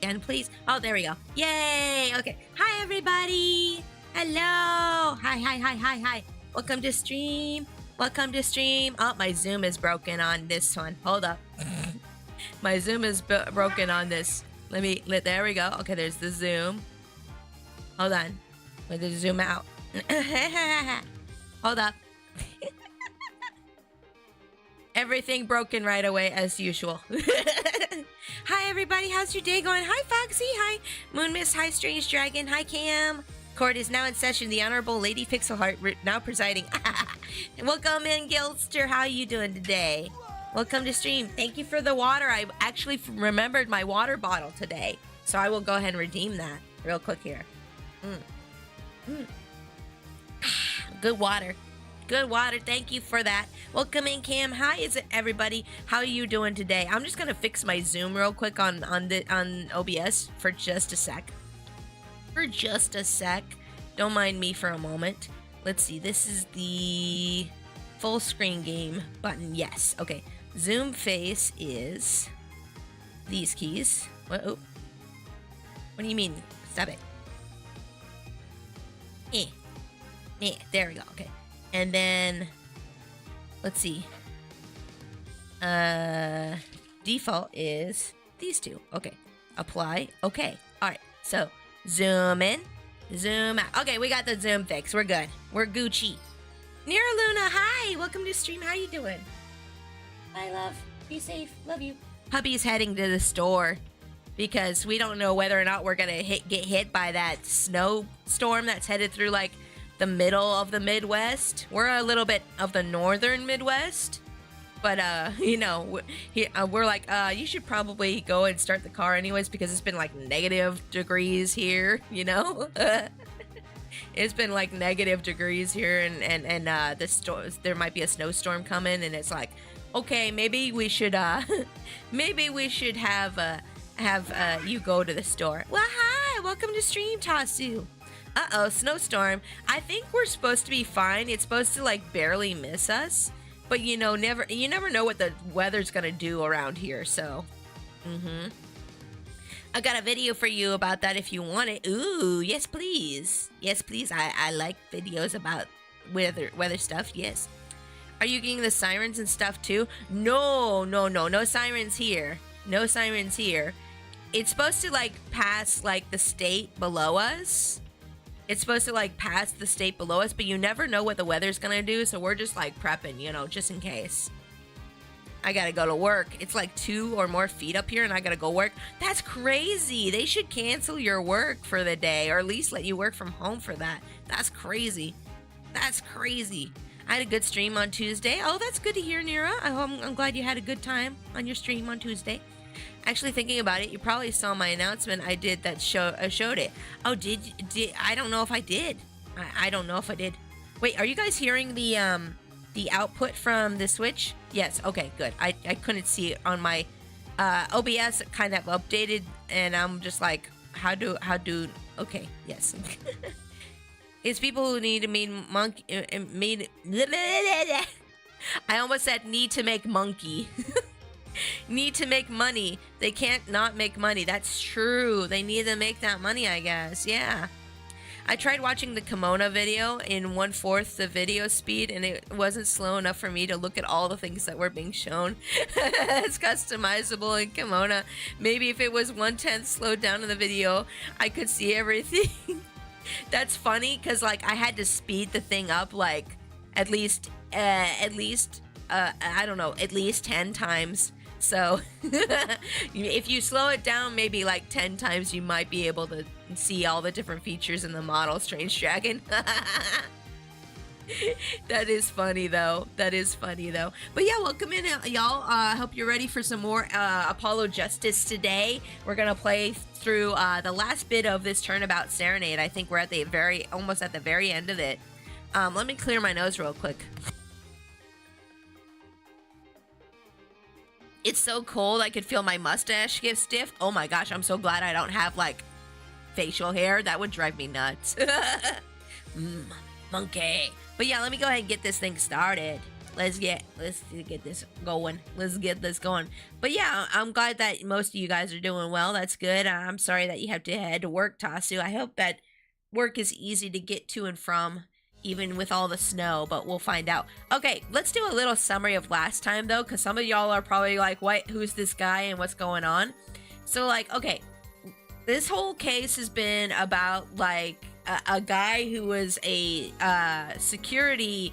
again, please. Oh, there we go. Yay! Okay. Hi, everybody. Hello. Hi. Welcome to stream. Welcome to stream. Oh, my Zoom is broken on this one. Hold up. My Zoom is broken on this. There we go. Okay, there's the Zoom. Hold on. Let me zoom out. Hold up. Everything broken right away as usual. Hi everybody, how's your day going? Hi Foxy, hi Moon Miss, hi Strange Dragon, hi Cam. Court is now in session. The Honorable Lady Pixelheart now presiding. Welcome in, Gilster. How are you doing today? Welcome to stream. Thank you for the water. I actually remembered my water bottle today, so I will go ahead and redeem that real quick here. Good water. Good water. Thank you for that. Welcome in, Cam. Hi, is it everybody? How are you doing today? I'm just gonna fix my Zoom real quick on OBS for just a sec. Don't mind me for a moment. Let's see. This is the full screen game button. Yes. Okay. Zoom face is these keys. What? Oh. What do you mean? Stop it. There we go. Okay. And then let's see. Default is these two. Okay. Apply. Okay. All right. So zoom in, zoom out. Okay, we got the zoom fix. We're good. We're Gucci. Nira Luna, hi. Welcome to stream. How you doing? Hi, love. Be safe. Love you. Hubby's heading to the store because we don't know whether or not we're gonna get hit by that snowstorm that's headed through like the middle of the Midwest. We're a little bit of the northern Midwest, but you know, we're like, you should probably go and start the car anyways because it's been like negative degrees here, you know. It's been like negative degrees here, and there might be a snowstorm coming, and it's like, okay, maybe we should have you go to the store. Well, hi, welcome to stream, Tasu. Uh-oh, snowstorm. I think we're supposed to be fine. It's supposed to like barely miss us, but you know, you never know what the weather's gonna do around here. So, I got a video for you about that if you want it. Ooh, yes please, yes please. I like videos about weather stuff. Yes. Are you getting the sirens and stuff too? No sirens here. No sirens here. It's supposed to like pass like the state below us. It's supposed to like pass the state below us, but you never know what the weather's gonna do, so we're just like prepping, you know, just in case. I gotta go to work. It's like 2 or more feet up here and I gotta go work. That's crazy. They should cancel your work for the day, or at least let you work from home for that. That's crazy. That's crazy. I had a good stream on Tuesday. Oh, that's good to hear, Nira. I'm glad you had a good time on your stream on Tuesday. Actually, thinking about it, you probably saw my announcement I did that showed it. Oh, did I don't know if I did. I don't know if I did. Wait, are you guys hearing the output from the Switch? Yes. Okay, good. I couldn't see it on my OBS. Kind of updated, and I'm just like, how do? Okay, yes. It's people who need to meet monkey. I almost said need to make monkey. Need to make money. They can't not make money. That's true. They need to make that money, I guess. Yeah. I tried watching the Kimono video in 1/4 the video speed, and it wasn't slow enough for me to look at all the things that were being shown. It's customizable in Kimono. Maybe if it was 1/10 slowed down in the video, I could see everything. That's funny because like I had to speed the thing up like at least I don't know, at least 10 times. So if you slow it down maybe like 10 times, you might be able to see all the different features in the model, Strange Dragon. That is funny though. But yeah, welcome in, y'all. Hope you're ready for some more Apollo Justice today. We're gonna play through the last bit of this turnabout Serenade. I think we're at the almost at the very end of it. Let me clear my nose real quick. It's so cold, I could feel my mustache get stiff. Oh my gosh, I'm so glad I don't have like facial hair. That would drive me nuts. Monkey. But yeah, let me go ahead and get this thing started. let's get this going. Let's get this going. But yeah, I'm glad that most of you guys are doing well. That's good. I'm sorry that you have to head to work, Tasu. I hope that work is easy to get to and from, even with all the snow, but we'll find out. Okay, let's do a little summary of last time, though, because some of y'all are probably like, what? Who's this guy and what's going on? So, like, okay, this whole case has been about, like, a guy who was a security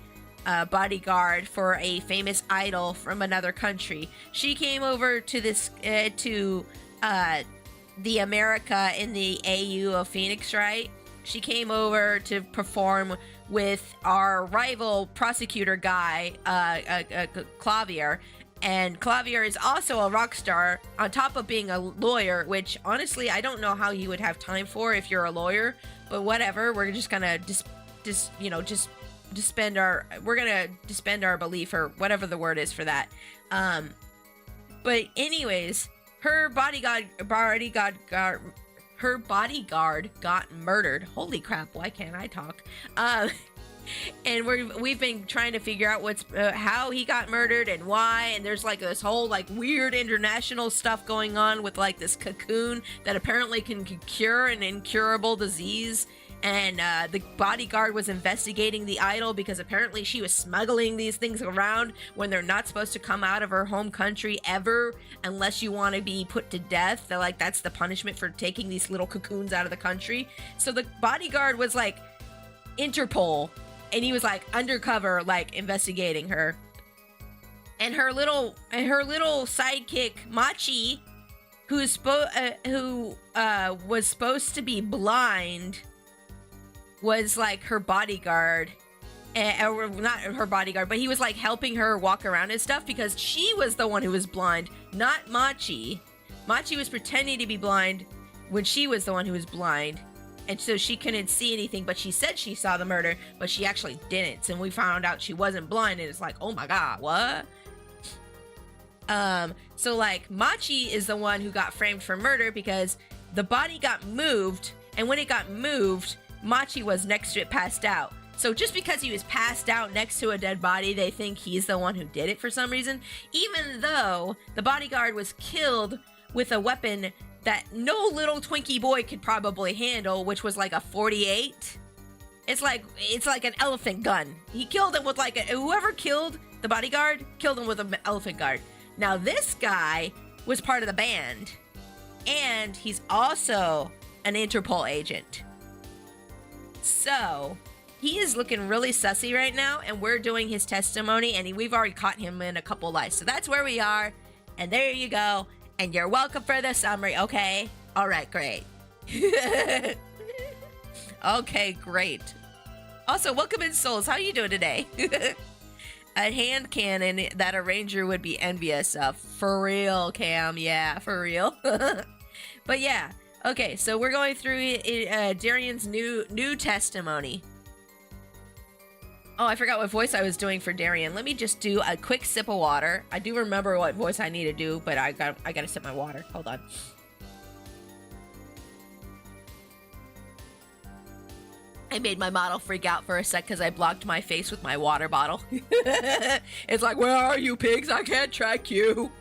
bodyguard for a famous idol from another country. She came over to this, to the America in the AU of Phoenix, right? She came over to perform with our rival prosecutor guy, Clavier. And Clavier is also a rock star on top of being a lawyer, which honestly, I don't know how you would have time for if you're a lawyer, but whatever. We're just gonna disband our belief, or whatever the word is for that. But anyways, her bodyguard got murdered. Holy crap, why can't I talk? And we've been trying to figure out what's how he got murdered and why, and there's like this whole like weird international stuff going on with like this cocoon that apparently can cure an incurable disease. And the bodyguard was investigating the idol because apparently she was smuggling these things around when they're not supposed to come out of her home country ever, unless you want to be put to death. They're like, that's the punishment for taking these little cocoons out of the country. So the bodyguard was like Interpol, and he was like undercover, like investigating her. And her little sidekick Machi, who was supposed to be blind, was like her bodyguard, or not her bodyguard, but he was like helping her walk around and stuff because she was the one who was blind, not Machi. Machi was pretending to be blind when she was the one who was blind, and so she couldn't see anything, but she said she saw the murder, but she actually didn't. And we found out she wasn't blind, and it's like, oh my god, what? So like Machi is the one who got framed for murder because the body got moved, and when it got moved, Machi was next to it, passed out. So just because he was passed out next to a dead body, they think he's the one who did it for some reason, even though the bodyguard was killed with a weapon that no little Twinkie boy could probably handle, which was like a 48. It's like an elephant gun. He killed him with like whoever killed the bodyguard killed him with an elephant guard. Now this guy was part of the band, and he's also an Interpol agent. So he is looking really sussy right now, and we're doing his testimony, and we've already caught him in a couple lies. So that's where we are, and there you go. And you're welcome for the summary, okay? All right, great. Okay, great. Also, welcome in, Souls. How you doing today? A hand cannon that a ranger would be envious of. For real, Cam. Yeah, for real. But yeah. Okay, so we're going through Darian's new testimony. Oh, I forgot what voice I was doing for Darian. Let me just do a quick sip of water. I do remember what voice I need to do, but I gotta sip my water. Hold on. I made my model freak out for a sec because I blocked my face with my water bottle. It's like, where are you, pigs? I can't track you.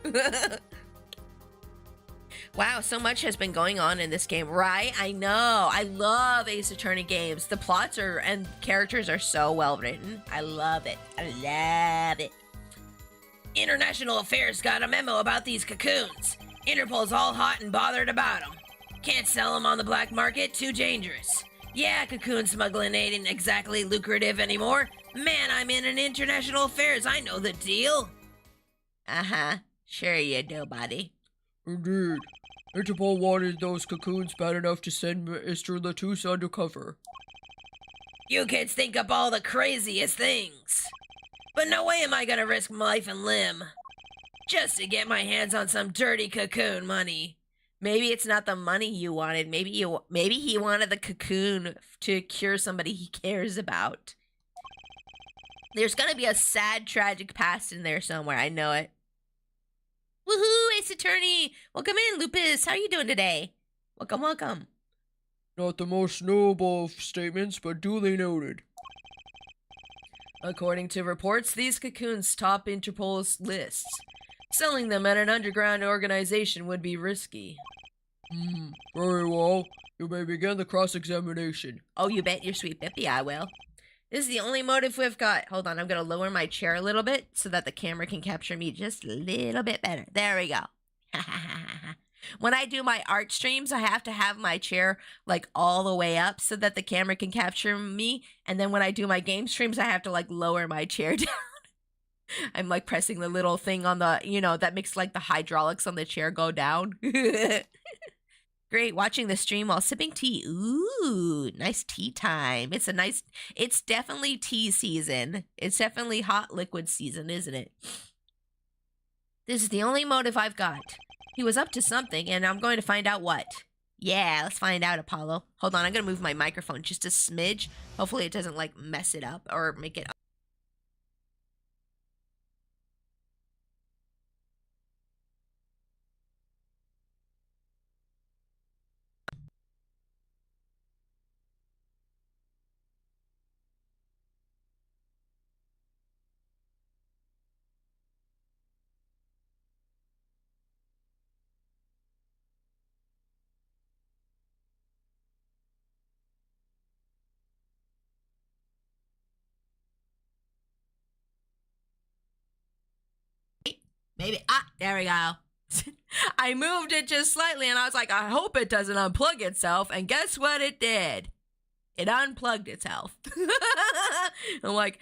Wow, so much has been going on in this game, right? I know. I love Ace Attorney games. The plots and characters are so well written. I love it. I love it. International Affairs got a memo about these cocoons. Interpol's all hot and bothered about them. Can't sell them on the black market, too dangerous. Yeah, cocoon smuggling ain't exactly lucrative anymore. Man, I'm in an International Affairs. I know the deal. Uh-huh. Sure you do, buddy. Indeed. Interpol wanted those cocoons bad enough to send Mr. Latouche undercover. You kids think up all the craziest things. But no way am I gonna risk life and limb just to get my hands on some dirty cocoon money. Maybe it's not the money you wanted. Maybe he wanted the cocoon to cure somebody he cares about. There's gonna be a sad, tragic past in there somewhere. I know it. Woohoo, Ace Attorney! Welcome in, Lupus. How are you doing today? Welcome, welcome. Not the most noble of statements, but duly noted. According to reports, these cocoons top Interpol's lists. Selling them at an underground organization would be risky. Very well. You may begin the cross-examination. Oh, you bet your sweet Bippy I will. This is the only motive we've got. Hold on, I'm gonna lower my chair a little bit so that the camera can capture me just a little bit better. There we go. When I do my art streams, I have to have my chair like all the way up so that the camera can capture me. And then when I do my game streams, I have to like lower my chair down. I'm like pressing the little thing on the, that makes like the hydraulics on the chair go down. Great, watching the stream while sipping tea. Ooh, nice tea time. It's definitely tea season. It's definitely hot liquid season, isn't it? This is the only motive I've got. He was up to something, and I'm going to find out what. Yeah, let's find out, Apollo. Hold on, I'm going to move my microphone just a smidge. Hopefully it doesn't, like, mess it up or make it... Maybe, there we go. I moved it just slightly and I was like, I hope it doesn't unplug itself. And guess what it did? It unplugged itself. I'm like,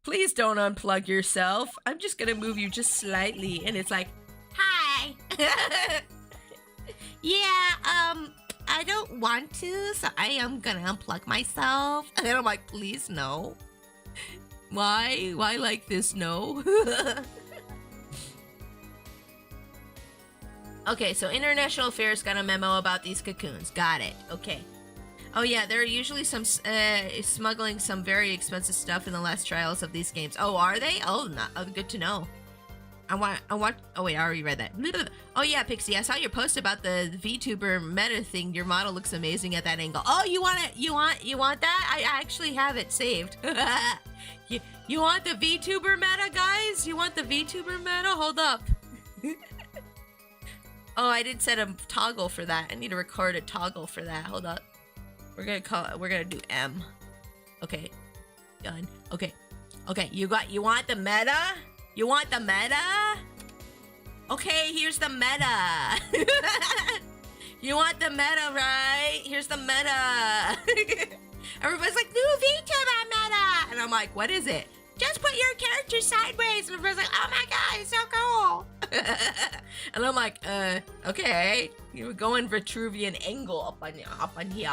please don't unplug yourself. I'm just gonna move you just slightly. And it's like, hi. Yeah, I don't want to, so I am gonna unplug myself. And then I'm like, please no. Why like this? No. Okay, so International Affairs got a memo about these cocoons. Got it. Okay. Oh yeah, there are usually some smuggling some very expensive stuff in the last trials of these games. Oh, are they? Oh, good to know. I want. Oh wait, I already read that. Oh yeah, Pixie, I saw your post about the VTuber meta thing. Your model looks amazing at that angle. Oh, you want it? You want that? I actually have it saved. You want the VTuber meta, guys? You want the VTuber meta? Hold up. Oh, I did set a toggle for that. I need to record a toggle for that. Hold up. We're gonna do M. Okay. Done. Okay. Okay, you want the meta? You want the meta? Okay, here's the meta. You want the meta, right? Here's the meta. Everybody's like, new VTuber meta! And I'm like, what is it? Just put your character sideways. And everybody's like, oh my god, it's so cool. And I'm like, okay. We're going Vitruvian angle up on here.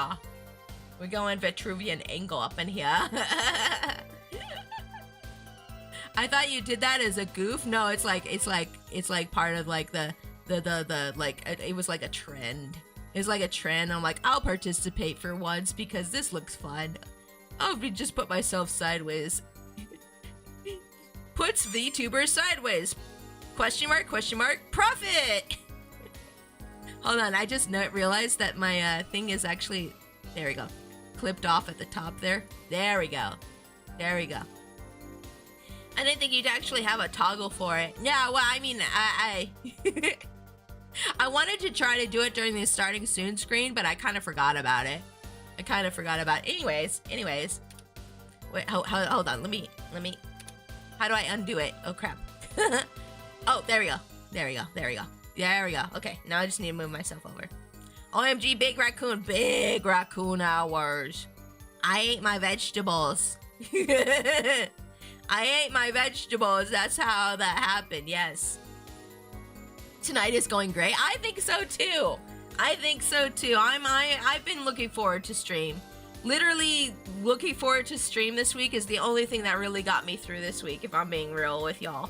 We're going Vitruvian angle up in here. I thought you did that as a goof. No, it's like part of like the like, it was like a trend. It's like a trend. I'm like, I'll participate for once because this looks fun. I'll just put myself sideways. Puts VTuber sideways. Question mark, profit! Hold on, I just realized that my thing is actually, there we go, clipped off at the top there. There we go. There we go. I didn't think you'd actually have a toggle for it. Yeah, well, I mean, I I wanted to try to do it during the starting soon screen, but I kind of forgot about it. Anyways. Wait, hold on, let me, how do I undo it? Oh, crap. Oh, there we go. Okay, now I just need to move myself over. OMG, big raccoon hours. I ate my vegetables. That's how that happened, yes. Tonight is going great. I think so too. I've been looking forward to stream. Literally looking forward to stream this week is the only thing that really got me through this week, if I'm being real with y'all.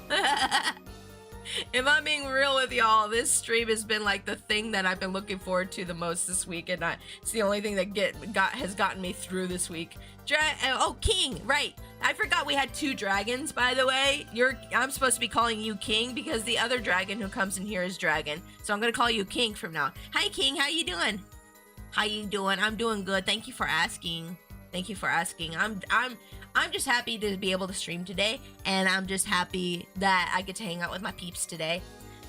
If I'm being real with y'all, this stream has been like the thing that I've been looking forward to the most this week, and it's the only thing that has gotten me through this week. Oh, King, right. I forgot we had 2 dragons, by the way. I'm supposed to be calling you King because the other dragon who comes in here is Dragon. So I'm gonna call you King from now. Hi, King, how you doing? I'm doing good. Thank you for asking. Thank you for asking. I'm just happy to be able to stream today, and I'm just happy that I get to hang out with my peeps today.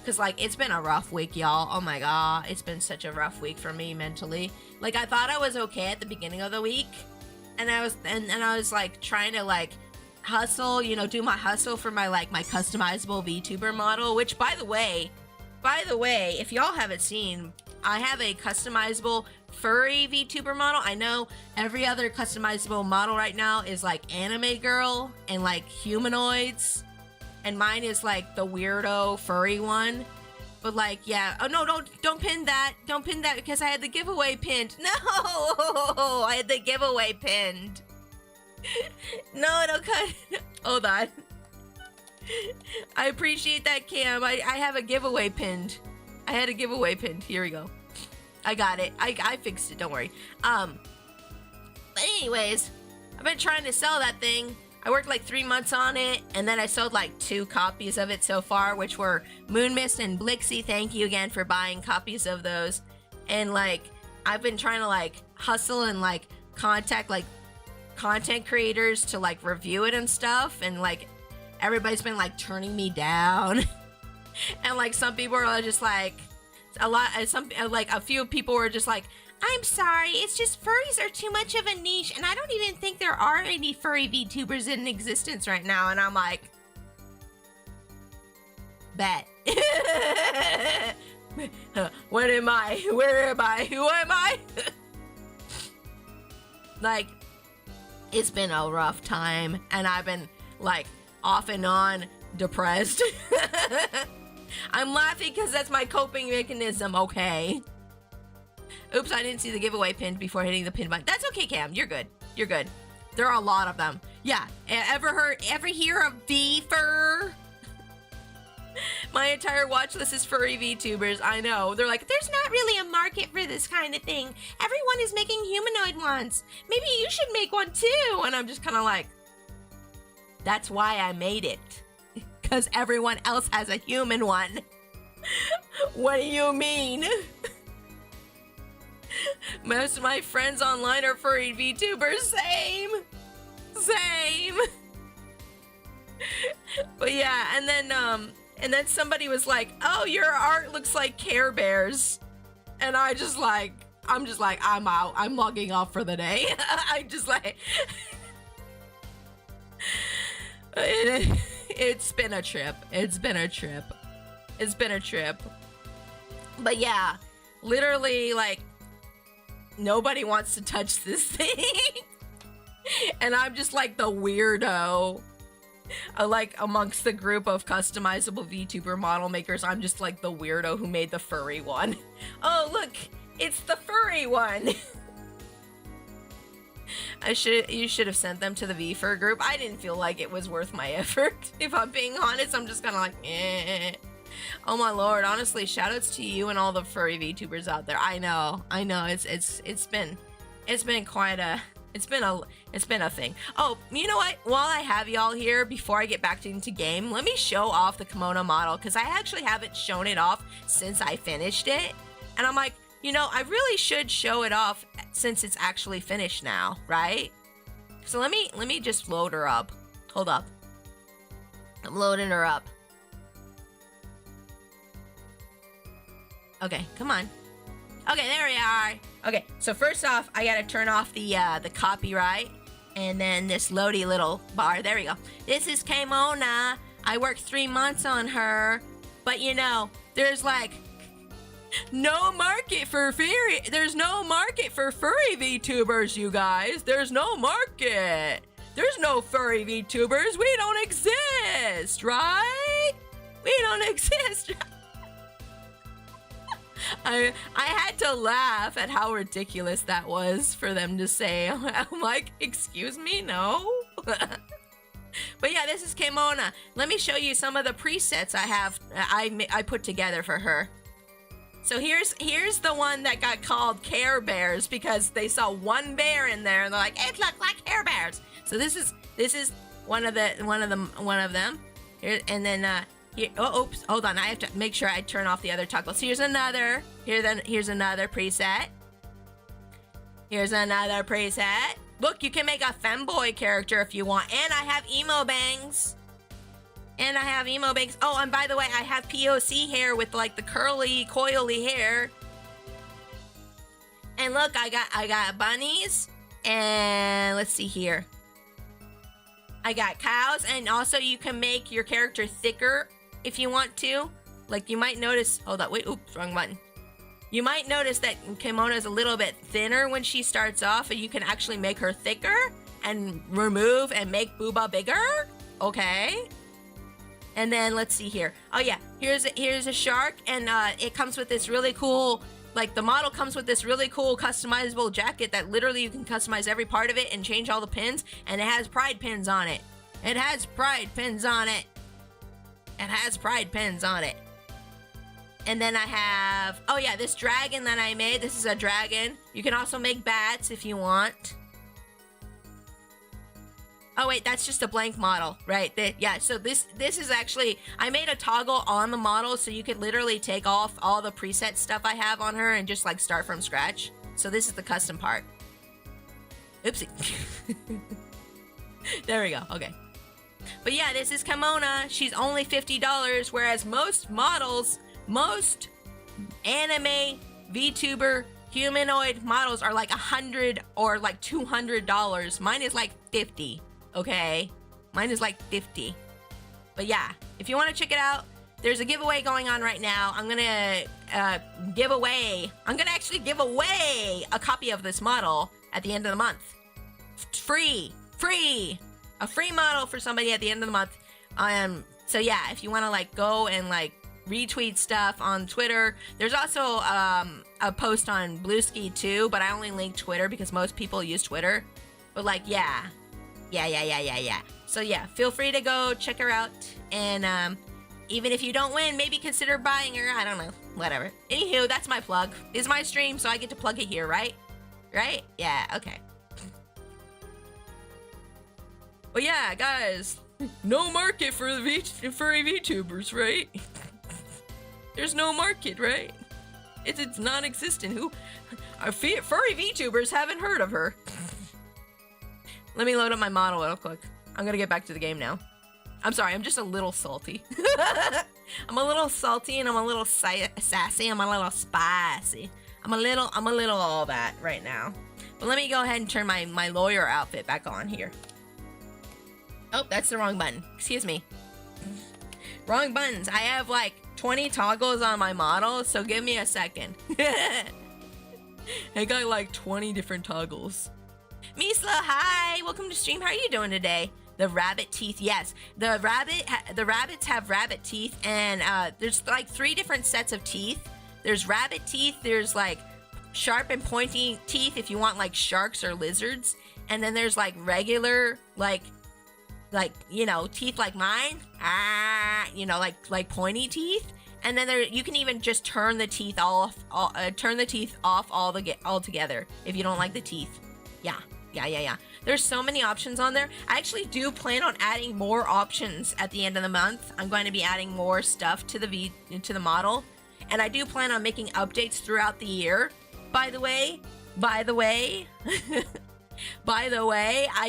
Cause like it's been a rough week, y'all. Oh my god, it's been such a rough week for me mentally. Like I thought I was okay at the beginning of the week, and I was like trying to like hustle, you know, do my hustle for my like my customizable VTuber model. Which by the way, if y'all haven't seen, I have a customizable furry VTuber model. I know every other customizable model right now is like anime girl and like humanoids. And mine is like the weirdo furry one. But like, yeah. Oh no, don't pin that. Don't pin that because I had the giveaway pinned. No, I had the giveaway pinned. No, don't cut. Hold on. I appreciate that, Cam. I have a giveaway pinned. I had a giveaway pinned. Here we go. I got it. I fixed it. Don't worry. But anyways, I've been trying to sell that thing. I worked like 3 months on it, and then I sold like 2 copies of it so far, which were Moonmist and Blixie. Thank you again for buying copies of those. And like, I've been trying to like hustle and like contact like content creators to like review it and stuff. And like, everybody's been like turning me down. And like, some people are just like, a few people were just like, I'm sorry, it's just furries are too much of a niche, and I don't even think there are any furry VTubers in existence right now. And I'm like, bet. What am I? Where am I? Who am I? Like, it's been a rough time, and I've been like off and on depressed. I'm laughing because that's my coping mechanism, okay? Oops, I didn't see the giveaway pinned before hitting the pin button. That's okay, Cam. You're good. You're good. There are a lot of them. Yeah. Ever hear of V-Fur? My entire watch list is furry VTubers. I know. They're like, there's not really a market for this kind of thing. Everyone is making humanoid ones. Maybe you should make one too. And I'm just kind of like, that's why I made it. Because everyone else has a human one. What do you mean? Most of my friends online are furry VTubers. Same. But yeah, and then somebody was like, "Oh, your art looks like Care Bears," and I'm out. I'm logging off for the day. I just like, it's been a trip. But yeah, literally like, nobody wants to touch this thing. And I'm just like the weirdo. Like amongst the group of customizable VTuber model makers, I'm just like the weirdo who made the furry one. Oh, look, it's the furry one. You should have sent them to the V-Fur group. I didn't feel like it was worth my effort. If I'm being honest, I'm just kind of like, eh. Oh my lord, honestly, shoutouts to you and all the furry VTubers out there. I know, it's been quite a, it's been a thing. Oh, you know what? While I have y'all here, before I get back into game, let me show off the kimono model, because I actually haven't shown it off since I finished it. And I'm like, you know, I really should show it off since it's actually finished now, right? So let me just load her up. Hold up. I'm loading her up. Okay, come on. Okay, there we are. Okay, so first off, I gotta turn off the copyright, and then this loady little bar. There we go. This is Kimona. I worked 3 months on her, but you know, there's like no market for furry. There's no market for furry VTubers, you guys. There's no market. There's no furry VTubers. We don't exist, right? We don't exist. I had to laugh at how ridiculous that was for them to say. I'm like, excuse me, no. But yeah, this is Kimona. Let me show you some of the presets I put together for her. So here's the one that got called Care Bears because they saw one bear in there and they're like, it looks like Care Bears. So this is one of them. Here, and then here, oh, oops, hold on. I have to make sure I turn off the other toggles. Here's another. Here's another preset. Here's another preset. Look, you can make a femboy character if you want. And I have emo bangs. Oh, and by the way, I have POC hair with like the curly, coily hair. And look, I got bunnies. And let's see here. I got cows, and also you can make your character thicker if you want to. Like you might notice, hold on, wait, oops, wrong button. You might notice that Kimono is a little bit thinner when she starts off, and you can actually make her thicker and remove and make Booba bigger. Okay. And then let's see here. Oh yeah, here's a shark, and it comes with this really cool, like the model comes with this really cool customizable jacket that literally you can customize every part of it and change all the pins, and it has pride pins on it. It has pride pins on it. It has pride pins on it. And then I have, oh yeah, this dragon that I made. This is a dragon. You can also make bats if you want. Oh wait, that's just a blank model, right? Yeah, so this is actually, I made a toggle on the model so you could literally take off all the preset stuff I have on her and just like start from scratch. So this is the custom part. Oopsie. There we go, okay. But yeah, this is Kimona. She's only $50, whereas most models, most anime, VTuber, humanoid models are like $100 or like $200. Mine is like $50. Okay, mine is like 50. But yeah, if you want to check it out, there's a giveaway going on right now. I'm gonna actually give away a copy of this model at the end of the month. Free, a free model for somebody at the end of the month. So yeah, if you want to like go and like retweet stuff on Twitter, there's also a post on Bluesky too, but I only link Twitter because most people use Twitter. But like, yeah. So yeah, feel free to go check her out, and even if you don't win, maybe consider buying her. I don't know, whatever. Anywho, that's my plug. It's my stream, so I get to plug it here, right? Right? Yeah, okay. But yeah, guys, no market for furry VTubers, right? There's no market, right? It's non-existent. Furry VTubers haven't heard of her. Let me load up my model real quick. I'm gonna get back to the game now. I'm sorry, I'm just a little salty. I'm a little salty, and I'm a little sassy. I'm a little spicy. I'm a little all that right now. But let me go ahead and turn my lawyer outfit back on here. Oh, that's the wrong button. Excuse me. Wrong buttons. I have like 20 toggles on my model, so give me a second. I got like 20 different toggles. Misla, hi! Welcome to stream. How are you doing today? The rabbit teeth, yes. The rabbits have rabbit teeth, and there's like 3 different sets of teeth. There's rabbit teeth, there's like sharp and pointy teeth if you want like sharks or lizards, and then there's like regular like you know, teeth like mine. You know, like pointy teeth. And then you can even just turn the teeth off altogether if you don't like the teeth. Yeah. There's so many options on there. I actually do plan on adding more options at the end of the month. I'm going to be adding more stuff to the model, and I do plan on making updates throughout the year. By the way, I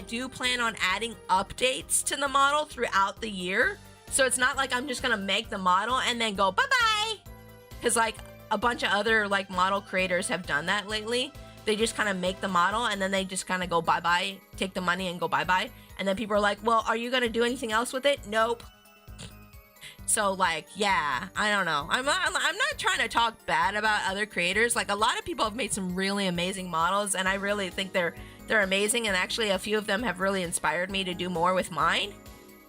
do plan on adding updates to the model throughout the year. So it's not like I'm just gonna make the model and then go bye-bye. Because like a bunch of other like model creators have done that lately. They just kind of make the model and then they just kind of go bye-bye, take the money and go bye-bye. And then people are like, well, are you gonna do anything else with it? Nope. So like, yeah, I don't know. I'm not trying to talk bad about other creators. Like a lot of people have made some really amazing models, and I really think they're amazing. And actually a few of them have really inspired me to do more with mine.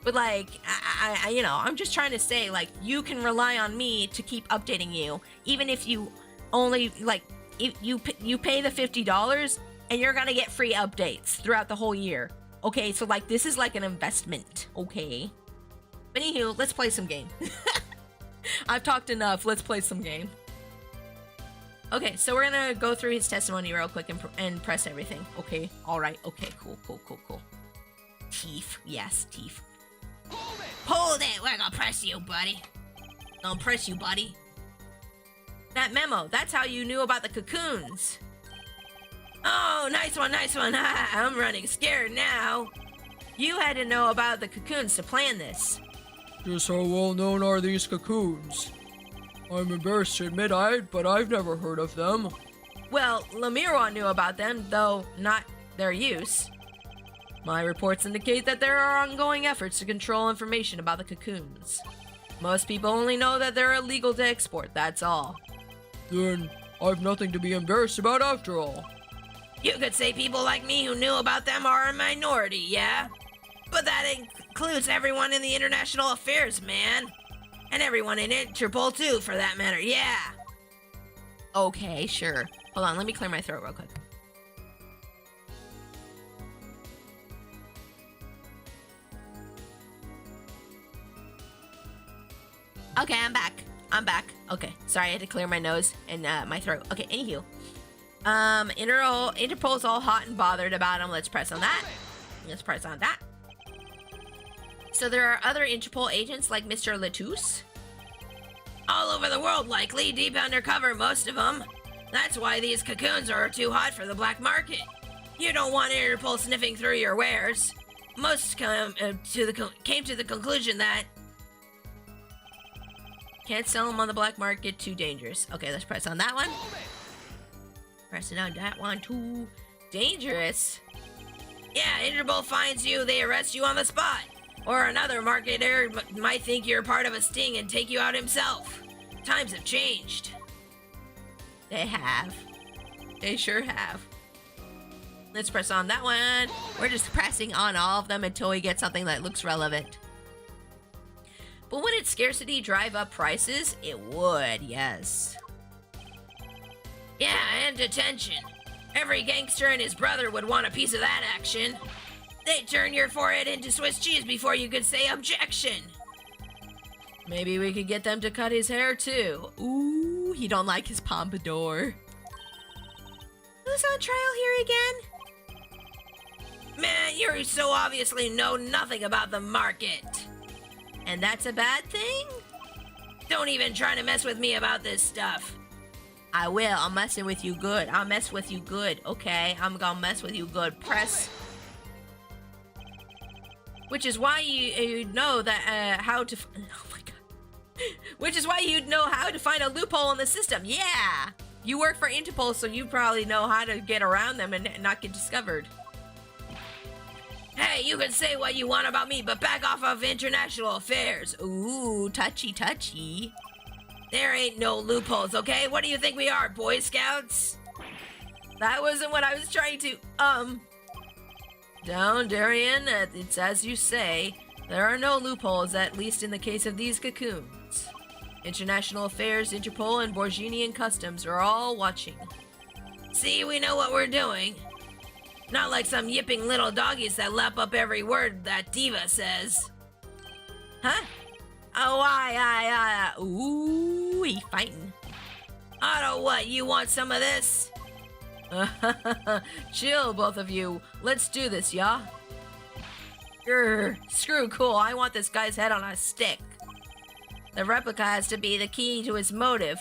But like, I you know, I'm just trying to say, like, you can rely on me to keep updating you, even if you only like, if you pay the $50 and you're gonna get free updates throughout the whole year. Okay, so like this is like an investment. Okay. But anywho, let's play some game. I've talked enough. Let's play some game. Okay, so we're gonna go through his testimony real quick and press everything. Okay, all right. Okay, cool. Teeth, yes, teeth. Hold it! We're gonna press you, buddy. Gonna press you, buddy. That memo, that's how you knew about the cocoons. Oh, nice one, nice one. I'm running scared now. You had to know about the cocoons to plan this. Just how well known are these cocoons? I'm embarrassed to admit but I've never heard of them. Well, Lemira knew about them, though not their use. My reports indicate that there are ongoing efforts to control information about the cocoons. Most people only know that they're illegal to export, that's all. Then I've nothing to be embarrassed about after all. You could say people like me who knew about them are a minority, yeah? But that includes everyone in the international affairs, man. And everyone in Interpol, too, for that matter, yeah. Okay, sure. Hold on, let me clear my throat real quick. Okay, I'm back. Okay, sorry, I had to clear my nose and my throat. Okay, anywho. Interpol's all hot and bothered about him. Let's press on that. So there are other Interpol agents like Mr. Latouche? All over the world, likely, deep undercover, most of them. That's why these cocoons are too hot for the black market. You don't want Interpol sniffing through your wares. Most came to the conclusion that can't sell them on the black market, too dangerous. Okay, let's press on that one. Pressing on that one, too dangerous. Yeah, Interpol finds you, they arrest you on the spot. Or another marketer might think you're part of a sting and take you out himself. Times have changed. They have. They sure have. Let's press on that one. We're just pressing on all of them until we get something that looks relevant. But wouldn't scarcity drive up prices? It would, yes. Yeah, and detention. Every gangster and his brother would want a piece of that action. They'd turn your forehead into Swiss cheese before you could say objection. Maybe we could get them to cut his hair too. Ooh, he don't like his pompadour. Who's on trial here again? Man, you so obviously know nothing about the market. And that's a bad thing? Don't even try to mess with me about this stuff. I will. I'm messing with you good. I'll mess with you good. Okay, I'm gonna mess with you good. Press. Which is why you'd know that how to. Oh my god. Which is why you'd know how to find a loophole in the system. Yeah. You work for Interpol, so you probably know how to get around them and not get discovered. Hey, you can say what you want about me, but back off of international affairs. Ooh, touchy, touchy. There ain't no loopholes, okay? What do you think we are, Boy Scouts? That wasn't what I was trying to, Down, Darian, it's as you say. There are no loopholes, at least in the case of these cocoons. International Affairs, Interpol, and Borginian Customs are all watching. See, we know what we're doing. Not like some yipping little doggies that lap up every word that diva says. Huh? Oh, ooh, he fighting. Otto, what, you want some of this? Chill, both of you. Let's do this, yeah? Grr, screw cool, I want this guy's head on a stick. The replica has to be the key to his motive.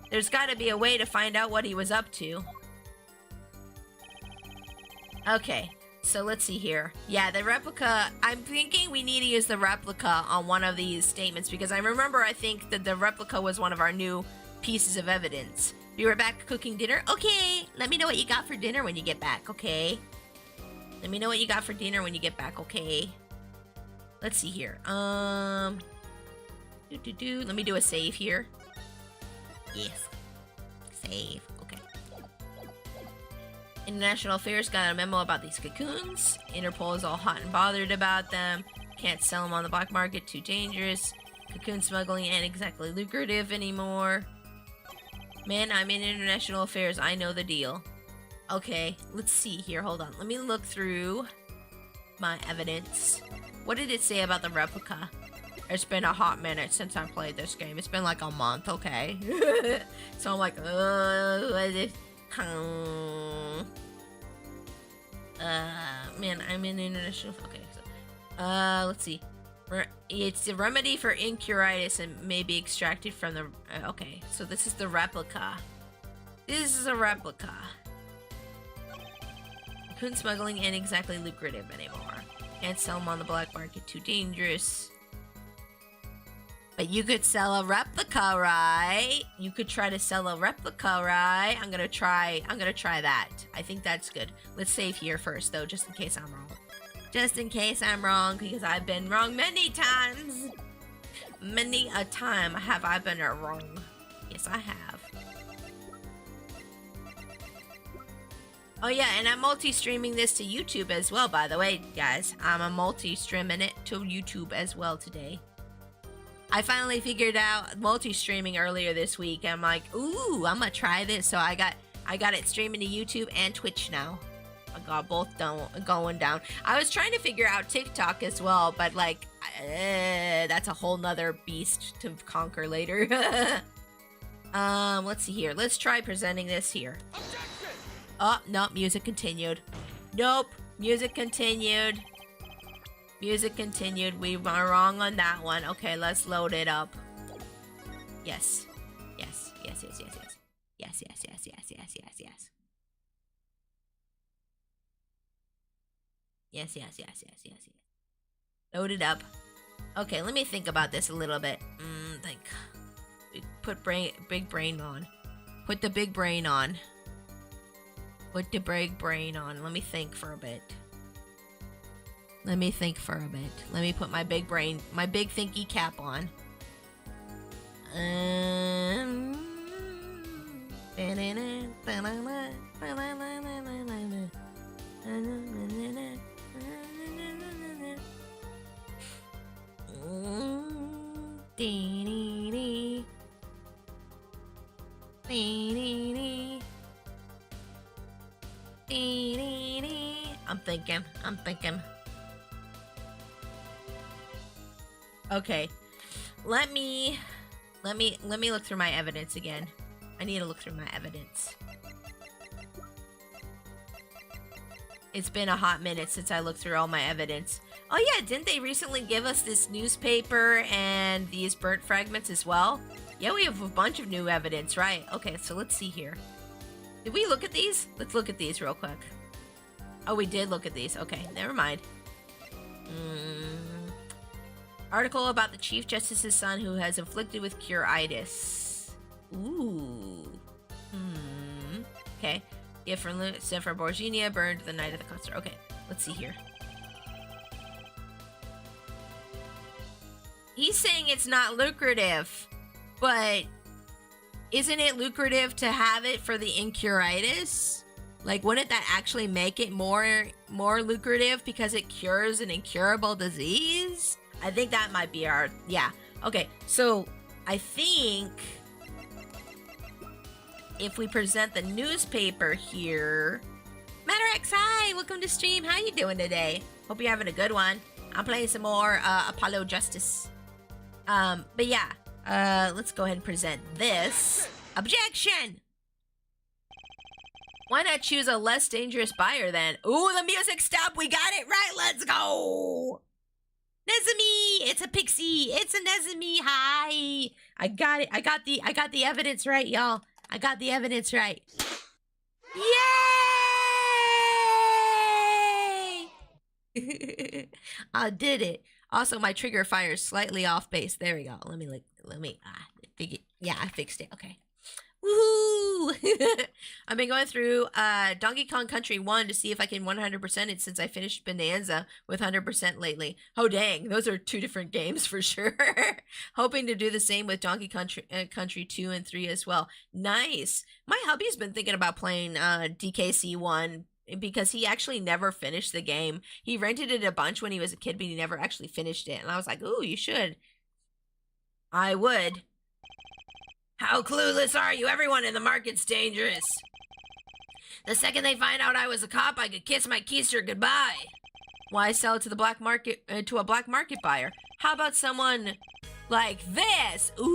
There's gotta be a way to find out what he was up to. Okay, so let's see here. Yeah, the replica, I'm thinking we need to use the replica on one of these statements because I think that the replica was one of our new pieces of evidence. Be right back cooking dinner? Okay, let me know what you got for dinner when you get back, okay? Let me know what you got for dinner when you get back, okay? Let's see here. Let me do a save here. Yes. Save. Okay. International Affairs got a memo about these cocoons. Interpol is all hot and bothered about them. Can't sell them on the black market, too dangerous. Cocoon smuggling ain't exactly lucrative anymore. Man, I'm in International Affairs. I know the deal. Okay, let's see here. Hold on. Let me look through my evidence. What did it say about the replica? It's been a hot minute since I played this game. It's been like a month, okay? So I'm like, what is it? Man, I'm in international. Okay, so, let's see. It's a remedy for incuritis and may be extracted from the. Okay, so this is the replica. This is a replica. cocoon smuggling ain't exactly lucrative anymore. Can't sell them on the black market, too dangerous. But you could sell a replica, right? You could try to sell a replica, right? I'm gonna try that. I think that's good. Let's save here first, though, just in case I'm wrong. Just in case I'm wrong, because I've been wrong many times. Many a time have I been wrong. Yes, I have. Oh yeah, and I'm multi-streaming this to YouTube as well, by the way, guys. I'm multi-streaming it to YouTube as well today. I finally figured out multi-streaming earlier this week. I'm like, ooh, I'm gonna try this. So I got it streaming to YouTube and Twitch now. I got both going down. I was trying to figure out TikTok as well, but like, that's a whole nother beast to conquer later. Let's see here. Let's try presenting this here. Oh, no, music continued. Nope, music continued. Music continued. We were wrong on that one. Okay, let's load it up. Yes. Yes, yes, yes, yes, yes. Yes, yes, yes, yes, yes, yes, yes. Yes, yes, yes, yes, yes, yes. Load it up. Okay, let me think about this a little bit. Think. Put big brain on. Put the big brain on. Put the big brain on. Let me think for a bit. Let me think for a bit. Let me put my big brain, my big thinky cap on. I'm thinking. Okay. Let me look through my evidence again. I need to look through my evidence. It's been a hot minute since I looked through all my evidence. Oh yeah, didn't they recently give us this newspaper and these burnt fragments as well? Yeah, we have a bunch of new evidence, right? Okay, so let's see here. Did we look at these? Let's look at these real quick. Oh, we did look at these. Okay, never mind. Article about the Chief Justice's son who has afflicted with curitis. Ooh. Okay. Gift from Sefer Borginia burned the night of the concert. Okay, let's see here. He's saying it's not lucrative, but isn't it lucrative to have it for the incuritis? Like, wouldn't that actually make it more lucrative because it cures an incurable disease? I think that might be our, yeah. Okay, so I think if we present the newspaper here. Matterx, hi, welcome to stream. How you doing today? Hope you're having a good one. I'm playing some more Apollo Justice. But yeah, let's go ahead and present this. Objection! Why not choose a less dangerous buyer then? Ooh, the music stopped. We got it right. Let's go. Nezumi, it's a pixie. It's a Nezumi. Hi. I got it. I got the evidence right, y'all. I got the evidence right. Yay! I did it. Also, my trigger fires slightly off base. There we go. Let me I fixed it. Okay. Woohoo! I've been going through Donkey Kong Country 1 to see if I can 100% it since I finished Bonanza with 100% lately. Oh dang, those are two different games for sure. Hoping to do the same with Donkey Country 2 and 3 as well. Nice. My hubby's been thinking about playing DKC 1 because he actually never finished the game. He rented it a bunch when he was a kid, but he never actually finished it. And I was like, ooh, you should. I would. How clueless are you? Everyone in the market's dangerous. The second they find out I was a cop, I could kiss my keister goodbye. Why sell it to the black market, to a black market buyer? How about someone like this? Ooh!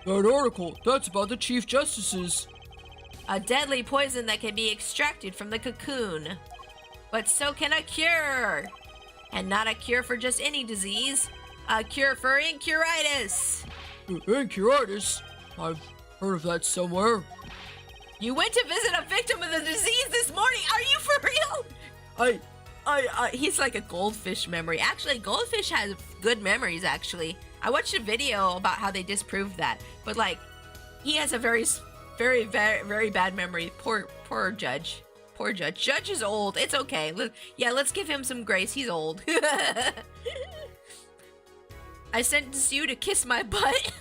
That article, that's about the Chief Justices. A deadly poison that can be extracted from the cocoon. But so can a cure. And not a cure for just any disease. A cure for incuritis. Incuritis? I've heard of that somewhere. You went to visit a victim of the disease this morning. Are you for real? He's like a goldfish memory. Actually, goldfish has good memories, actually. I watched a video about how they disproved that. But, like, he has a very, very, very bad memory. Poor Judge. Poor Judge. Judge is old. It's okay. Let's give him some grace. He's old. I sentenced you to kiss my butt.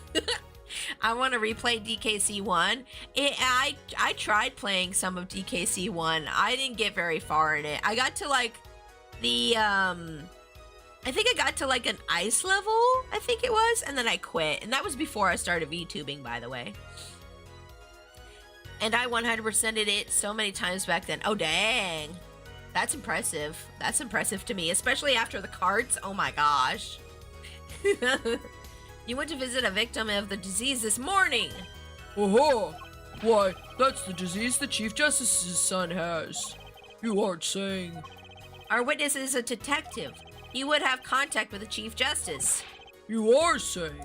I want to replay DKC1. I tried playing some of DKC1. I didn't get very far in it. I got to like the I think I got to like an ice level, I think it was, and then I quit. And that was before I started VTubing, by the way. And I 100%ed it so many times back then. Oh, dang. That's impressive. That's impressive to me, especially after the carts. Oh my gosh. You went to visit a victim of the disease this morning. Oh, why, that's the disease the Chief Justice's son has. You aren't saying. Our witness is a detective. He would have contact with the Chief Justice. You are saying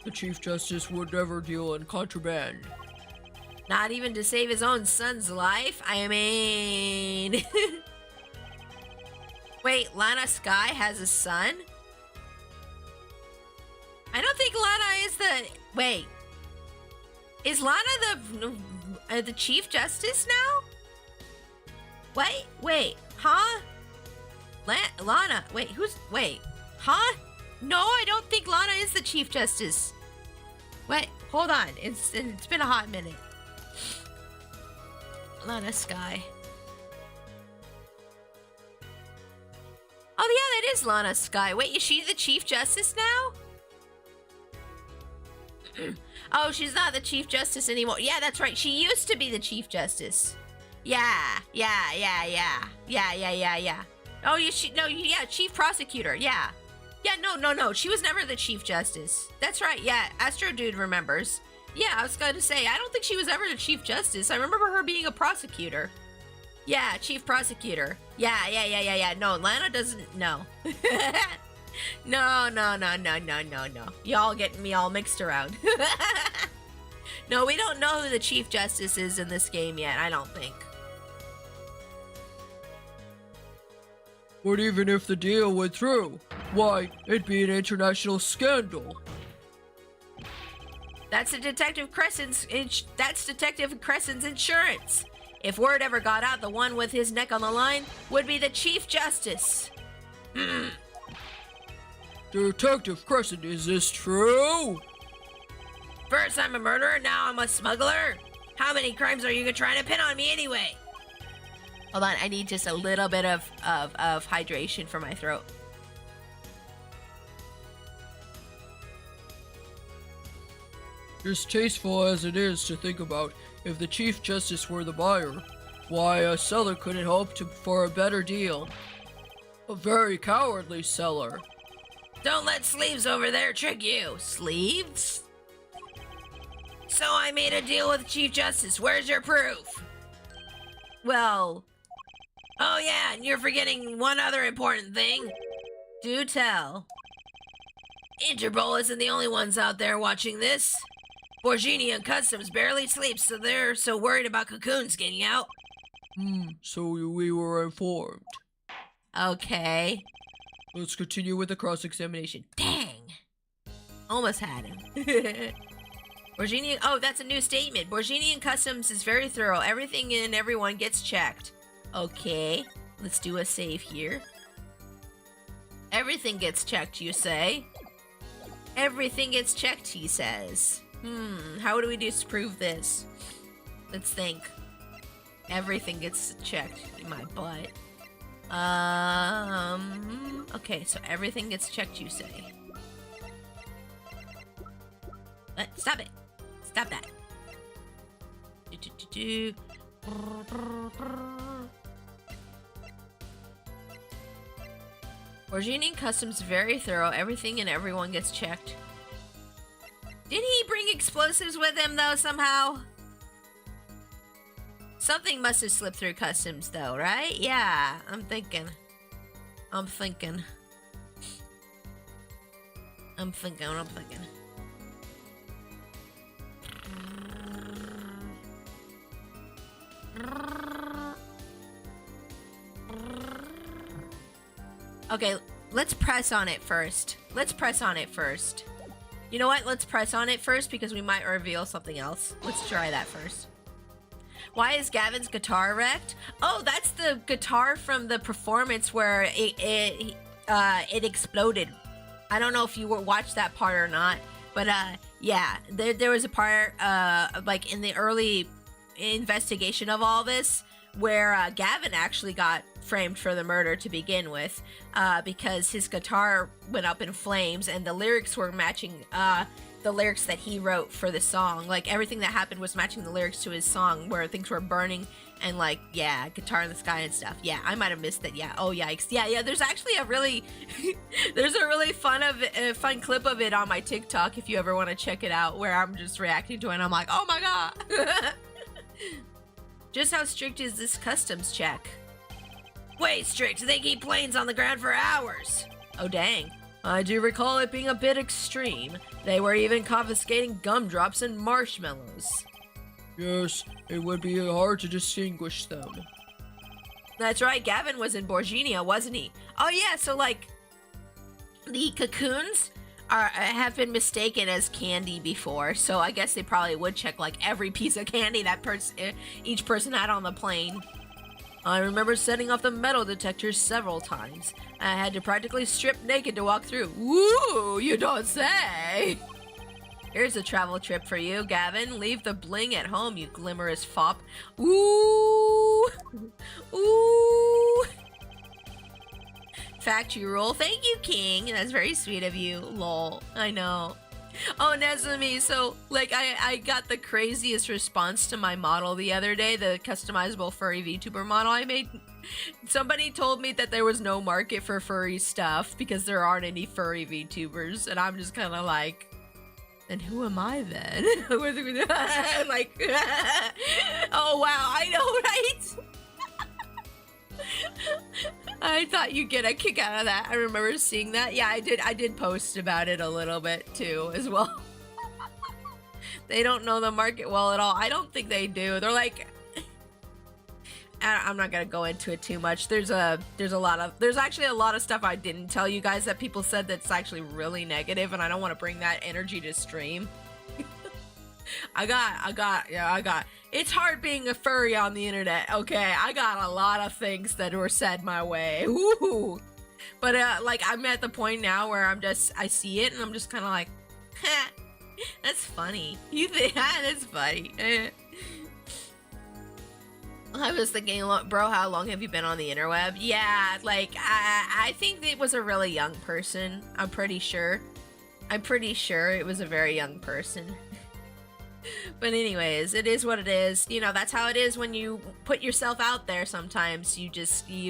the Chief Justice would never deal in contraband. Not even to save his own son's life? I mean... Wait, Lana Sky has a son? I don't think Lana is the... Wait. Is Lana the Chief Justice now? Wait. Huh? Lana. Wait, wait. Huh? No, I don't think Lana is the Chief Justice. Wait, hold on. It's been a hot minute. Lana Sky. Oh, yeah, that is Lana Sky. Wait, is she the Chief Justice now? Oh, she's not the Chief Justice anymore. Yeah, that's right. She used to be the Chief Justice. Yeah. Oh, Chief Prosecutor. Yeah. Yeah, no. She was never the Chief Justice. That's right. Yeah, Astro Dude remembers. Yeah, I was going to say, I don't think she was ever the Chief Justice. I remember her being a prosecutor. Yeah, Chief Prosecutor. Yeah. No, Lana doesn't. No. No. Y'all getting me all mixed around. No, we don't know who the Chief Justice is in this game yet, I don't think. But even if the deal went through, why, it'd be an international scandal. That's Detective Crescent's insurance. If word ever got out, the one with his neck on the line would be the Chief Justice. Detective Crescent, is this true? First I'm a murderer, now I'm a smuggler? How many crimes are you trying to pin on me anyway? Hold on, I need just a little bit of hydration for my throat. Distasteful as it is to think about, if the Chief Justice were the buyer, why, a seller couldn't hope for a better deal. A very cowardly seller. Don't let Sleeves over there trick you. Sleeves? So I made a deal with Chief Justice. Where's your proof? Well... Oh yeah, and you're forgetting one other important thing. Do tell. Interpol isn't the only ones out there watching this. Borgini and Customs barely sleep, so they're so worried about cocoons getting out. So we were informed. Okay. Let's continue with the cross-examination. Dang. Almost had him. Borgini, oh, that's a new statement. Borgini and Customs is very thorough. Everything and everyone gets checked. Okay, let's do a save here. Everything gets checked, you say? Everything gets checked, he says. How do we disprove this? Let's think. Everything gets checked in my butt. Okay, so everything gets checked, you say. Stop it. Stop that. Borgini Customs very thorough. Everything and everyone gets checked. Did he bring explosives with him, though, somehow? Something must have slipped through Customs, though, right? Yeah, I'm thinking. Okay, let's press on it first. You know what? Let's press on it first because we might reveal something else. Let's try that first. Why is Gavin's guitar wrecked? Oh, that's the guitar from the performance where it exploded. I don't know if you watched that part or not, but yeah, there was a part like in the early investigation of all this where Gavin actually got framed for the murder to begin with, because his guitar went up in flames and the lyrics were matching the lyrics that he wrote for the song. Like everything that happened was matching the lyrics to his song, where things were burning and like, yeah, guitar in the sky and stuff. Yeah, I might have missed that. Yeah. Oh yikes. Yeah. There's actually a really there's a really fun clip of it on my TikTok if you ever want to check it out, where I'm just reacting to it and I'm like, oh my god. Just how strict is this customs check? Way strict. They keep planes on the ground for hours. Oh dang. I do recall it being a bit extreme. They were even confiscating gumdrops and marshmallows. Yes, it would be hard to distinguish them. That's right, Gavin was in Borginia, wasn't he? Oh yeah, so like the cocoons have been mistaken as candy before, so I guess they probably would check like every piece of candy that each person had on the plane. I remember setting off the metal detectors several times. I had to practically strip naked to walk through. Woo, you don't say! Here's a travel trip for you, Gavin. Leave the bling at home, you glimmerous fop. Ooh! Ooh! Factory rule. Thank you, King. That's very sweet of you. Lol. I know. Oh, Nezumi, so, like, I got the craziest response to my model the other day, the customizable furry VTuber model I made. Somebody told me that there was no market for furry stuff because there aren't any furry VTubers, and I'm just kind of like, then who am I then? Like, oh wow, I know, right? I thought you'd get a kick out of that. I remember seeing that. Yeah, I did post about it a little bit too as well. They don't know the market well at all. I don't think they do. They're like, I'm not gonna go into it too much. There's actually a lot of stuff I didn't tell you guys that people said that's actually really negative, and I don't want to bring that energy to stream. I got. It's hard being a furry on the internet, okay? I got a lot of things that were said my way. Woo! But, like, I'm at the point now where I see it and I'm just kind of like, ha, that's funny. You think, that's funny. I was thinking, bro, how long have you been on the interweb? Yeah, like, I think it was a really young person. I'm pretty sure it was a very young person. But anyways, it is what it is. You know, that's how it is when you put yourself out there sometimes. You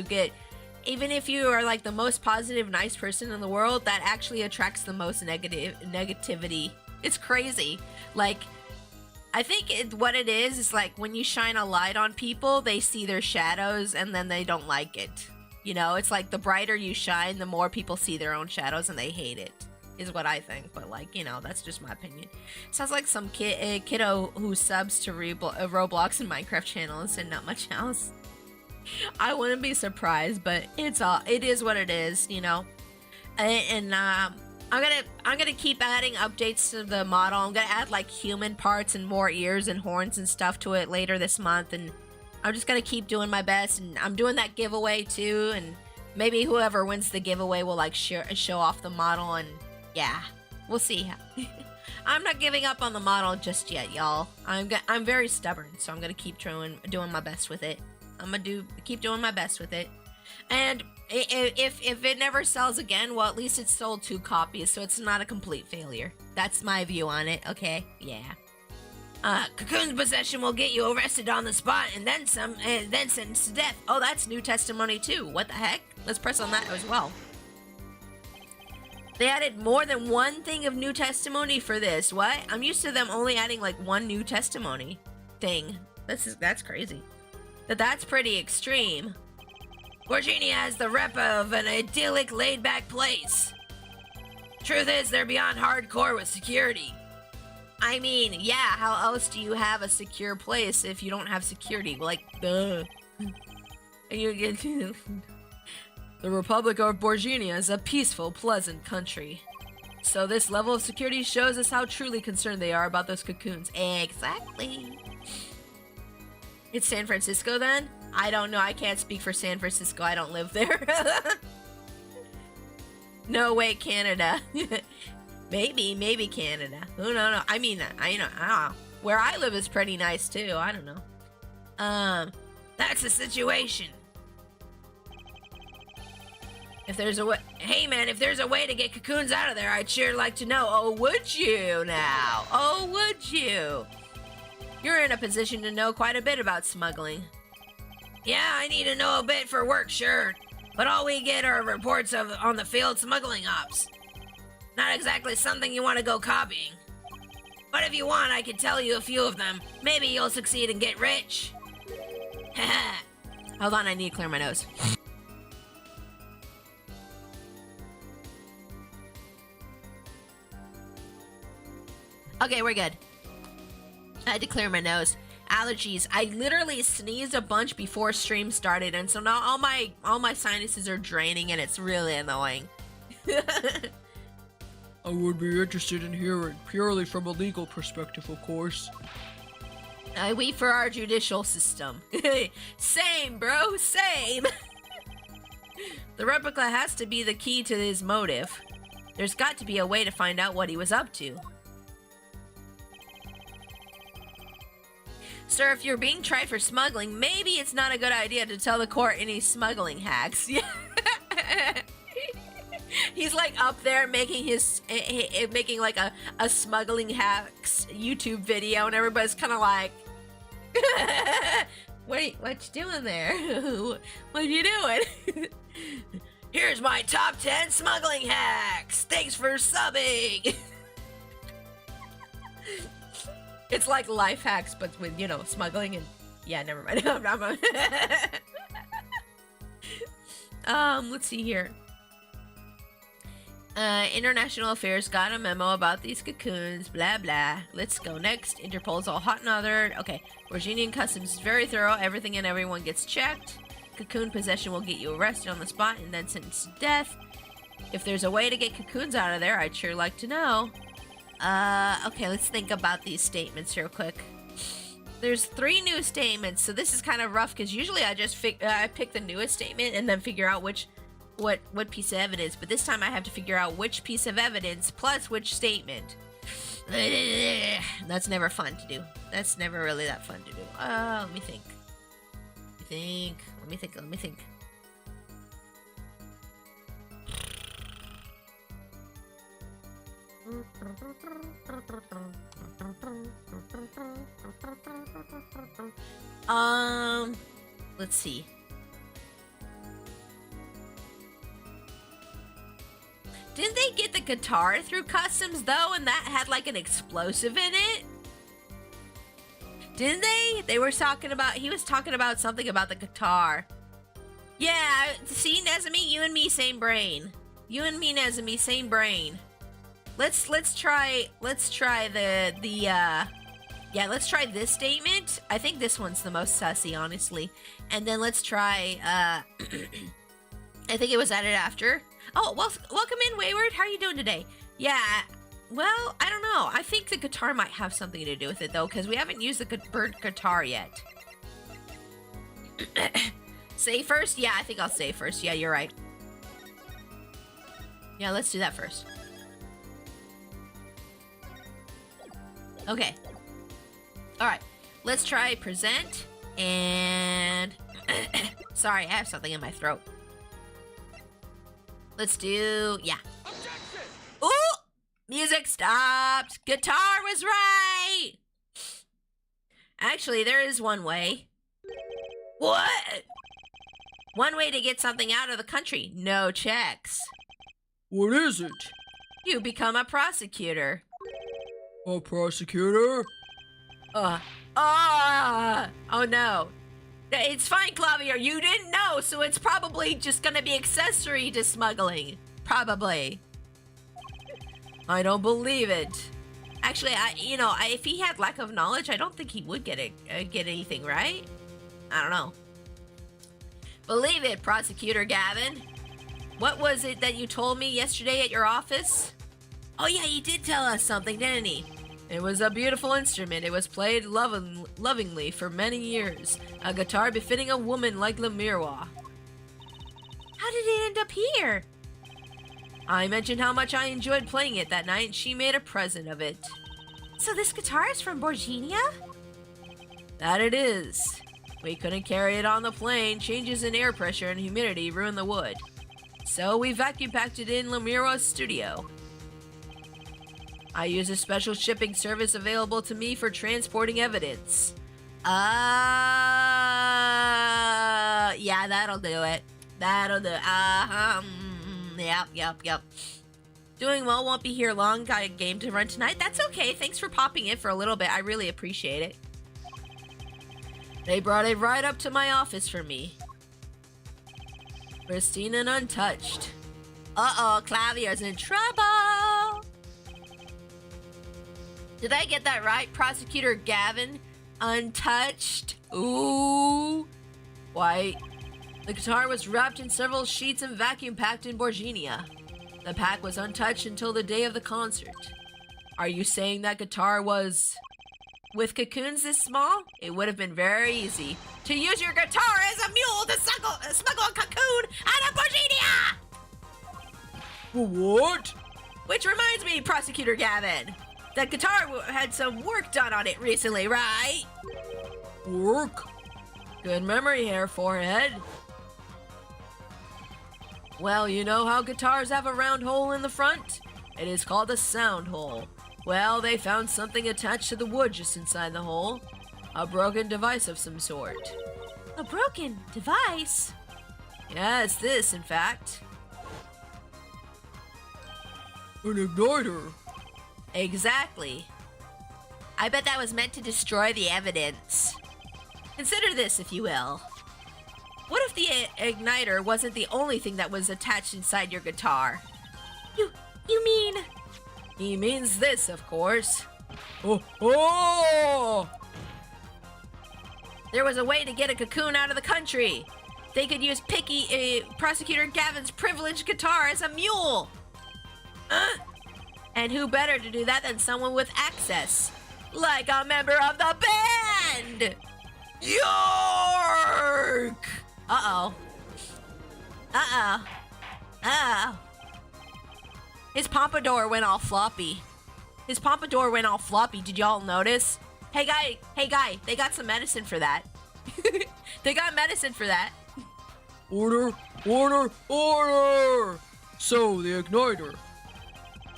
get, even if you are like the most positive, nice person in the world, that actually attracts the most negativity. It's crazy. Like, I think what it is like when you shine a light on people, they see their shadows and then they don't like it. You know, it's like the brighter you shine, the more people see their own shadows and they hate it. Is what I think, but like, you know, that's just my opinion. Sounds like some kiddo who subs to Roblox and Minecraft channel and said not much else. I wouldn't be surprised, but it is what it is, you know. And I'm gonna keep adding updates to the model. I'm gonna add like human parts and more ears and horns and stuff to it later this month, and I'm just gonna keep doing my best. And I'm doing that giveaway too, and maybe whoever wins the giveaway will like show off the model, and yeah, we'll see. I'm not giving up on the model just yet, y'all. I'm very stubborn, so I'm gonna keep doing my best with it. Keep doing my best with it. And if it never sells again, well, at least it sold 2 copies, so it's not a complete failure. That's my view on it. Okay, yeah. Cocoon's possession will get you arrested on the spot and then some, and then sentenced to death. Oh, that's new testimony too. What the heck? Let's press on that as well. They added more than one thing of new testimony for this. What? I'm used to them only adding like one new testimony thing. That's crazy. That's pretty extreme. Virginia has the rep of an idyllic, laid-back place. Truth is, they're beyond hardcore with security. I mean, yeah, how else do you have a secure place if you don't have security? Like, duh. And you get the Republic of Borginia is a peaceful, pleasant country. So this level of security shows us how truly concerned they are about those cocoons. Exactly. It's San Francisco then? I don't know. I can't speak for San Francisco. I don't live there. No, wait, Canada. Maybe Canada. Who no. I mean, I don't know. Where I live is pretty nice too. I don't know. That's the situation. If there's a way, hey man, if there's a way to get cocoons out of there, I'd sure like to know. Oh, would you now? Oh, would you? You're in a position to know quite a bit about smuggling. Yeah, I need to know a bit for work, sure. But all we get are reports of on the field smuggling ops. Not exactly something you want to go copying. But if you want, I can tell you a few of them. Maybe you'll succeed and get rich. Hold on, I need to clear my nose. Okay, we're good. I had to clear my nose. Allergies. I literally sneezed a bunch before stream started, and so now all my sinuses are draining, and it's really annoying. I would be interested in hearing, purely from a legal perspective, of course. I wait for our judicial system. Same, bro, same. The replica has to be the key to his motive. There's got to be a way to find out what he was up to. Sir, if you're being tried for smuggling, maybe it's not a good idea to tell the court any smuggling hacks. He's like up there making like a smuggling hacks YouTube video, and everybody's kind of like, what you doing there? What you doing? Here's my top 10 smuggling hacks. Thanks for subbing. It's like life hacks, but with, you know, smuggling and... Yeah, never mind. Let's see here. International Affairs got a memo about these cocoons, blah, blah. Let's go next. Interpol's all hot and bothered. Okay. Virginian Customs is very thorough. Everything and everyone gets checked. Cocoon possession will get you arrested on the spot and then sentenced to death. If there's a way to get cocoons out of there, I'd sure like to know. Okay, let's think about these statements real quick. There's 3 new statements, so this is kind of rough because usually I just I pick the newest statement and then figure out what piece of evidence, but this time I have to figure out which piece of evidence plus which statement. That's never fun to do. That's never really that fun to do. Let me think. Let me think. Let's see. Didn't they get the guitar through customs though, and that had like an explosive in it? Didn't they? He was talking about something about the guitar. Yeah, see, Nezumi, you and me, same brain. You and me, Nezumi, same brain. Let's try let's try this statement. I think this one's the most sussy, honestly. And then let's try I think it was added after. Oh, well, welcome in, Wayward. How are you doing today? Yeah, well, I don't know. I think the guitar might have something to do with it, though, because we haven't used the burnt guitar yet. Say first? Yeah, I think I'll say first. Yeah, you're right. Yeah, let's do that first. Okay. All right. Let's try present and... Sorry, I have something in my throat. Let's do... Yeah. Objection! Ooh! Music stopped. Guitar was right. Actually, there is one way. What? One way to get something out of the country. No checks. What is it? You become a prosecutor. A prosecutor? Oh no. It's fine, Clavier. You didn't know, so it's probably just gonna be accessory to smuggling. Probably. I don't believe it. Actually, if he had lack of knowledge, I don't think he would get anything, right? I don't know. Believe it, Prosecutor Gavin. What was it that you told me yesterday at your office? Oh yeah, he did tell us something, didn't he? It was a beautiful instrument. It was played lovingly for many years. A guitar befitting a woman like Lemirois. How did it end up here? I mentioned how much I enjoyed playing it that night, and she made a present of it. So this guitar is from Borginia? That it is. We couldn't carry it on the plane. Changes in air pressure and humidity ruined the wood. So we vacuum packed it in Lemiro's studio. I use a special shipping service available to me for transporting evidence. Yeah, that'll do it. That'll do it. Yep. Doing well, won't be here long. Got a game to run tonight. That's okay. Thanks for popping in for a little bit. I really appreciate it. They brought it right up to my office for me. Pristine and untouched. Uh-oh, Clavier's in trouble. Did I get that right, Prosecutor Gavin? Untouched? Ooh. Why, the guitar was wrapped in several sheets and vacuum packed in Borginia. The pack was untouched until the day of the concert. Are you saying that guitar was... With cocoons this small, it would have been very easy to use your guitar as a mule to smuggle a cocoon out of Borginia! What? Which reminds me, Prosecutor Gavin, that guitar had some work done on it recently, right? Work? Good memory here, Forehead. Well, you know how guitars have a round hole in the front? It is called a sound hole. Well, they found something attached to the wood just inside the hole. A broken device of some sort. A broken device? Yeah, it's this, in fact. An igniter. Exactly. I bet that was meant to destroy the evidence. Consider this, if you will. What if the igniter wasn't the only thing that was attached inside your guitar? You mean... He means this, of course. Oh! There was a way to get a cocoon out of the country. They could use Prosecutor Gavin's privileged guitar as a mule. And who better to do that than someone with access? Like a member of the band! York! Uh-oh. His pompadour went all floppy. Did y'all notice? Hey guy, they got some medicine for that. They got medicine for that. Order! So, the igniter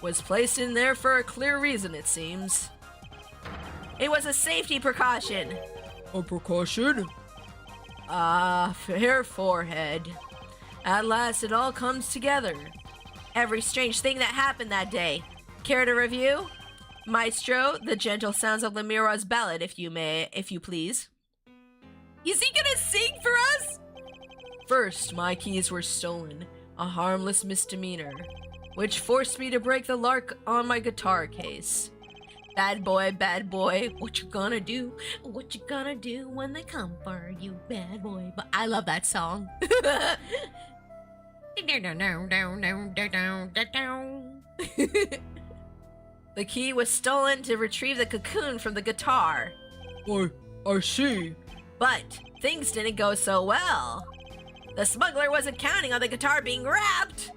was placed in there for a clear reason, it seems. It was a safety precaution. A precaution? Fair Forehead. At last, it all comes together. Every strange thing that happened that day. Care to review? Maestro, the gentle sounds of Lemiro's ballad, if you please. Is he gonna sing for us? First, my keys were stolen, a harmless misdemeanor, which forced me to break the lark on my guitar case. Bad boy, what you gonna do? What you gonna do when they come for you, bad boy? But I love that song. The key was stolen to retrieve the cocoon from the guitar. I see. But things didn't go so well. The smuggler wasn't counting on the guitar being wrapped.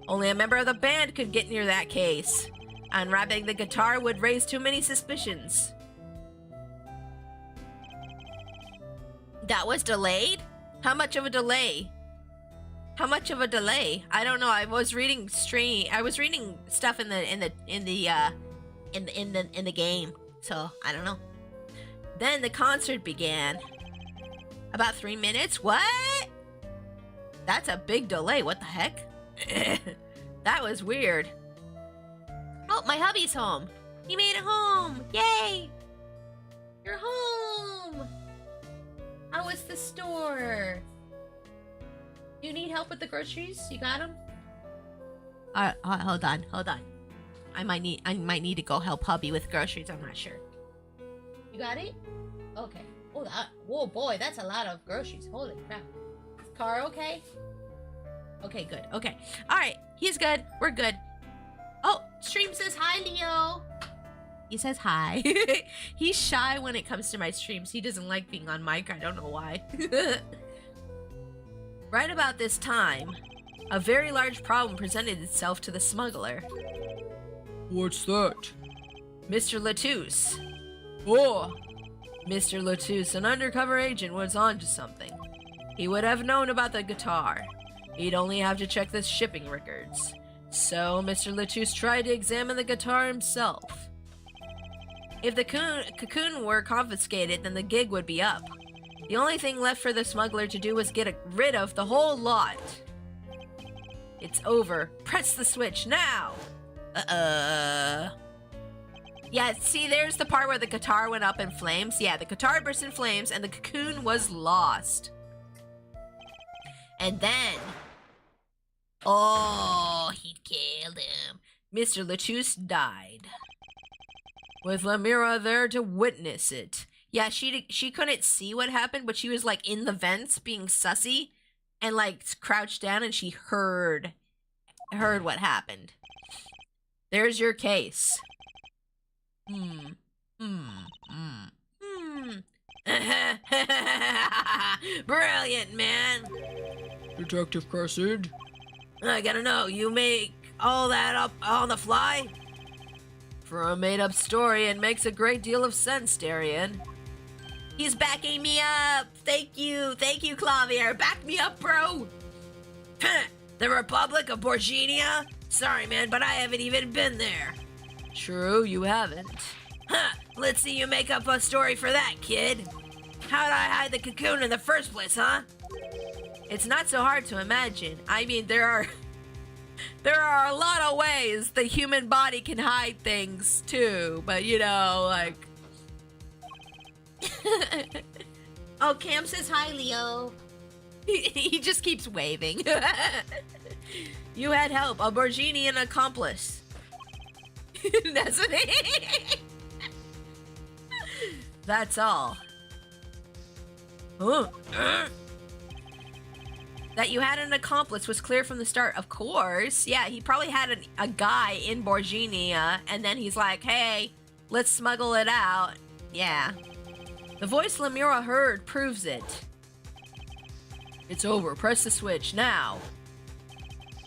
Only a member of the band could get near that case. Unwrapping the guitar would raise too many suspicions. That was delayed? How much of a delay? I don't know. I was reading stuff in the game, so I don't know. Then the concert began. About 3 minutes? What? That's a big delay. What the heck? That was weird. Oh, my hubby's home. He made it home. Yay! You're home. How was the store? You need help with the groceries? You got them? Hold on. I might need to go help hubby with groceries. I'm not sure. You got it? Okay. Oh boy, that's a lot of groceries. Holy crap. Car okay? Okay, good. Okay. All right. He's good. We're good. Oh, stream says hi, Leo. He says hi. He's shy when it comes to my streams. He doesn't like being on mic. I don't know why. Right about this time, a very large problem presented itself to the smuggler. What's that? Mr. Latouche. Oh, Mr. Latouche, an undercover agent, was onto something. He would have known about the guitar. He'd only have to check the shipping records. So, Mr. Latouche tried to examine the guitar himself. If the cocoon were confiscated, then the gig would be up. The only thing left for the smuggler to do was get rid of the whole lot. It's over. Press the switch now! Yeah, see, there's the part where the guitar went up in flames. Yeah, the guitar burst in flames and the cocoon was lost. And then... Oh, he killed him. Mr. Latouche died. With Lamira there to witness it. Yeah, she couldn't see what happened, but she was like in the vents being sussy and like crouched down and she heard what happened. There's your case. Brilliant, man. Detective Crescent. I gotta know, you make all that up on the fly? For a made-up story, it makes a great deal of sense, Darian. He's backing me up. Thank you, Clavier. Back me up, bro. The Republic of Borginia? Sorry, man, but I haven't even been there. True, you haven't. Let's see you make up a story for that, kid. How'd I hide the cocoon in the first place, huh? It's not so hard to imagine. I mean, there are a lot of ways the human body can hide things too, but you know, like. Oh, Cam says hi, Leo. He just keeps waving. You had help, a Borginian accomplice. Doesn't it? That's all. That you had an accomplice was clear from the start, of course. Yeah, he probably had a guy in Borginia, and then he's like, hey, let's smuggle it out. Yeah. The voice Lamira heard proves it. It's over. Press the switch now.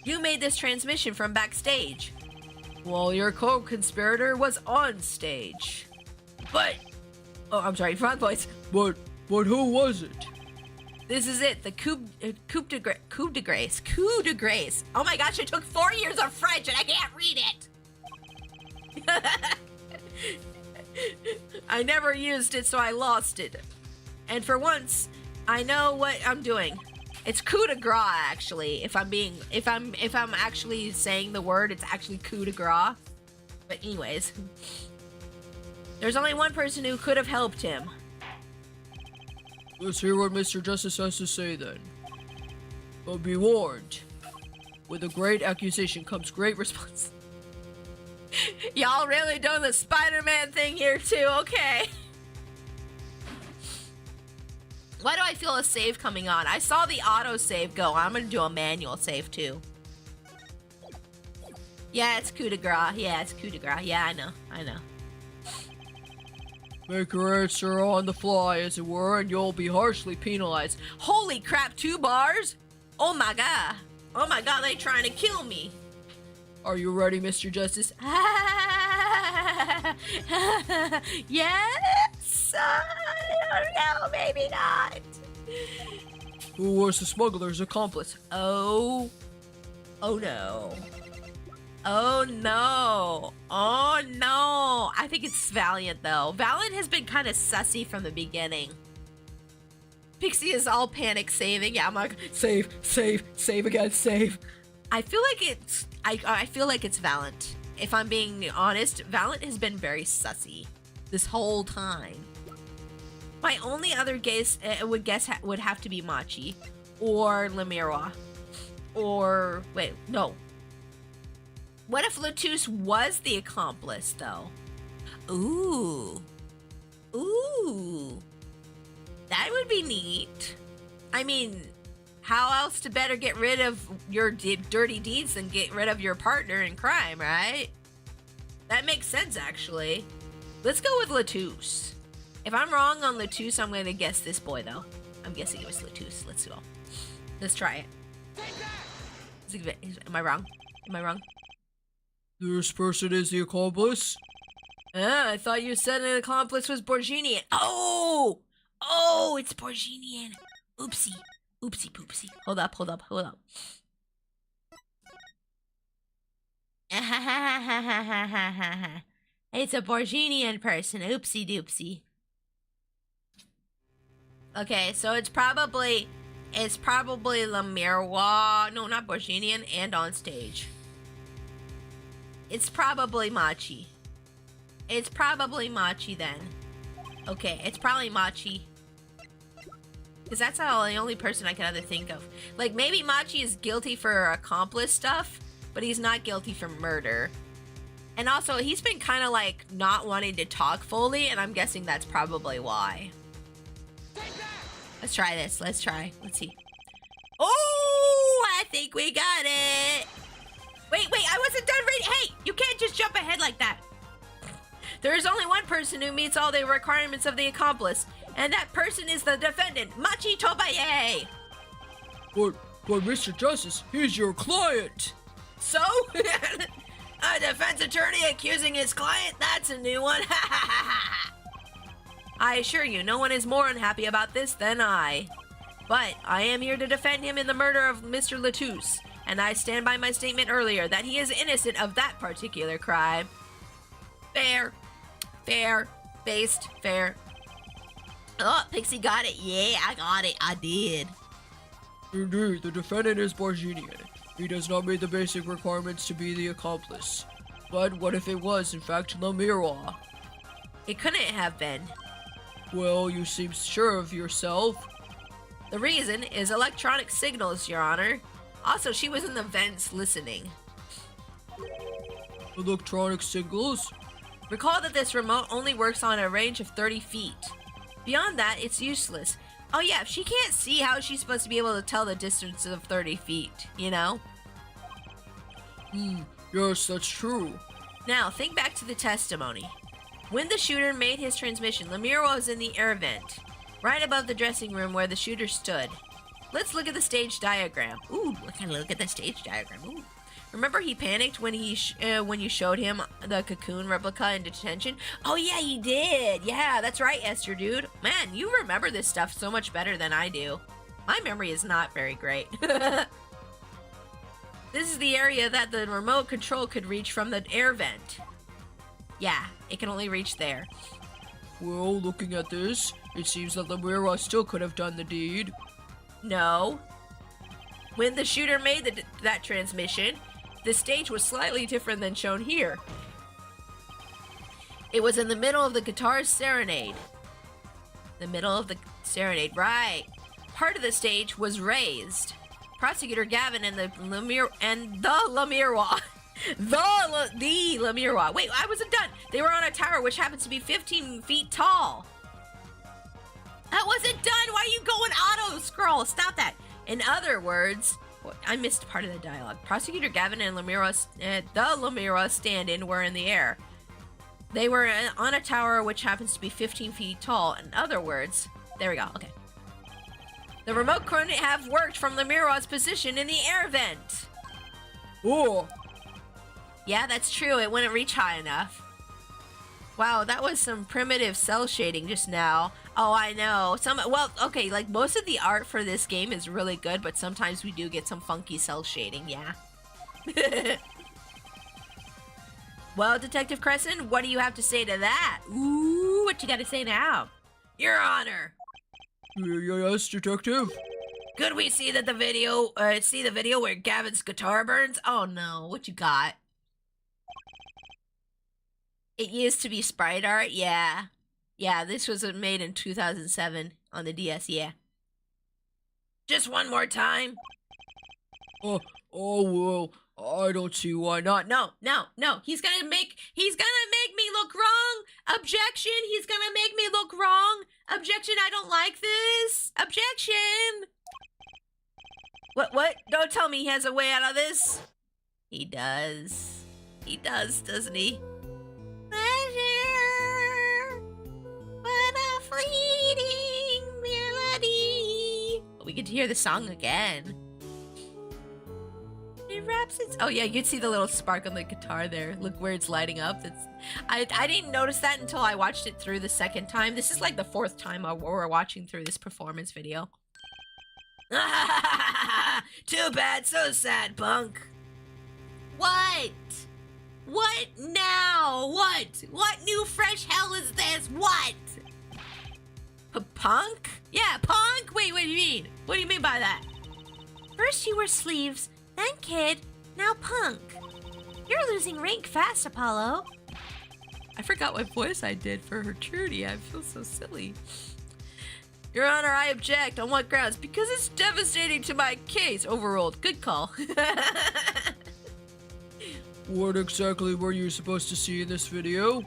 You made this transmission from backstage. Well, your co-conspirator was on stage. But... Oh, I'm sorry, wrong voice. But who was it? This is it, the coup de grace. Oh my gosh, it took 4 years of French and I can't read it. I never used it, so I lost it. And for once, I know what I'm doing. It's coup de grace, actually. If I'm actually saying the word, it's actually coup de grace. But anyways, there's only one person who could have helped him. Let's hear what Mr. Justice has to say then. But be warned, with a great accusation comes great response. Y'all really doing the Spider-Man thing here too, okay. Why do I feel a save coming on? I saw the auto save go. I'm gonna do a manual save too. Yeah, it's coup de grace. Yeah, I know. Make your answer on the fly, as it were, and you'll be harshly penalized. Holy crap, 2 bars? Oh my god, they trying to kill me. Are you ready, Mr. Justice? Yes? I don't know, maybe not. Who was the smuggler's accomplice? Oh no. I think it's Valiant, though. Valiant has been kind of sussy from the beginning. Pixie is all panic saving. Yeah, I'm like, Save again, save. I feel like it's... I feel like it's Valiant. If I'm being honest, Valiant has been very sussy this whole time. My only other guess would have to be Machi or Lamira. Or... Wait, no. What if Latouche was the accomplice, though? Ooh. Ooh. That would be neat. I mean, how else to better get rid of your dirty deeds than get rid of your partner in crime, right? That makes sense, actually. Let's go with Latouche. If I'm wrong on Latouche, I'm going to guess this boy, though. I'm guessing it was Latouche. Let's go. Let's try it. Am I wrong? Am I wrong? This person is the accomplice? I thought you said an accomplice was Borginian. Oh! Oh, it's Borginian. Oopsie. Oopsie poopsie. Hold up. It's a Borginian person. Oopsie doopsie. Okay, so it's probably Lamirois. No, not Borginian, and on stage. It's probably Machi. It's probably Machi then. Okay, it's probably Machi. Because that's the only person I can other think of. Like, maybe Machi is guilty for accomplice stuff, but he's not guilty for murder. And also, he's been kind of like not wanting to talk fully, and I'm guessing that's probably why. Let's try this. Let's see. Oh, I think we got it. Wait, I wasn't done reading. Hey, you can't just jump ahead like that. There is only one person who meets all the requirements of the accomplice, and that person is the defendant, Machi Tobaye. But Mr. Justice, he's your client. So? A defense attorney accusing his client? That's a new one. I assure you, no one is more unhappy about this than I. But I am here to defend him in the murder of Mr. Latouche, and I stand by my statement earlier that he is innocent of that particular crime. Fair. Based. Fair. Oh, Pixie got it. Yeah, I got it. I did. Indeed, the defendant is Borginian. He does not meet the basic requirements to be the accomplice. But what if it was, in fact, Lamirois? It couldn't have been. Well, you seem sure of yourself. The reason is electronic signals, Your Honor. Also, she was in the vents listening. Electronic signals? Recall that this remote only works on a range of 30 feet. Beyond that, it's useless. Oh yeah, if she can't see, how is she supposed to be able to tell the distance of 30 feet, you know? Yes, that's true. Now, think back to the testimony. When the shooter made his transmission, Lamirois was in the air vent, right above the dressing room where the shooter stood. Let's look at the stage diagram. Ooh, look at the stage diagram. Ooh. Remember he panicked when when you showed him the cocoon replica in detention? Oh yeah, he did. Yeah, that's right, Esther, dude. Man, you remember this stuff so much better than I do. My memory is not very great. This is the area that the remote control could reach from the air vent. Yeah, it can only reach there. Well, looking at this, it seems that Lamirois still could have done the deed. No. When the shooter made that transmission, the stage was slightly different than shown here. It was in the middle of the guitar's serenade. The middle of the serenade, right. Part of the stage was raised. Prosecutor Gavin and the Lamirois. the Lamirois. Wait, I wasn't done. They were on a tower which happens to be 15 feet tall. That wasn't done. Why are you going auto scroll? Stop that. In other words, I missed part of the dialogue. Prosecutor Gavin and the Lamirois stand-in were in the air. They were on a tower which happens to be 15 feet tall. In other words, there we go. Okay. The remote couldn't have worked from Lamirois' position in the air vent. Oh. Yeah, that's true. It wouldn't reach high enough. Wow, that was some primitive cell shading just now. Oh, I know. Okay, like most of the art for this game is really good, but sometimes we do get some funky cell shading, yeah. Well, Detective Crescent, what do you have to say to that? Ooh, what you got to say now? Your Honor, Yes, Detective? could we see the video where Gavin's guitar burns? Oh no, what you got? It used to be sprite art, yeah. Yeah, this was made in 2007 on the DS, yeah. Just one more time. Well, I don't see why not. No. He's gonna make me look wrong. Objection. He's gonna make me look wrong. Objection. I don't like this. Objection. What? Don't tell me he has a way out of this. He does. He does, doesn't he? Pleasure, but a fleeting melody. We get to hear the song again. It wraps its. Oh yeah, you can see the little spark on the guitar there. Look where it's lighting up. I didn't notice that until I watched it through the second time. This is like the fourth time we're watching through this performance video. Too bad, so sad, punk. What? What now? What? What new fresh hell is this? What? Punk? Yeah, punk? Wait, what do you mean? What do you mean by that? First you were sleeves, then kid, now punk. You're losing rank fast, Apollo. I forgot what voice I did for her Trudy. I feel so silly. Your Honor, I object. On what grounds? Because it's devastating to my case. Overruled. Good call. What exactly were you supposed to see in this video?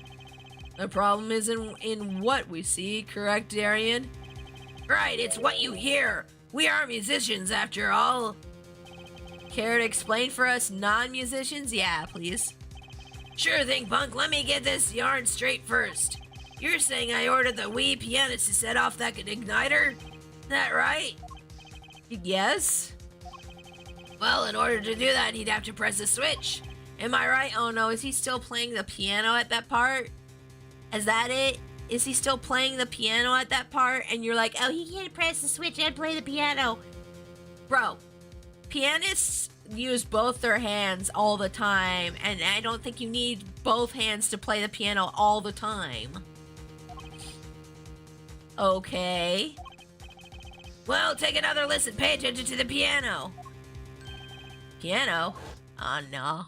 The problem is in what we see, correct, Darian? Right, it's what you hear. We are musicians, after all. Care to explain for us non-musicians? Yeah, please. Sure thing, punk. Let me get this yarn straight first. You're saying I ordered the Wii pianist to set off that igniter? That right? Yes? Well, in order to do that, he'd have to press a switch. Am I right? Oh no, is he still playing the piano at that part? Is that it? Is he still playing the piano at that part? And you're like, oh, he can't press the switch and play the piano. Bro, pianists use both their hands all the time, and I don't think you need both hands to play the piano all the time. Okay. Well, take another listen. Pay attention to the piano. Piano? Oh no.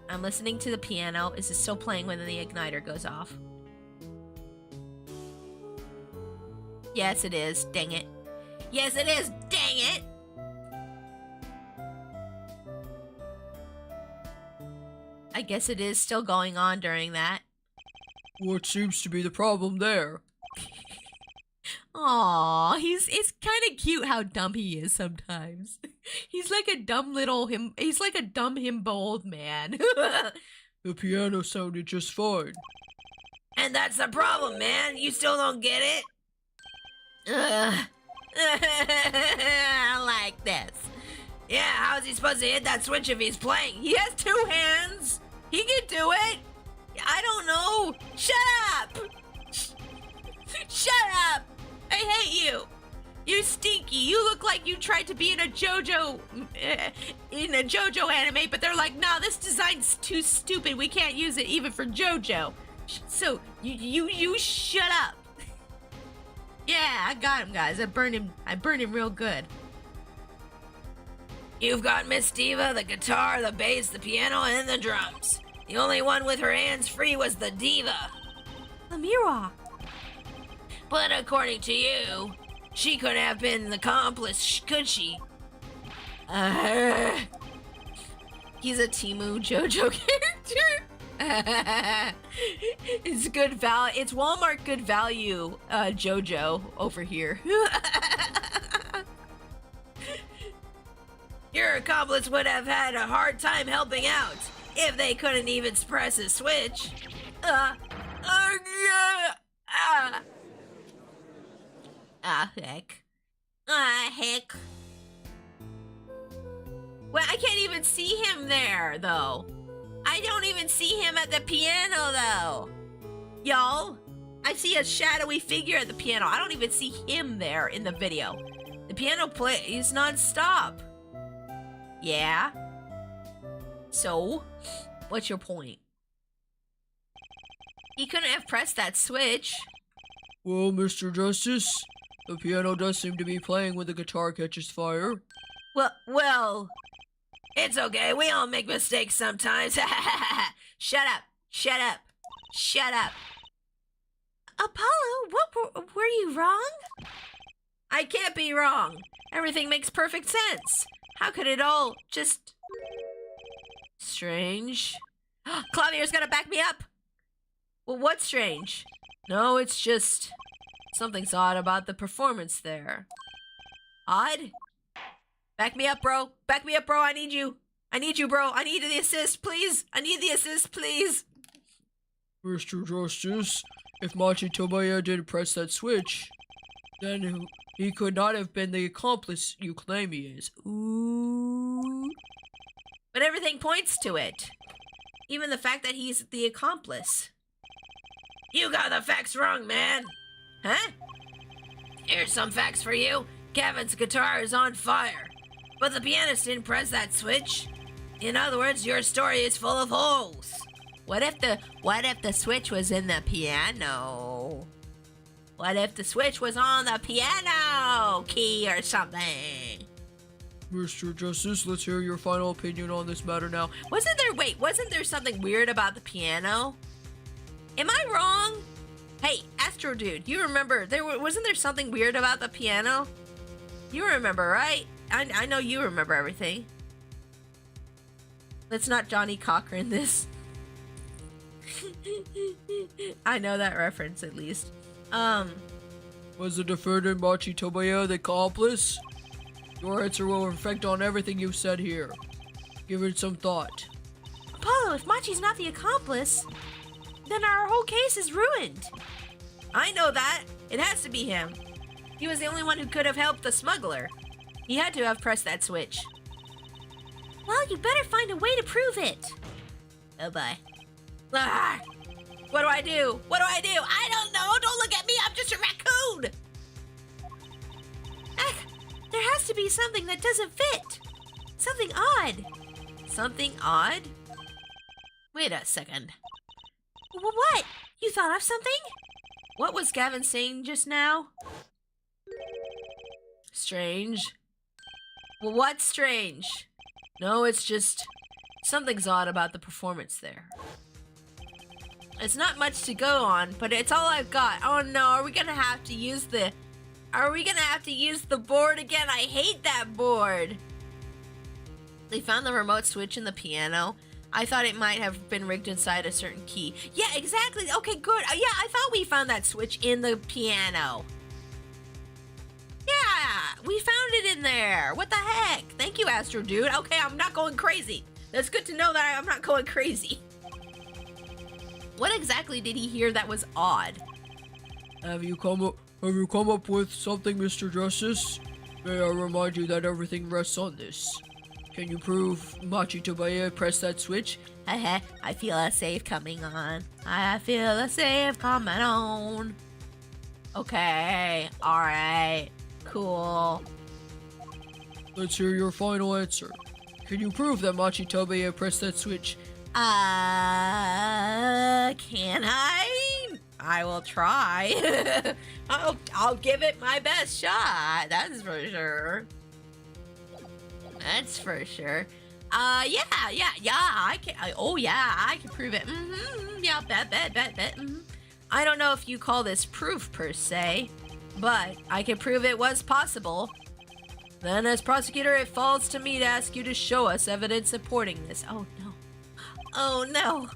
I'm listening to the piano. Is it still playing when the igniter goes off? Yes, it is. Dang it. Yes, it is. Dang it. I guess it is still going on during that. What seems to be the problem there? Aw, it's kind of cute how dumb he is sometimes. He's like a dumb little him. He's like a dumb himbo old man. The piano sounded just fine. And that's the problem, man. You still don't get it? I like this. Yeah, how is he supposed to hit that switch if he's playing? He has two hands. He can do it. I don't know. Shut up. Shut up. I hate you. You stinky. You look like you tried to be in a JoJo anime, but they're like, nah, this design's too stupid. We can't use it even for JoJo. So you shut up. Yeah, I got him, guys. I burned him real good. You've got Miss Diva, the guitar, the bass, the piano, and the drums. The only one with her hands free was the diva. Lemira. But according to you, she couldn't have been the accomplice, could she? He's a Temu JoJo character. It's good value. It's Walmart good value JoJo over here. Your accomplice would have had a hard time helping out if they couldn't even press a switch. Heck. Heck. Well, I can't even see him there, though. I don't even see him at the piano, though. Y'all, I see a shadowy figure at the piano. I don't even see him there in the video. The piano plays non-stop. Yeah? So, what's your point? He couldn't have pressed that switch. Well, Mr. Justice, the piano does seem to be playing when the guitar catches fire. Well, it's okay. We all make mistakes sometimes. shut up. Shut up. Shut up. Apollo, what were you wrong? I can't be wrong. Everything makes perfect sense. How could it all just... Strange. Clavier's gonna back me up. Well, what's strange? No, it's just... Something's odd about the performance there. Odd? Back me up, bro. Back me up, bro. I need you. I need you, bro. I need the assist, please. I need the assist, please. Mr. Justice, if Machi Tobaya didn't press that switch, then he could not have been the accomplice you claim he is. Ooh. But everything points to it. Even the fact that he's the accomplice. You got the facts wrong, man. Huh? Here's some facts for you. Kevin's guitar is on fire, but the pianist didn't press that switch. In other words, your story is full of holes. What if the switch was in the piano? What if the switch was on the piano key or something? Mr. Justice, let's hear your final opinion on this matter now. Wasn't there something weird about the piano? Am I wrong? Hey, Astro Dude, you remember, wasn't there something weird about the piano? You remember, right? I know you remember everything. Let's not Johnny Cochran this. I know that reference at least. Was the defendant Machi Tobaya the accomplice? Your answer will reflect on everything you've said here. Give it some thought. Apollo, if Machi's not the accomplice, then our whole case is ruined. I know that. It has to be him. He was the only one who could have helped the smuggler. He had to have pressed that switch. Well, you better find a way to prove it. Oh, bye. Ah! What do I do? What do I do? I don't know. Don't look at me. I'm just a raccoon. Ah, there has to be something that doesn't fit. Something odd. Something odd? Wait a second. What? You thought of something? What was Gavin saying just now? Strange. Well, what's strange? No, it's just... something's odd about the performance there. It's not much to go on, but it's all I've got. Oh no, are we gonna have to use the... Are we gonna have to use the board again? I hate that board! They found the remote switch in the piano. I thought it might have been rigged inside a certain key. Yeah, exactly. Okay, good. Yeah, I thought we found that switch in the piano. Yeah, we found it in there. What the heck? Thank you, Astro Dude. Okay, I'm not going crazy. That's good to know that I'm not going crazy. What exactly did he hear that was odd? Have you come up with something, Mr. Justice? May I remind you that everything rests on this. Can you prove Machi Tobaya pressed that switch? I feel a save coming on. I feel a save coming on. Okay, alright, cool. Let's hear your final answer. Can you prove that Machi Tobaya pressed that switch? Can I? I will try. I'll give it my best shot. That's for sure. That's for sure. Yeah. I can. I can prove it. Yeah, bet. I don't know if you call this proof per se, but I can prove it was possible. Then, as prosecutor, it falls to me to ask you to show us evidence supporting this. Oh no. Oh no.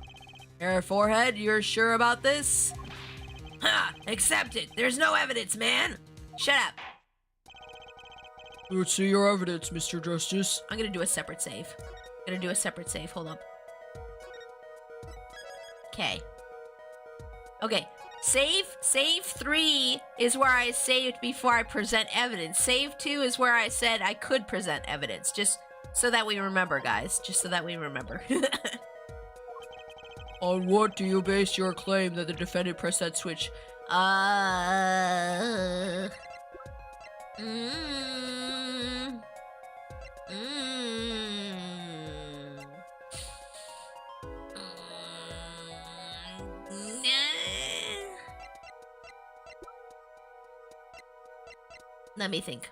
Air Forehead, you're sure about this? Ha! Accept it. There's no evidence, man. Shut up. Let's see your evidence, Mr. Justice. I'm gonna do a separate save. Hold up. Okay. Save 3 is where I saved before I present evidence. Save 2 is where I said I could present evidence. Just so that we remember, guys. Just so that we remember. On what do you base your claim that the defendant pressed that switch? Let me think.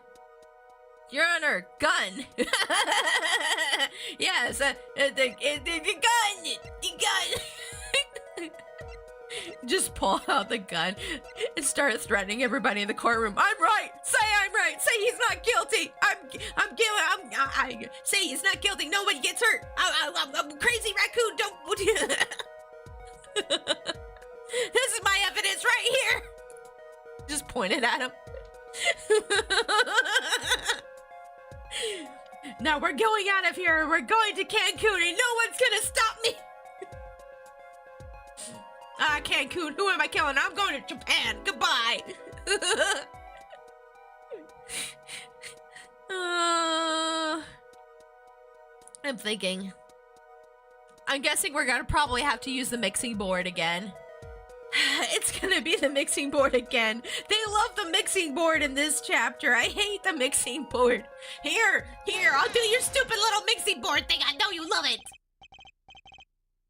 Your Honor, gun. Yes, the gun. Just pull out the gun and start threatening everybody in the courtroom. I'm right. Say I'm he's not guilty. I'm guilty. I say he's not guilty. Nobody gets hurt. I'm crazy raccoon. Don't. This is my evidence right here. Just pointed at him. Now we're going out of here. We're going to Cancun, and no one's gonna stop me. Cancun. Who am I killing? I'm going to Japan. Goodbye. I'm thinking. I'm guessing we're gonna probably have to use the mixing board again. It's gonna be the mixing board again. They love the mixing board in this chapter. I hate the mixing board. Here, I'll do your stupid little mixing board thing. I know you love it.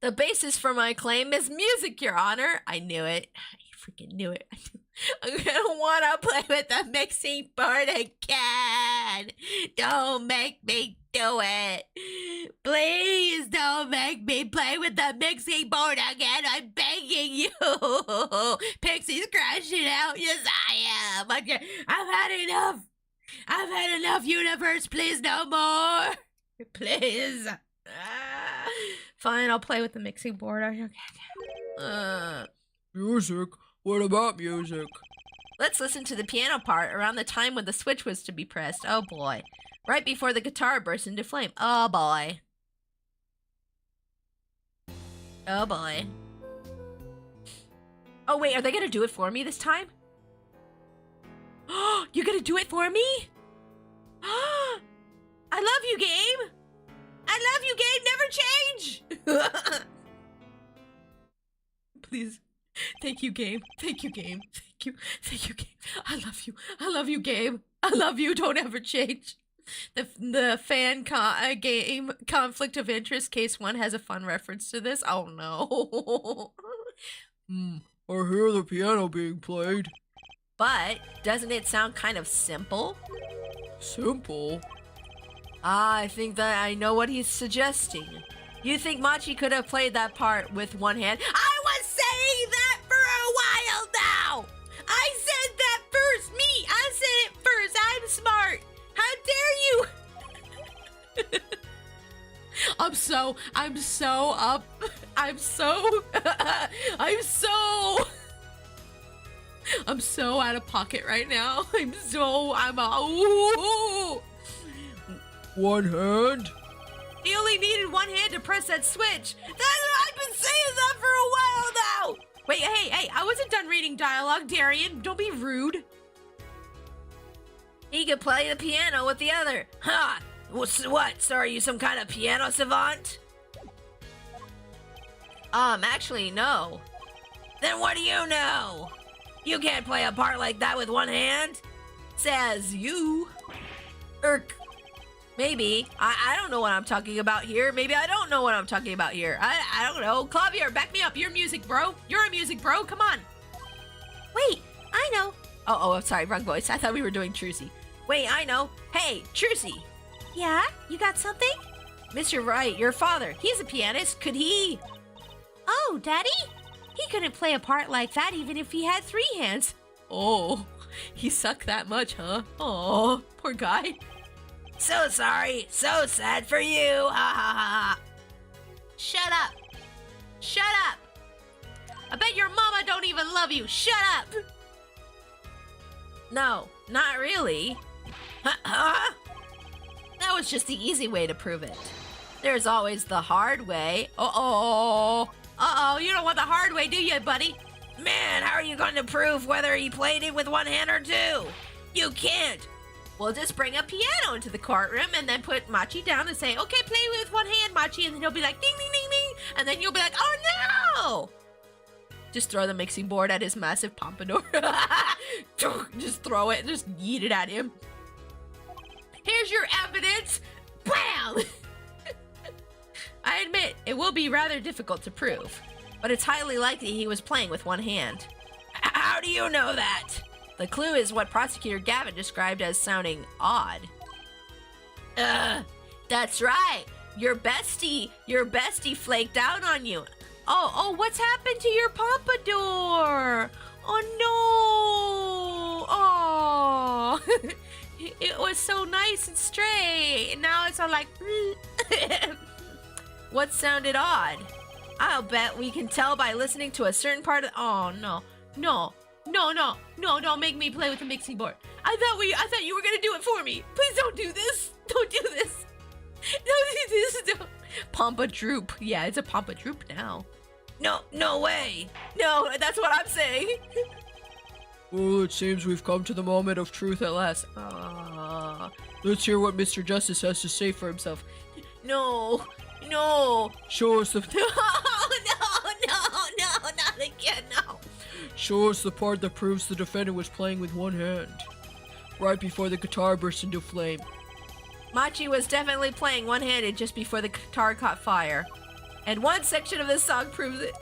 The basis for my claim is music, Your Honor. I knew it. I freaking knew it. I'm gonna wanna play with the mixing board again. Don't make me do it. Please don't make me play with the mixing board again. I'm begging you. Pixie's crashing out. Yes, I am. I've had enough. I've had enough, universe. Please, no more. Please. Fine, I'll play with the mixing board. Music? What about music? Let's listen to the piano part around the time when the switch was to be pressed. Oh boy. Right before the guitar burst into flame. Oh boy. Oh boy. Oh wait, are they gonna do it for me this time? Oh, you're gonna do it for me? I love you, game. I love you, game. Never change. Please. Thank you, game. Thank you, game. Thank you. Thank you, game. I love you. I love you, game. I love you. Don't ever change. The fan game conflict of interest case 1 has a fun reference to this. Oh no. I hear the piano being played. But doesn't it sound kind of simple? Simple? I think that I know what he's suggesting. You think Machi could have played that part with one hand? I was saying that for a while now! I said that first! Me! I said it first! I'm smart! How dare you! I'm so out of pocket right now. One hand? He only needed one hand to press that switch. I've been saying that for a while now. Wait, hey, I wasn't done reading dialogue, Darian. Don't be rude. He could play the piano with the other. Huh? What? So are you some kind of piano savant? Actually, no. Then what do you know? You can't play a part like that with one hand? Says you. Maybe. I don't know what I'm talking about here. Maybe I don't know what I'm talking about here. I don't know. Clavier, back me up. You're music, bro. You're a music, bro. Come on. Wait, I know. Oh, I'm sorry. Wrong voice. I thought we were doing Trucy. Wait, I know. Hey, Trucy. Yeah? You got something? Mr. Wright, your father. He's a pianist. Could he? Oh, Daddy? He couldn't play a part like that even if he had 3 hands. Oh, he sucked that much, huh? Oh, poor guy. So sorry. So sad for you. Ha ha ha. Shut up. Shut up. I bet your mama don't even love you. Shut up. No, not really. That was just the easy way to prove it. There's always the hard way. Uh-oh. Uh-oh, you don't want the hard way, do you, buddy? Man, how are you going to prove whether he played it with one hand or 2? You can't. We'll just bring a piano into the courtroom and then put Machi down and say, okay, play with one hand, Machi. And then he'll be like, ding, ding, ding, ding. And then you'll be like, oh, no. Just throw the mixing board at his massive pompadour. Just throw it. Just yeet it at him. Here's your evidence. Bam! I admit, it will be rather difficult to prove, but it's highly likely he was playing with one hand. How do you know that? The clue is what Prosecutor Gavin described as sounding odd. That's right. Your bestie flaked out on you. Oh, what's happened to your pompadour? Oh, no. Oh. It was so nice and straight, and now it's all like. What sounded odd? I'll bet we can tell by listening to a certain part of. Oh no, no, no, no, no! Don't make me play with the mixing board. I thought you were gonna do it for me. Please don't do this. Don't do this. Don't do this. Don't. Pompa Droop. Yeah, it's a Pompa Droop now. No way. No, that's what I'm saying. Well, it seems we've come to the moment of truth at last. Let's hear what Mr. Justice has to say for himself. No. Show us the No, not again, no. Show us the part that proves the defendant was playing with one hand. Right before the guitar burst into flame. Machi was definitely playing one-handed just before the guitar caught fire. And one section of the song proves it.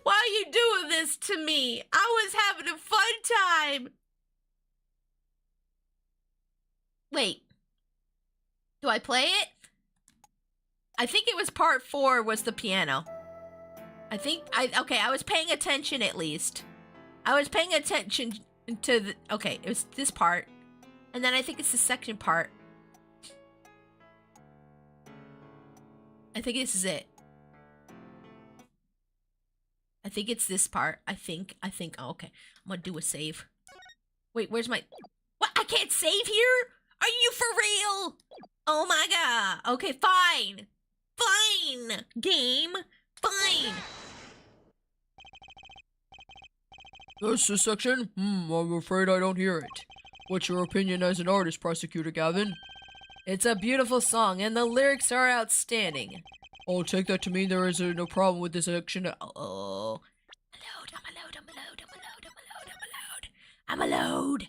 Why are you doing this to me? I was having a fun time. Wait. Do I play it? I think it was part 4 was the piano. Okay, I was paying attention at least. I was paying attention to the, okay, it was this part. And then I think it's the second part. I think this is it. I think it's this part. I think, oh, okay. I'm gonna do a save. Wait, where's my, what? I can't save here? Are you for real? Oh my god. Okay, fine. Fine, game. Fine. That's the section? I'm afraid I don't hear it. What's your opinion as an artist, Prosecutor Gavin? It's a beautiful song, and the lyrics are outstanding. I'll take that to mean there is no problem with this section. Oh. I'm a loading.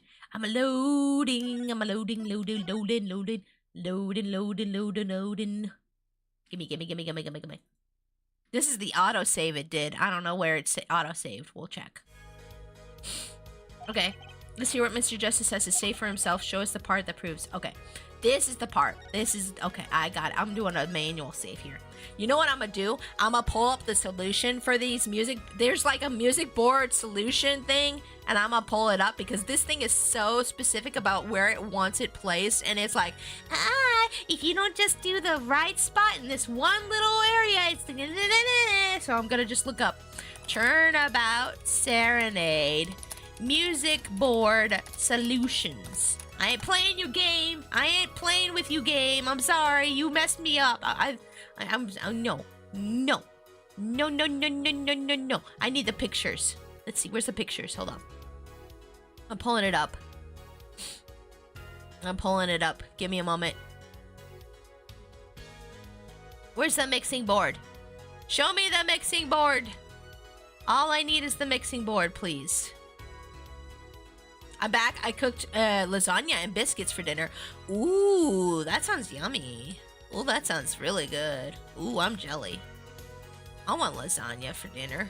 Gimme. This is the autosave it did. I don't know where it's autosaved. We'll check. Okay. Let's hear what Mr. Justice has to say for himself. Show us the part that proves. Okay. This is the part. This is, okay, I got it. I'm doing a manual save here. You know what I'm gonna do? I'm gonna pull up the solution for these music. There's like a music board solution thing, and I'm gonna pull it up because this thing is so specific about where it wants it placed, and it's like, if you don't just do the right spot in this one little area, it's so I'm gonna just look up Turnabout Serenade music board solutions. I ain't playing your game. I ain't playing with you, game. I'm sorry. You messed me up. No. I need the pictures. Let's see. Where's the pictures? Hold on. I'm pulling it up. Give me a moment. Where's the mixing board? Show me the mixing board. All I need is the mixing board, please. I'm back. I cooked lasagna and biscuits for dinner. Ooh, that sounds yummy. Ooh, that sounds really good. Ooh, I'm jelly. I want lasagna for dinner.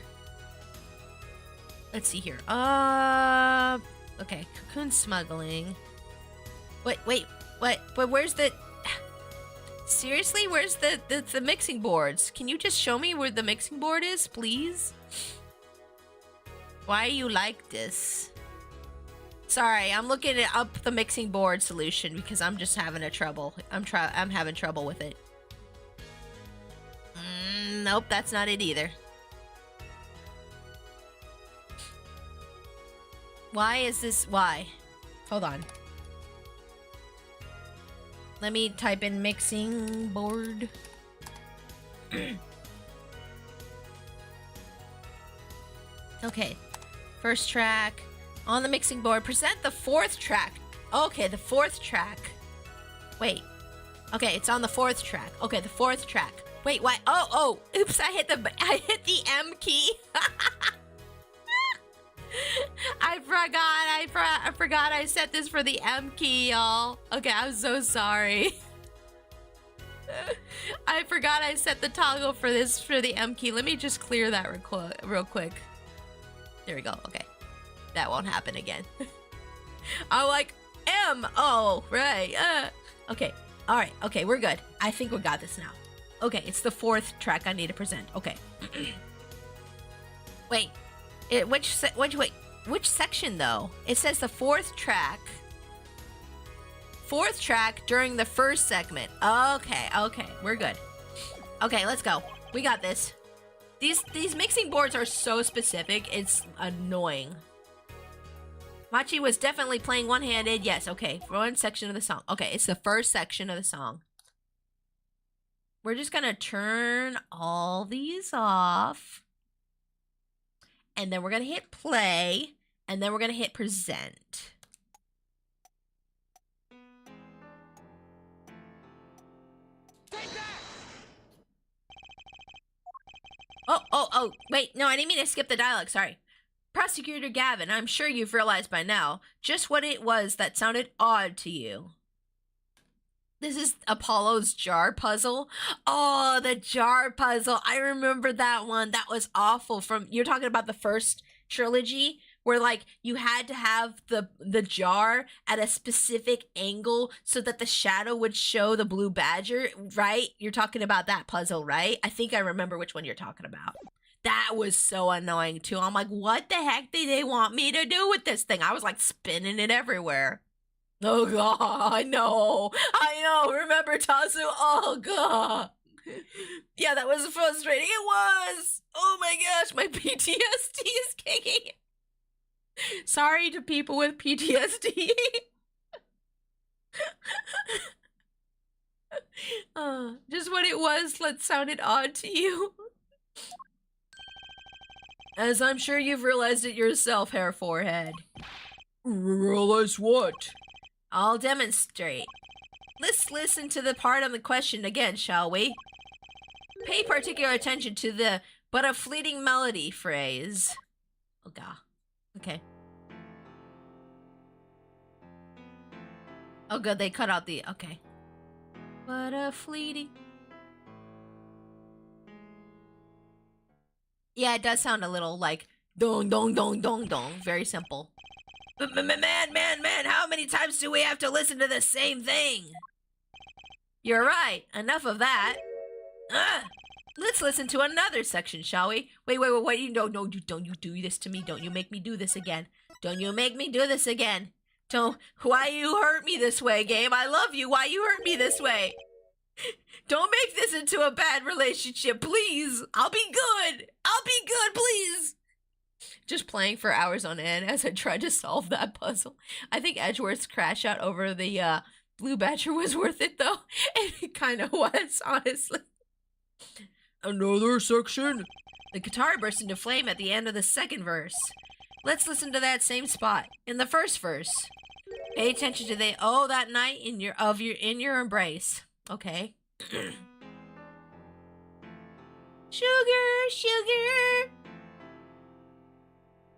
Let's see here. Okay, cocoon smuggling. Wait, what? But where's the... Seriously, where's the mixing boards? Can you just show me where the mixing board is, please? Why are you like this? Sorry, I'm looking up the mixing board solution because I'm just having a trouble. I'm having trouble with it. Nope, that's not it either. Why is this? Why? Hold on. Let me type in mixing board. Okay. First track. On the mixing board, present the 4th track. Okay, the 4th track. Wait. Okay, it's on the 4th track. Okay, the 4th track. Wait, what? Oh, oops, I hit the M key. I forgot I set this for the M key, y'all. Okay, I'm so sorry. I forgot I set the toggle for this for the M key. Let me just clear that real quick. There we go. Okay. That won't happen again. I'm like, M. Oh, right. Okay. All right. Okay, we're good. I think we got this now. Okay, it's the 4th track I need to present. Okay. Wait. Which section though? It says the 4th track. fourth track during the first segment. Okay, we're good. Okay, let's go. We got this. These mixing boards are so specific, it's annoying. Machi was definitely playing one-handed. Yes, okay, for one section of the song. Okay, it's the first section of the song. We're just gonna turn all these off. And then we're gonna hit play. And then we're gonna hit present. Oh, wait, no, I didn't mean to skip the dialogue, sorry. Prosecutor Gavin, I'm sure you've realized by now just what it was that sounded odd to you. This is Apollo's jar puzzle. Oh, the jar puzzle. I remember that one. That was awful. You're talking about the first trilogy where like you had to have the jar at a specific angle so that the shadow would show the blue badger, right? You're talking about that puzzle, right? I think I remember which one you're talking about. That was so annoying too. I'm like, what the heck did they want me to do with this thing? I was like spinning it everywhere. Oh god, I know. Remember Tasu? Oh god. Yeah, that was frustrating. It was. Oh my gosh, my PTSD is kicking. Sorry to people with PTSD. Just what it was that sounded odd to you. As I'm sure you've realized it yourself, Hair Forehead. Realize what? I'll demonstrate. Let's listen to the part on the question again, shall we? Pay particular attention to the "but a fleeting melody" phrase. Oh god. Okay. Oh good, they cut out the... Okay. But a fleeting... Yeah, it does sound a little like dong dong dong dong dong. Very simple. Man, how many times do we have to listen to the same thing? You're right. Enough of that. Let's listen to another section, shall we? Wait. Don't you do this to me. Don't you make me do this again. Don't you make me do this again. Why you hurt me this way, game? I love you. Why you hurt me this way? Don't make this into a bad relationship, please. I'll be good, please. Just playing for hours on end as I tried to solve that puzzle. I think Edgeworth's crash out over the blue badger was worth it, though. And it kind of was, honestly. Another section? The guitar burst into flame at the end of the second verse. Let's listen to that same spot in the first verse. Pay attention to that night in your embrace. Okay. Sugar.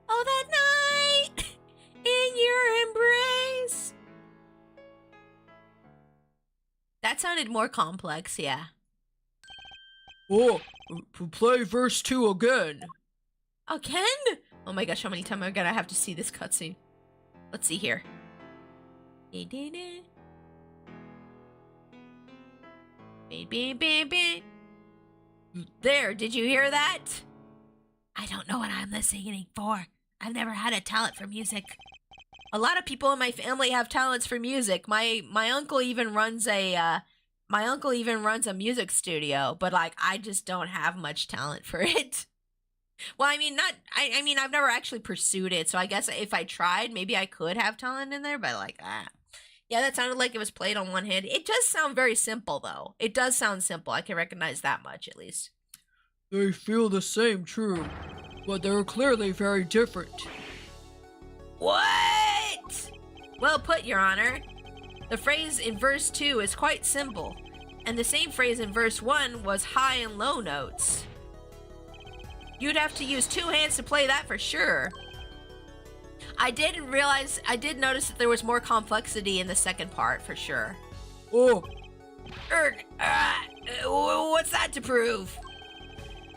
Oh, that night in your embrace. That sounded more complex, yeah. Oh, play verse 2 again. Again? Oh my gosh, how many times am I gonna have to see this cutscene? Let's see here. There, did you hear that? I don't know what I'm listening for. I've never had a talent for music. A lot of people in my family have talents for music. My uncle even runs a music studio, but like I just don't have much talent for it. Well, I mean, I've never actually pursued it, so I guess if I tried, maybe I could have talent in there, but like, yeah, that sounded like it was played on one hand. It does sound very simple, though. It does sound simple. I can recognize that much, at least. They feel the same, true, but they're clearly very different. What? Well put, Your Honor. The phrase in verse 2 is quite simple, and the same phrase in verse 1 was high and low notes. You'd have to use two hands to play that for sure. I did notice that there was more complexity in the second part for sure. Oh. What's that to prove?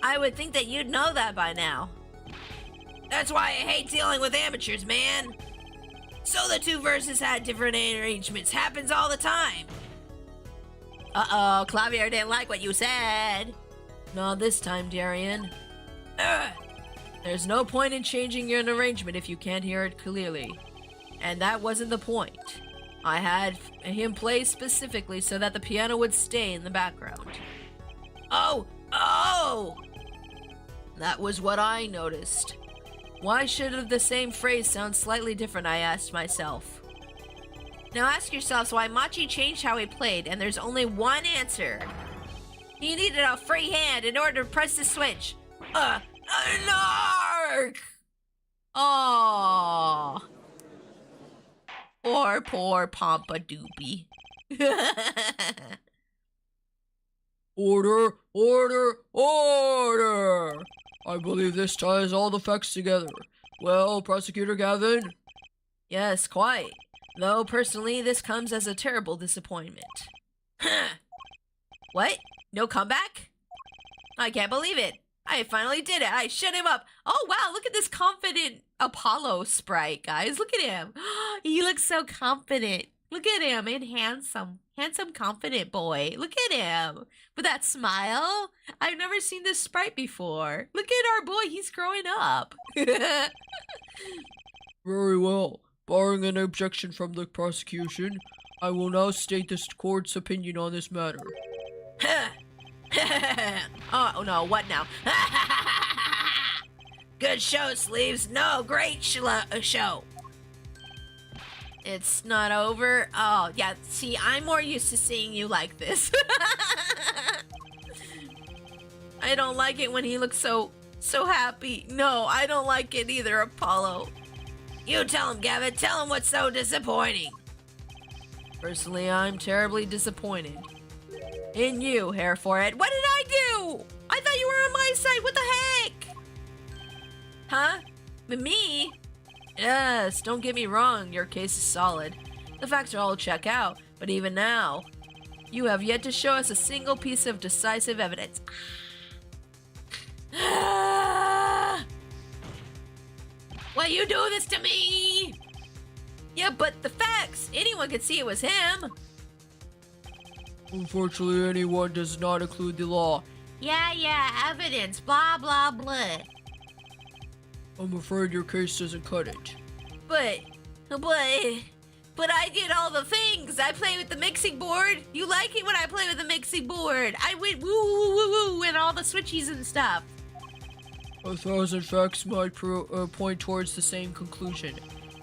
I would think that you'd know that by now. That's why I hate dealing with amateurs, man. So the two verses had different arrangements. Happens all the time. Uh-oh, Clavier didn't like what you said. Not this time, Darian. There's no point in changing an arrangement if you can't hear it clearly. And that wasn't the point. I had him play specifically so that the piano would stay in the background. Oh! Oh! That was what I noticed. Why should the same phrase sound slightly different, I asked myself. Now ask yourselves why Machi changed how he played, and there's only one answer. He needed a free hand in order to press the switch. Narc! Aww. Poor Pompadoopy. Order, order, order! I believe this ties all the facts together. Well, Prosecutor Gavin? Yes, quite. Though, personally, this comes as a terrible disappointment. What? No comeback? I can't believe it. I finally did it. I shut him up. Oh, wow. Look at this confident Apollo sprite, guys. Look at him. He looks so confident. Look at him and handsome. Handsome, confident boy. Look at him. With that smile. I've never seen this sprite before. Look at our boy. He's growing up. Very well. Barring an objection from the prosecution, I will now state the court's opinion on this matter. Oh, no. What now? Good show, Sleeves. No, great show. It's not over. Oh, yeah. See, I'm more used to seeing you like this. I don't like it when he looks so happy. No, I don't like it either, Apollo. You tell him, Gavin. Tell him what's so disappointing. Personally, I'm terribly disappointed. In you, Hair Forehead. What did I do? I thought you were on my side. What the heck? Huh? Me? Yes, don't get me wrong, your case is solid. The facts are all check out, but even now, you have yet to show us a single piece of decisive evidence. Why you do this to me? Yeah, but the facts. Anyone could see it was him. Unfortunately, anyone does not include the law. Yeah, evidence. Blah, blah, blah. I'm afraid your case doesn't cut it. But I did all the things. I play with the mixing board. You like it when I play with the mixing board. I went woo, woo, woo, woo, and all the switchies and stuff. 1,000 facts might point towards the same conclusion,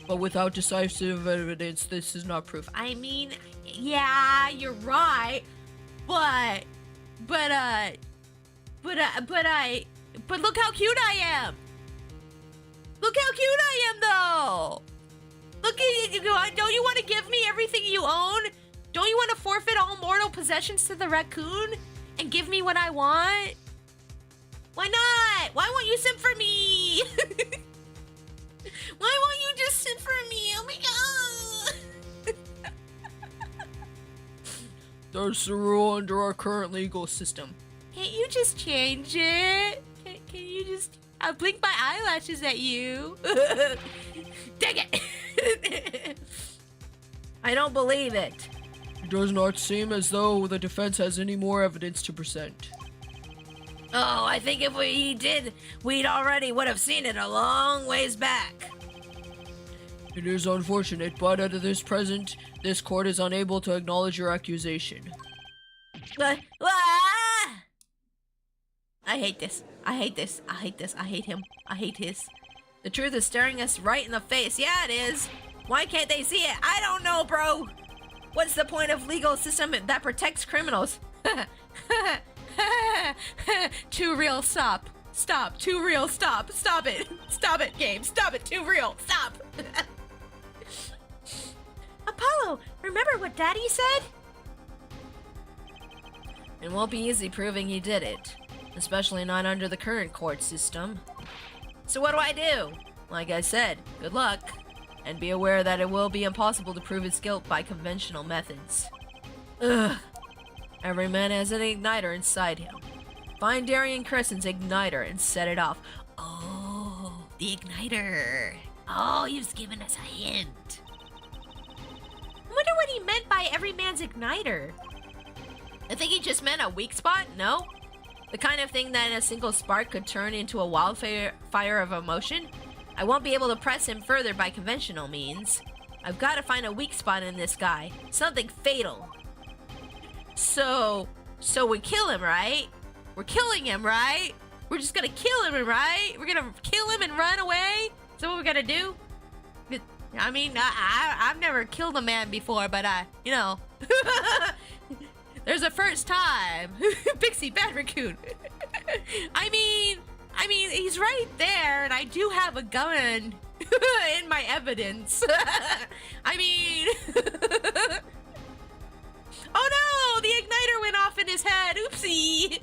but without decisive evidence, this is not proof. I mean, yeah, you're right, but look how cute I am. Look how cute I am, though. Look at you. Don't you want to give me everything you own? Don't you want to forfeit all mortal possessions to the raccoon and give me what I want? Why not? Why won't you simp for me? Why won't you just simp for me? Oh my god. That's the rule under our current legal system. Can't you just change it? Can you just... I'll blink my eyelashes at you. Dang it. I don't believe it. It does not seem as though the defense has any more evidence to present. Oh, I think if we did, we'd already would have seen it a long ways back. It is unfortunate, but at this present, this court is unable to acknowledge your accusation. I hate this. I hate this. I hate this. I hate him. I hate his. The truth is staring us right in the face. Yeah, it is. Why can't they see it? I don't know, bro. What's the point of legal system that protects criminals? Too real. Stop. Stop. Too real. Stop. Stop it. Stop it, game. Stop it. Too real. Stop. Apollo, remember what Daddy said? It won't be easy proving he did it. Especially not under the current court system. So what do I do? Like I said, good luck. And be aware that it will be impossible to prove his guilt by conventional methods. Ugh. Every man has an igniter inside him. Find Darien Crescent's igniter and set it off. Oh, the igniter. Oh, he was giving us a hint. I wonder what he meant by every man's igniter. I think he just meant a weak spot, no? The kind of thing that in a single spark could turn into a wildfire of emotion. I won't be able to press him further by conventional means. I've got to find a weak spot in this guy. Something fatal. So we kill him, right? We're killing him, right? We're just gonna kill him, right? We're gonna kill him and run away? Is that what we're gonna do? I mean, I've never killed a man before, but you know, there's a first time. Pixie Bad Raccoon. I mean, he's right there, and I do have a gun in my evidence. I mean, oh no, the igniter went off in his head. Oopsie.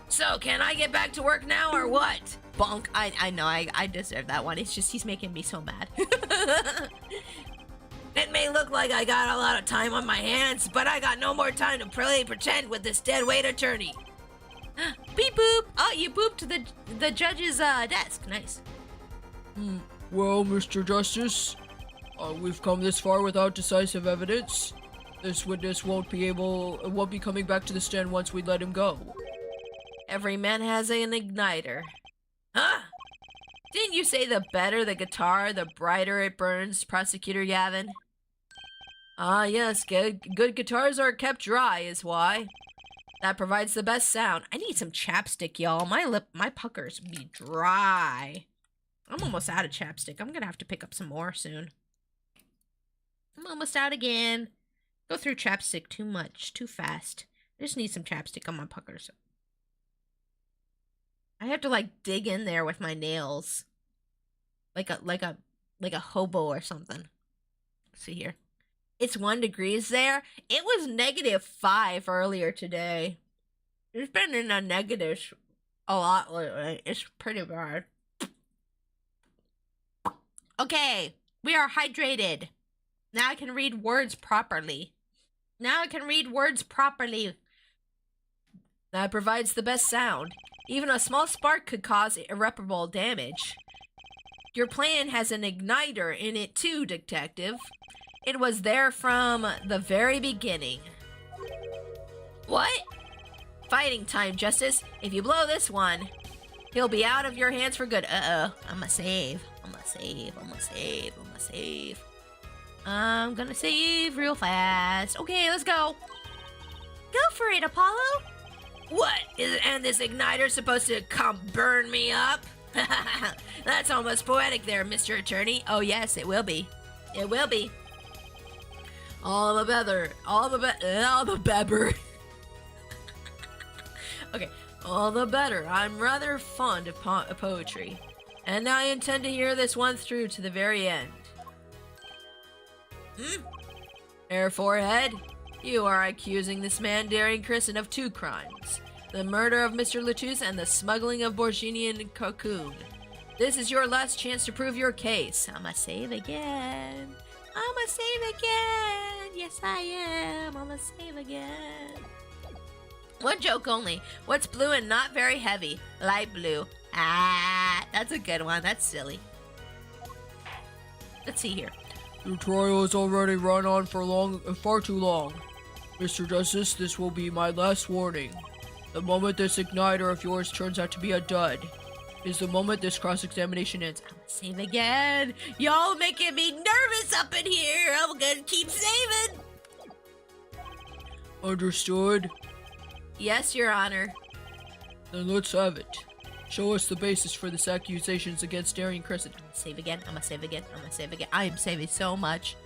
So, can I get back to work now or what? Bonk. I know, I deserve that one. It's just he's making me so mad. It may look like I got a lot of time on my hands, but I got no more time to play pretend with this deadweight attorney. Beep boop. Oh, you booped the judge's desk. Nice. Well, Mr. Justice, we've come this far without decisive evidence. This witness won't be coming back to the stand once we let him go. Every man has an igniter. Huh? Didn't you say the better the guitar, the brighter it burns, Prosecutor Yavin? Ah, yes, good guitars are kept dry is why. That provides the best sound. I need some chapstick, y'all. My puckers be dry. I'm almost out of chapstick. I'm gonna have to pick up some more soon. I'm almost out again. Go through chapstick too much, too fast. I just need some chapstick on my puckers. I have to like dig in there with my nails. Like a hobo or something. Let's see here. It's 1 degree there. It was -5 earlier today. It's been in the negatives a lot lately. It's pretty bad. Okay, we are hydrated. Now I can read words properly. That provides the best sound. Even a small spark could cause irreparable damage. Your plan has an igniter in it too, Detective. It was there from the very beginning. What? Fighting time, Justice. If you blow this one, he'll be out of your hands for good. Uh-oh. I'm gonna save real fast. Okay, let's go. Go for it, Apollo. What? And this igniter supposed to come burn me up? That's almost poetic there, Mr. Attorney. Oh yes, it will be. It will be. All the better. Okay, all the better. I'm rather fond of poetry, and I intend to hear this one through to the very end. Air Forehead, you are accusing this man, Daring Kristen, of 2 crimes. The murder of Mr. Latus and the smuggling of Borginian cocoon. This is your last chance to prove your case. I'ma save again. Yes, I am. I'ma save again. One joke only. What's blue and not very heavy? Light blue. Ah, that's a good one. That's silly. Let's see here. Your trial has already run on for far too long. Mr. Justice, this will be my last warning. The moment this igniter of yours turns out to be a dud is the moment this cross-examination ends. I'm gonna save again. Y'all making me nervous up in here. I'm gonna keep saving. Understood? Yes, Your Honor. Then let's have it. Show us the basis for this accusations against Daring Crescent. I'm gonna save again. I am saving so much.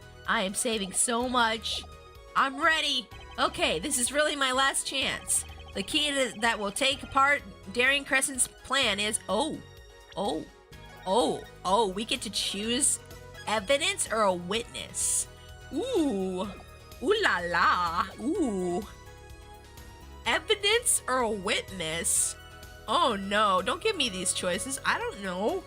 I'm ready. Okay, this is really my last chance. The key that will take apart Daring Crescent's plan is we get to choose evidence or a witness. Ooh la la. Ooh. Evidence or a witness? Oh no, don't give me these choices. I don't know.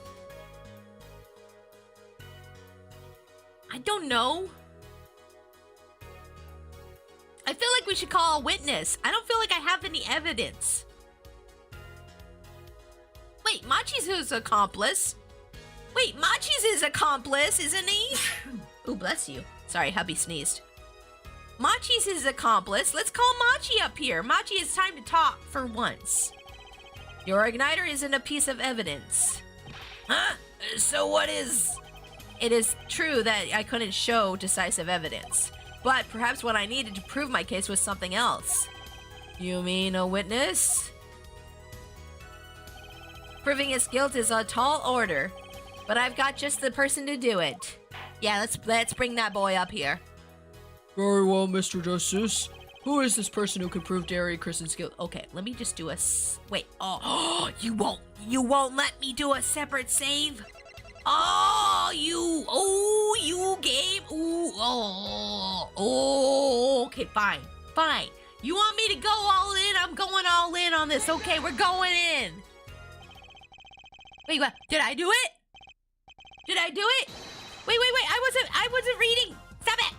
I feel like we should call a witness. I don't feel like I have any evidence. Wait, Machi's his accomplice. Isn't he? Ooh, bless you. Sorry, hubby sneezed. Machi's his accomplice. Let's call Machi up here. Machi, it's time to talk for once. Your igniter isn't a piece of evidence. Huh? So what is... It is true that I couldn't show decisive evidence, but perhaps what I needed to prove my case was something else. You mean a witness? Proving his guilt is a tall order, but I've got just the person to do it. Yeah, let's bring that boy up here. Very well, Mr. Justice. Who is this person who can prove Derry Kristen's guilt? Okay, let me just do wait. Oh, you won't let me do a separate save? Oh, you game. Okay, fine. You want me to go all in? I'm going all in on this. Okay, we're going in. Wait, what? Did I do it? Did I do it? Wait. I wasn't reading. Stop it.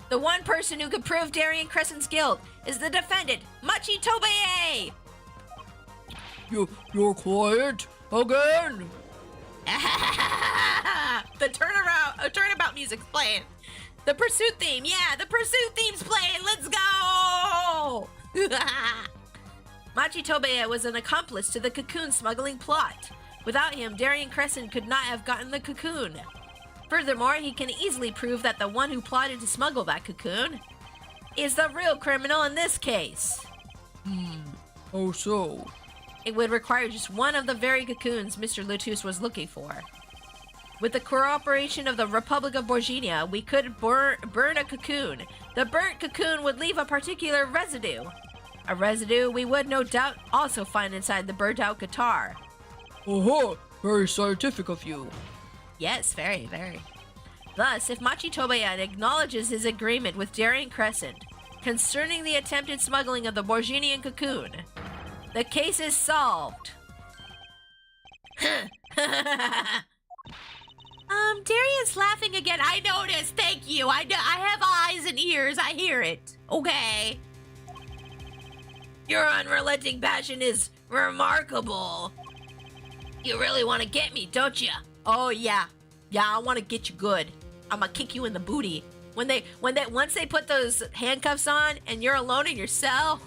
The one person who could prove Darian Crescent's guilt is the defendant, Machi Tobeye. Your client again? The turnabout music's playing. The pursuit theme, yeah, the pursuit theme's playing. Let's go! Machi Tobeye was an accomplice to the cocoon smuggling plot. Without him, Darian Crescent could not have gotten the cocoon. Furthermore, he can easily prove that the one who plotted to smuggle that cocoon is the real criminal in this case. Oh, so? It would require just one of the very cocoons Mr. Lutus was looking for. With the cooperation of the Republic of Borginia, we could burn a cocoon. The burnt cocoon would leave a particular residue. A residue we would no doubt also find inside the burnt out guitar. Oh, very scientific of you. Yes, very, very. Thus, if Machi Tobeye acknowledges his agreement with Darian Crescent concerning the attempted smuggling of the Borginian cocoon, the case is solved. Darian's laughing again. I noticed. Thank you. I have eyes and ears. I hear it. Okay. Your unrelenting passion is remarkable. You really want to get me, don't you? Oh yeah. Yeah, I want to get you good. I'm gonna kick you in the booty. Once they put those handcuffs on and you're alone in your cell,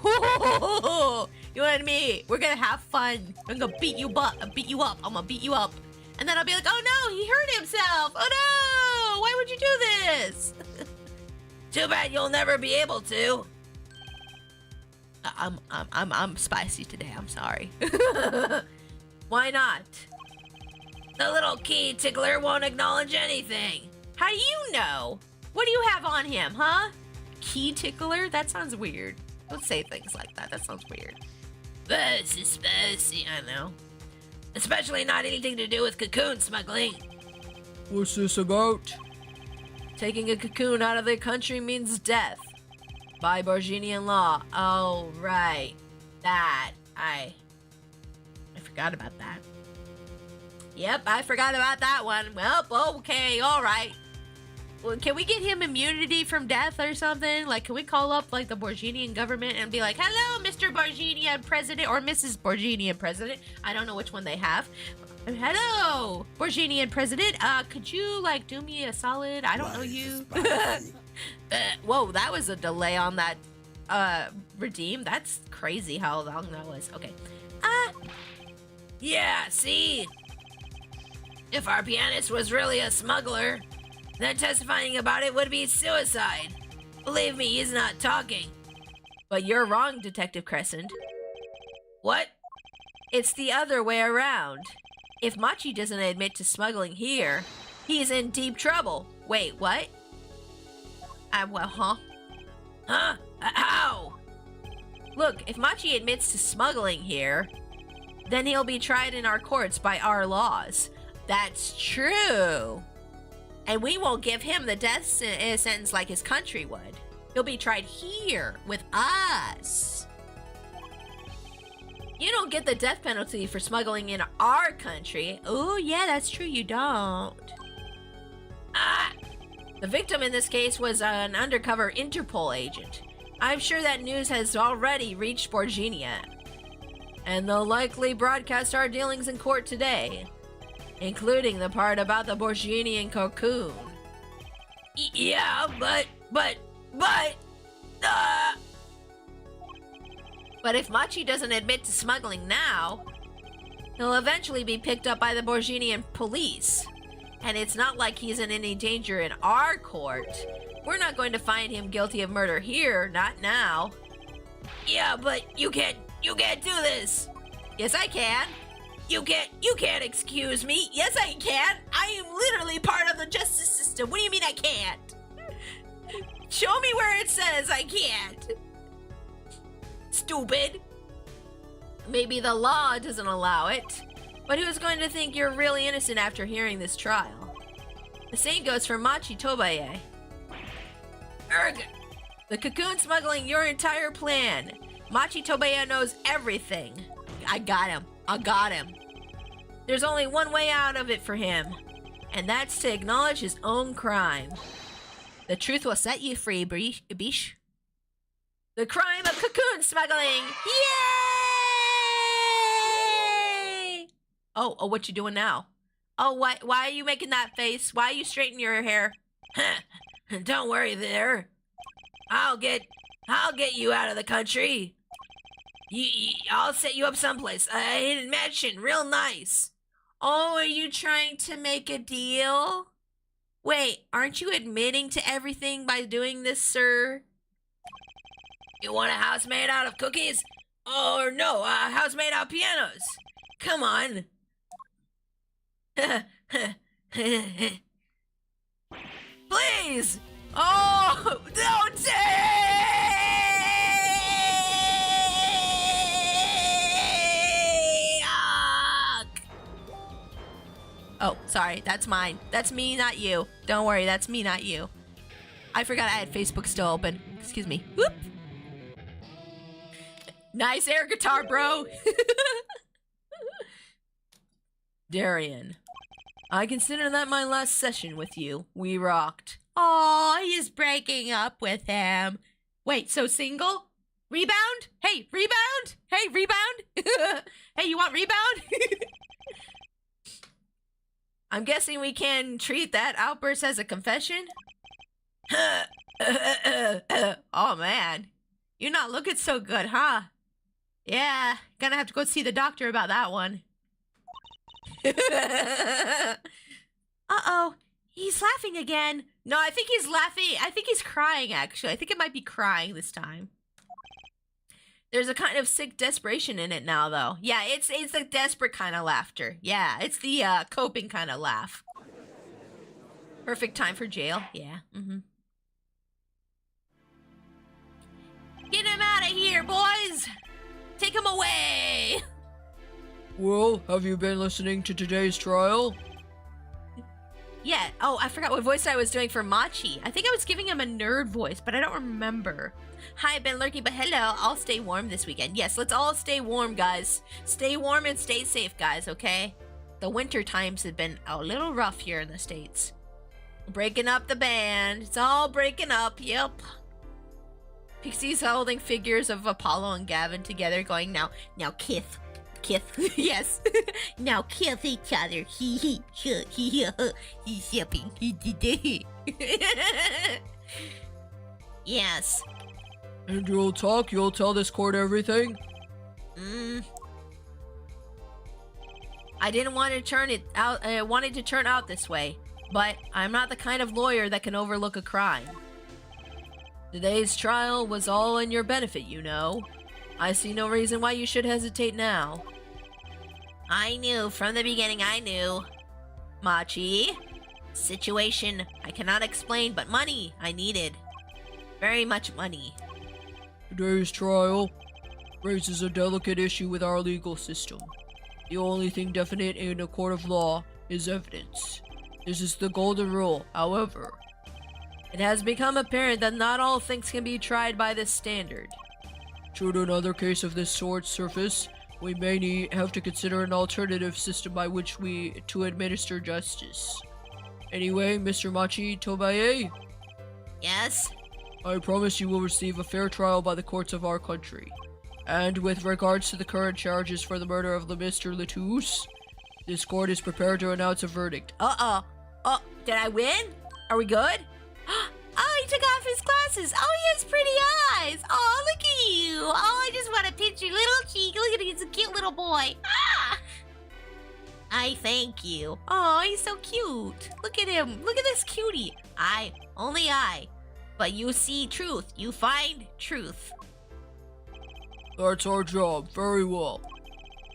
you and me, we're gonna have fun. I'm gonna beat you up. I'm gonna beat you up. And then I'll be like, oh no, he hurt himself. Oh no, why would you do this? Too bad you'll never be able to. I'm spicy today. I'm sorry. Why not? The little key tickler won't acknowledge anything. How do you know? What do you have on him, huh? Key tickler? That sounds weird. Don't say things like that. That sounds weird. Spicy, I know. Especially not anything to do with cocoon smuggling. What's this about? Taking a cocoon out of the country means death. By Borginian law. Oh, right. That. I forgot about that. Yep, I forgot about that one. Well, okay, alright. Well, can we get him immunity from death or something? Like, can we call up, like, the Borginian government and be like, hello, Mr. Borginian President, or Mrs. Borginian President. I don't know which one they have. Hello, Borginian President. Could you, like, do me a solid? I don't know you. Whoa, that was a delay on that, redeem. That's crazy how long that was. Okay. Yeah, see? If our pianist was really a smuggler, then testifying about it would be suicide. Believe me, he's not talking. But you're wrong, Detective Crescent. What? It's the other way around. If Machi doesn't admit to smuggling here, he's in deep trouble. Wait, what? Well, huh? Huh? How? Look, if Machi admits to smuggling here, then he'll be tried in our courts by our laws. That's true. And we won't give him the death sentence like his country would. He'll be tried here with us. You don't get the death penalty for smuggling in our country. Oh, yeah, that's true, you don't. The victim in this case was an undercover Interpol agent. I'm sure that news has already reached Borginia. And they'll likely broadcast our dealings in court today, including the part about the Borginian cocoon. Yeah, but... But if Machi doesn't admit to smuggling now, He'll eventually be picked up by the Borginian police. And it's not like he's in any danger in our court. We're not going to find him guilty of murder here, not now. Yeah, but you can't do this. Yes, I can. You can't excuse me. Yes, I can. I am literally part of the justice system. What do you mean I can't? Show me where it says I can't. Stupid. Maybe the law doesn't allow it, but who's going to think you're really innocent after hearing this trial? The same goes for Machi Tobaye. Erg! The cocoon smuggling your entire plan. Machi Tobaye knows everything. I got him. There's only one way out of it for him, and that's to acknowledge his own crime. The truth will set you free, Bish. The crime of cocoon smuggling! Yay! Oh, what you doing now? Oh, why are you making that face? Why are you straightening your hair? Don't worry there. I'll get you out of the country. I'll set you up someplace. A hidden mansion, real nice. Oh, are you trying to make a deal? Wait, aren't you admitting to everything by doing this, sir? You want a house made out of cookies? Or no, a house made out of pianos? Come on. Please! Oh, don't Oh, sorry, that's mine. That's me, not you. Don't worry, that's me, not you. I forgot I had Facebook still open. Excuse me. Whoop! Nice air guitar, bro! Darian, I consider that my last session with you. We rocked. Aw, he's breaking up with him. Wait, so single? Rebound? Hey, rebound? Hey, rebound? Hey, you want rebound? I'm guessing we can treat that outburst as a confession? Oh, man. You're not looking so good, huh? Yeah, gonna have to go see the doctor about that one. Uh-oh, he's laughing again. No, I think he's laughing. I think he's crying, actually. I think it might be crying this time. There's a kind of sick desperation in it now, though. Yeah, it's a desperate kind of laughter. Yeah, it's the coping kind of laugh. Perfect time for jail. Yeah. Get him out of here, boys! Take him away! Well, have you been listening to today's trial? Yeah. Oh, I forgot what voice I was doing for Machi. I think I was giving him a nerd voice, but I don't remember. Hi, I've been lurking, but hello. I'll stay warm this weekend. Yes, let's all stay warm, guys. Stay warm and stay safe, guys, okay? The winter times have been a little rough here in the States. Breaking up the band. It's all breaking up. Yep. Pixie's holding figures of Apollo and Gavin together going, now kiss. Yes. Now kiss each other. He's shipping. Yes. And you'll tell this court everything? I didn't want to turn it out. I wanted to turn out this way, but I'm not the kind of lawyer that can overlook a crime. Today's trial was all in your benefit, you know. I see no reason why you should hesitate now. I knew from the beginning, I knew. Machi, situation I cannot explain, but money I needed. Very much money. Today's trial raises a delicate issue with our legal system. The only thing definite in a court of law is evidence. This is the golden rule, however. It has become apparent that not all things can be tried by this standard. Should another case of this sort surface, we may have to consider an alternative system by which to administer justice. Anyway, Mr. Machi Tobaye? Yes? I promise you will receive a fair trial by the courts of our country. And with regards to the current charges for the murder of Mr. Latouche, this court is prepared to announce a verdict. Oh, did I win? Are we good? Oh, he took off his glasses. Oh, he has pretty eyes. Oh, look at you. Oh, I just want to pinch your little cheek. Look at him. He's a cute little boy. Ah! I thank you. Oh, he's so cute. Look at him. Look at this cutie. Only I. But you see truth. You find truth. That's our job. Very well.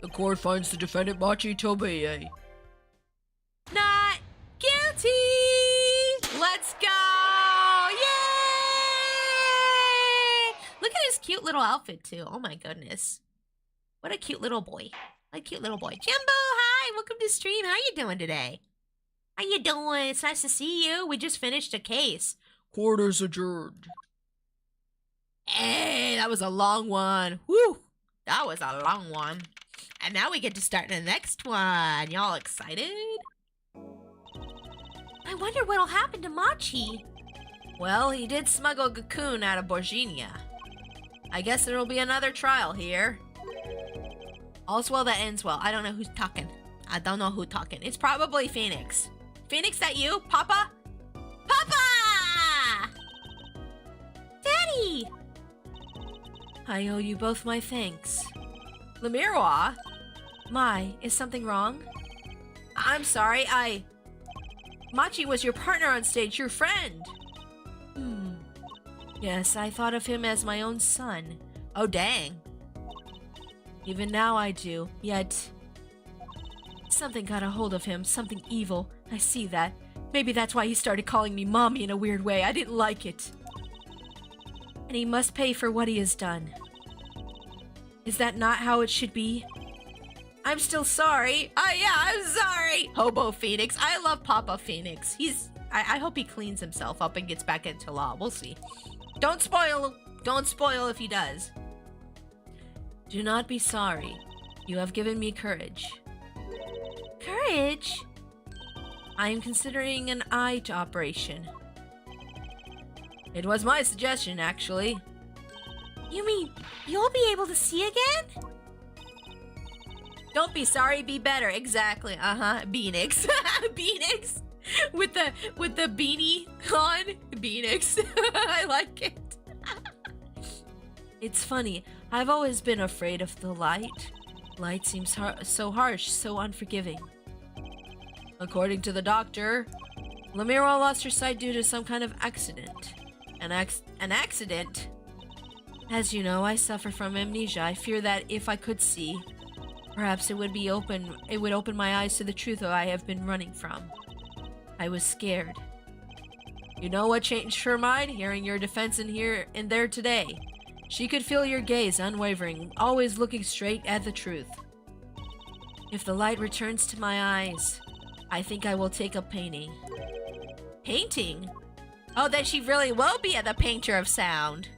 The court finds the defendant Machi Tobeye Not guilty. Let's go. Yay! Look at his cute little outfit, too. Oh, my goodness. What a cute little boy. A cute little boy. Jimbo, hi. Welcome to stream. How you doing today? How you doing? It's nice to see you. We just finished a case. Court is adjourned. Hey, that was a long one. Woo! That was a long one. And now we get to start the next one. Y'all excited? I wonder what'll happen to Machi. Well, he did smuggle Cocoon out of Borginia. I guess there'll be another trial here. All's well that ends well. I don't know who's talking. I don't know who's talking. It's probably Phoenix. Phoenix, that you? Papa? Papa! Daddy! I owe you both my thanks. Lemirwa? My, is something wrong? I'm sorry, Machi was your partner on stage, your friend. Yes, I thought of him as my own son. Oh, dang. Even now I do, yet... something got a hold of him, something evil. I see that. Maybe that's why he started calling me Mommy in a weird way. I didn't like it. And he must pay for what he has done. Is that not how it should be? I'm still sorry. Yeah, I'm sorry. Hobo Phoenix. I love Papa Phoenix. I hope he cleans himself up and gets back into law. We'll see. Don't spoil if he does. Do not be sorry. You have given me courage. Courage? I am considering an eye operation. It was my suggestion, actually. You mean you'll be able to see again? Don't be sorry, be better. Exactly. Beanix. Beanix. With the beanie on. Beanix. I like it. It's funny. I've always been afraid of the light. Light seems so harsh, so unforgiving. According to the doctor, Lamira lost her sight due to some kind of accident. An accident? As you know, I suffer from amnesia. I fear that if I could see, perhaps it would open my eyes to the truth I have been running from. I was scared. You know what changed her mind? Hearing your defense in here and there today. She could feel your gaze, unwavering, always looking straight at the truth. If the light returns to my eyes, I think I will take up painting. Painting? Oh, then she really will be the painter of sound.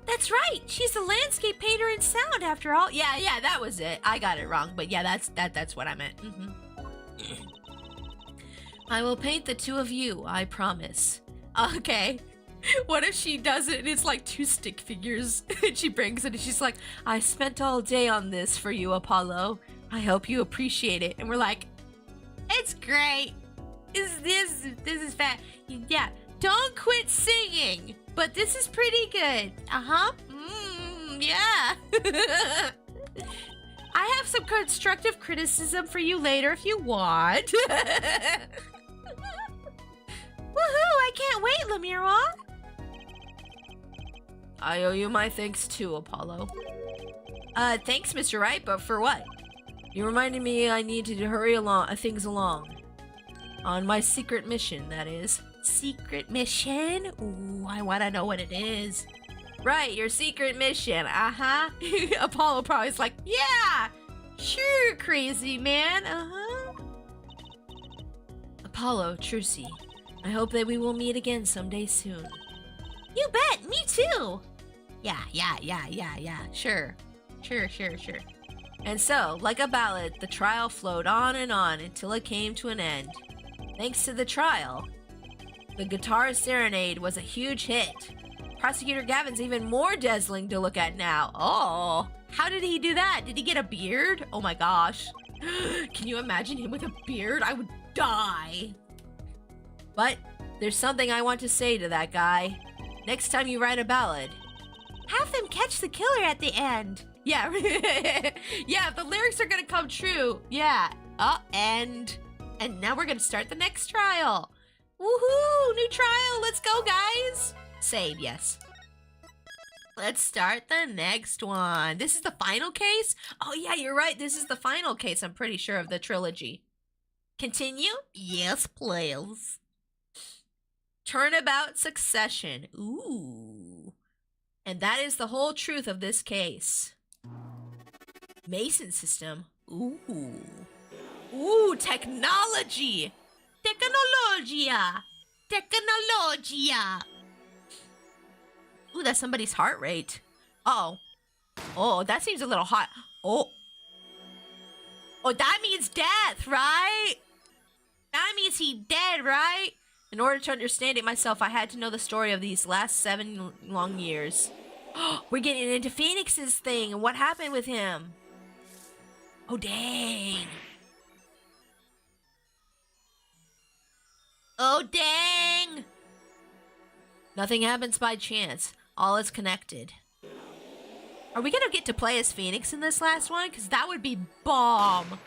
That's right. She's a landscape painter in sound, after all. Yeah, that was it. I got it wrong, but yeah, that's what I meant. I will paint the two of you, I promise. Okay. What if she does it and it's like two stick figures and she brings it and she's like, I spent all day on this for you, Apollo. I hope you appreciate it. And we're like, it's great. This is fat. Yeah, don't quit singing. But this is pretty good. Yeah. I have some constructive criticism for you later if you want. Woohoo, I can't wait, Lamira. I owe you my thanks too, Apollo. Thanks, Mr. Wright, but for what? You reminded me I need to hurry things along. On my secret mission, that is. Secret mission? Ooh, I want to know what it is. Right, your secret mission. Apollo probably is like, yeah, sure, crazy man. Apollo, Trucy, I hope that we will meet again someday soon. You bet, me too. Yeah. Sure. And so, like a ballad, the trial flowed on and on until it came to an end. Thanks to the trial, the guitar serenade was a huge hit. Prosecutor Gavin's even more dazzling to look at now. Oh, how did he do that? Did he get a beard? Oh my gosh. Can you imagine him with a beard? I would die. But there's something I want to say to that guy. Next time you write a ballad, have them catch the killer at the end. Yeah. Yeah, if the lyrics are gonna come true. Yeah. And now we're gonna start the next trial. Woohoo! New trial. Let's go, guys. Save, yes. Let's start the next one. This is the final case? Oh, yeah, you're right. This is the final case, I'm pretty sure, of the trilogy. Continue? Yes, please. Turnabout succession. Ooh. And that is the whole truth of this case. Mason system. Ooh. Ooh, technology. Technologia. Technologia. Ooh, that's somebody's heart rate. Uh-oh. Oh, that seems a little hot. Oh. Oh, that means death, right? That means he dead, right? In order to understand it myself, I had to know the story of these last 7 long years. We're getting into Phoenix's thing and what happened with him. Oh, dang. Oh, dang. Nothing happens by chance. All is connected. Are we gonna get to play as Phoenix in this last one? Because that would be bomb.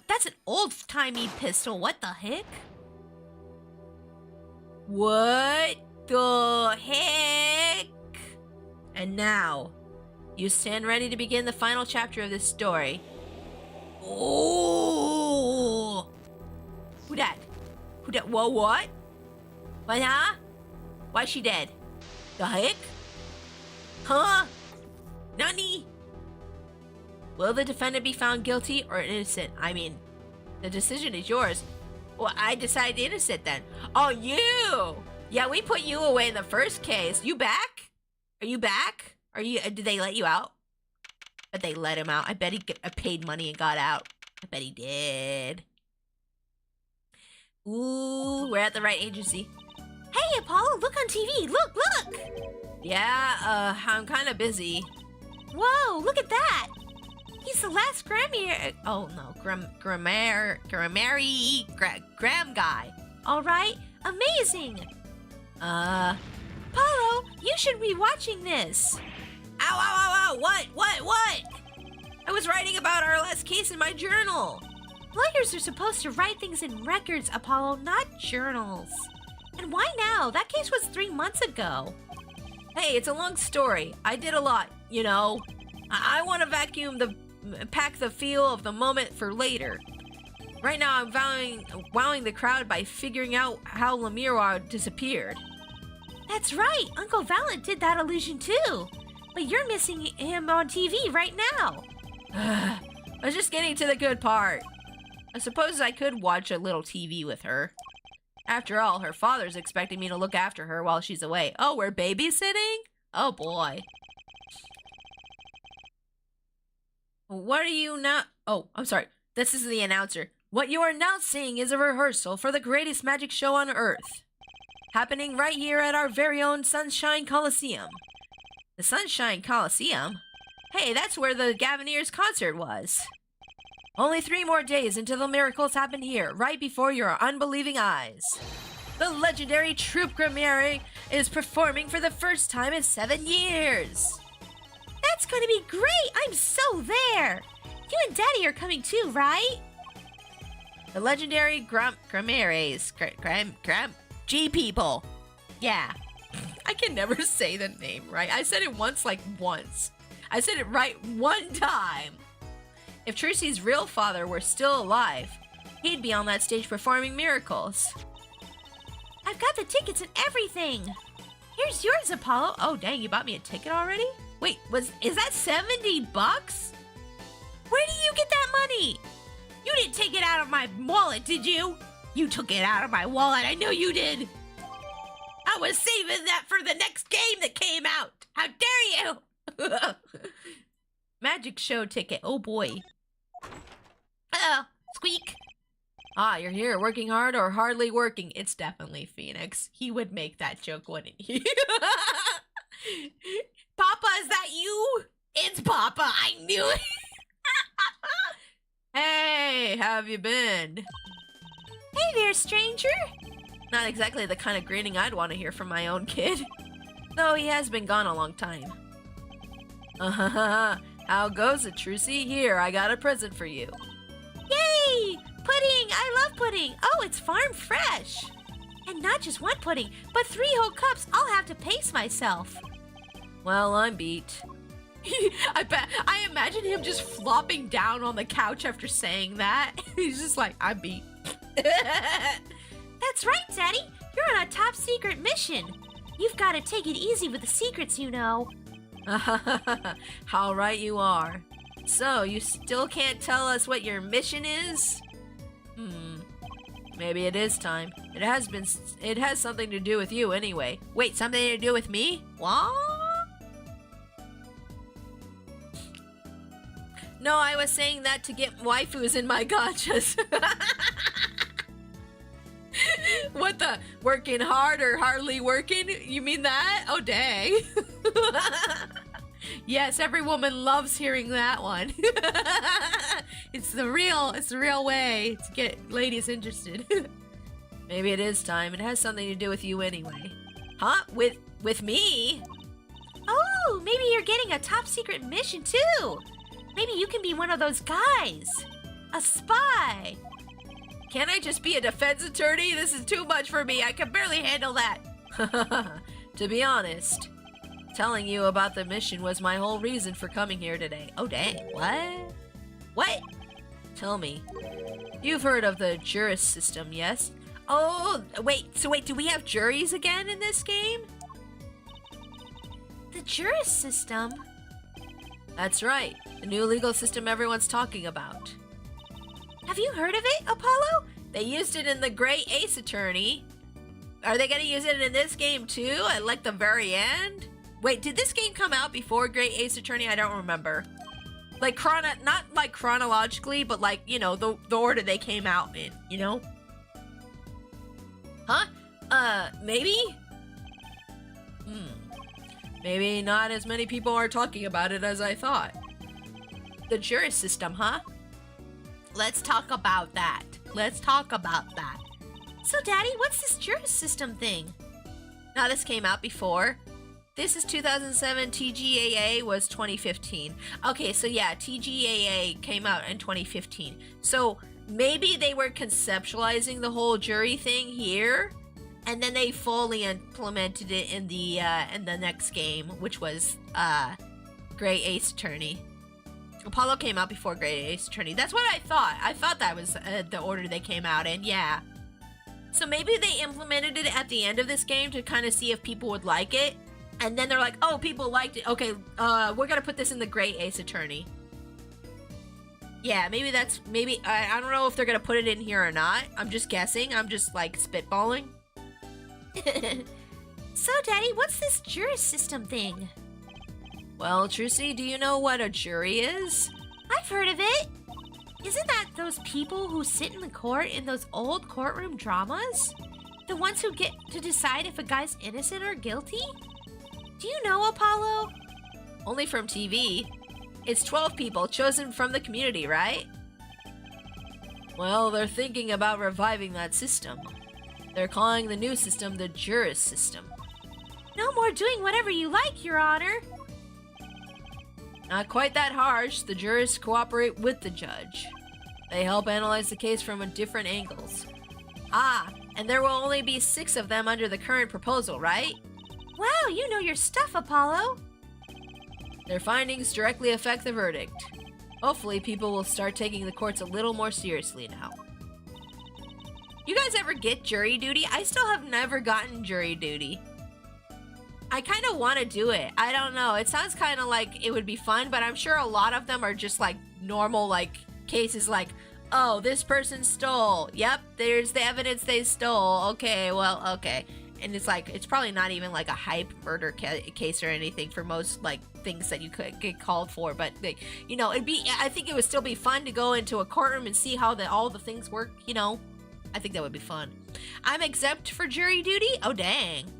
That's an old-timey pistol. What the heck? What the heck? And now, you stand ready to begin the final chapter of this story. Oh! Who dat? Who dat? Whoa, what? What, huh? Why is she dead? The heck? Huh? Nani? Will the defendant be found guilty or innocent? I mean, the decision is yours. Well, I decide innocent then. Oh, you! Yeah, we put you away in the first case. You back? Are you back? Did they let you out? But they let him out. I bet he paid money and got out. I bet he did. Ooh, we're at the right agency. Hey, Apollo, look on TV. Look, look! Yeah, I'm kind of busy. Whoa, look at that! He's the last Grammy. Oh no, Graham guy. All right, amazing. Apollo, you should be watching this. Ow, ow, ow, ow! What? I was writing about our last case in my journal. Lawyers are supposed to write things in records, Apollo, not journals. And why now? That case was 3 months ago. Hey, it's a long story. I did a lot, you know. I want to pack the feel of the moment for later. Right now, I'm wowing the crowd by figuring out how Lemire disappeared. That's right. Uncle Valent did that illusion too. But you're missing him on TV right now. I was just getting to the good part. I suppose I could watch a little TV with her. After all, her father's expecting me to look after her while she's away. Oh, we're babysitting? Oh boy. What are you now? Oh, I'm sorry. This is the announcer. What you are now seeing is a rehearsal for the greatest magic show on Earth. Happening right here at our very own Sunshine Coliseum. The Sunshine Coliseum? Hey, that's where the Gaviniers concert was. Only 3 more days until the miracles happen here, right before your unbelieving eyes. The legendary troupe Grammaire is performing for the first time in 7 years. That's going to be great! I'm so there! You and Daddy are coming too, right? The legendary Grammaires, G people. Yeah. I can never say the name right. I said it once. I said it right one time. If Trucy's real father were still alive, he'd be on that stage performing miracles. I've got the tickets and everything. Here's yours, Apollo. Oh, dang, you bought me a ticket already? Wait, is that $70? Where did you get that money? You didn't take it out of my wallet, did you? You took it out of my wallet. I know you did. I was saving that for the next game that came out. How dare you? Magic show ticket. Oh, boy. Squeak. Ah, you're here working hard or hardly working. It's definitely Phoenix. He would make that joke, wouldn't he? Papa, is that you? It's Papa. I knew it. Hey, how have you been? Hey there, stranger. Not exactly the kind of greeting I'd want to hear from my own kid. Though he has been gone a long time. How goes it, Trucy? Here, I got a present for you. Yay! Pudding! I love pudding! Oh, it's farm fresh! And not just one pudding, but 3 whole cups. I'll have to pace myself. Well, I'm beat. I imagine him just flopping down on the couch after saying that. He's just like, I'm beat. That's right, Daddy. You're on a top secret mission. You've got to take it easy with the secrets, you know. How right you are. So, you still can't tell us what your mission is? Maybe it is time. It has something to do with you anyway. Wait, something to do with me? What? No, I was saying that to get waifus in my gachas. What the? Working hard or hardly working? You mean that? Oh, dang. Yes, every woman loves hearing that one. It's the real way to get ladies interested. Maybe it is time. It has something to do with you anyway. Huh? With me? Oh, maybe you're getting a top secret mission too. Maybe you can be one of those guys. A spy. Can't I just be a defense attorney? This is too much for me. I can barely handle that. To be honest, telling you about the mission was my whole reason for coming here today. Oh, dang. What? What? Tell me. You've heard of the juris system, yes? Oh, wait, do we have juries again in this game? The juris system? That's right. The new legal system everyone's talking about. Have you heard of it, Apollo? They used it in the Great Ace Attorney. Are they gonna use it in this game too, at like the very end? Wait, did this game come out before Great Ace Attorney? I don't remember. Like not like chronologically, but like, you know, the order they came out in, you know? Huh? Maybe? Maybe not as many people are talking about it as I thought. The juris system, huh? Let's talk about that. So, Daddy, what's this juris system thing? Now, this came out before. This is 2007. TGAA was 2015. Okay, so yeah, TGAA came out in 2015. So maybe they were conceptualizing the whole jury thing here, and then they fully implemented it in the next game, which was Great Ace Attorney. Apollo came out before Great Ace Attorney. That's what I thought. I thought that was the order they came out in, yeah. So maybe they implemented it at the end of this game to kind of see if people would like it. And then they're like, oh, people liked it. Okay, we're going to put this in the Great Ace Attorney. Yeah, maybe I don't know if they're going to put it in here or not. I'm just guessing. I'm just like spitballing. So, Daddy, what's this juris system thing? Well, Trucy, do you know what a jury is? I've heard of it. Isn't that those people who sit in the court in those old courtroom dramas? The ones who get to decide if a guy's innocent or guilty? Do you know, Apollo? Only from TV. It's 12 people chosen from the community, right? Well, they're thinking about reviving that system. They're calling the new system the juris system. No more doing whatever you like, Your Honor. Not quite that harsh. The jurists cooperate with the judge. They help analyze the case from different angles. Ah, and there will only be 6 of them under the current proposal, right? Wow, you know your stuff, Apollo. Their findings directly affect the verdict. Hopefully, people will start taking the courts a little more seriously now. You guys ever get jury duty? I still have never gotten jury duty. I kind of want to do it. I don't know. It sounds kind of like it would be fun, but I'm sure a lot of them are just like normal like cases like, oh, this person stole. Yep, there's the evidence they stole. Okay, well, okay. And it's like, it's probably not even like a hype murder case or anything for most like things that you could get called for. But like, you know, I think it would still be fun to go into a courtroom and see how all the things work, you know. I think that would be fun. I'm exempt for jury duty? Oh, dang.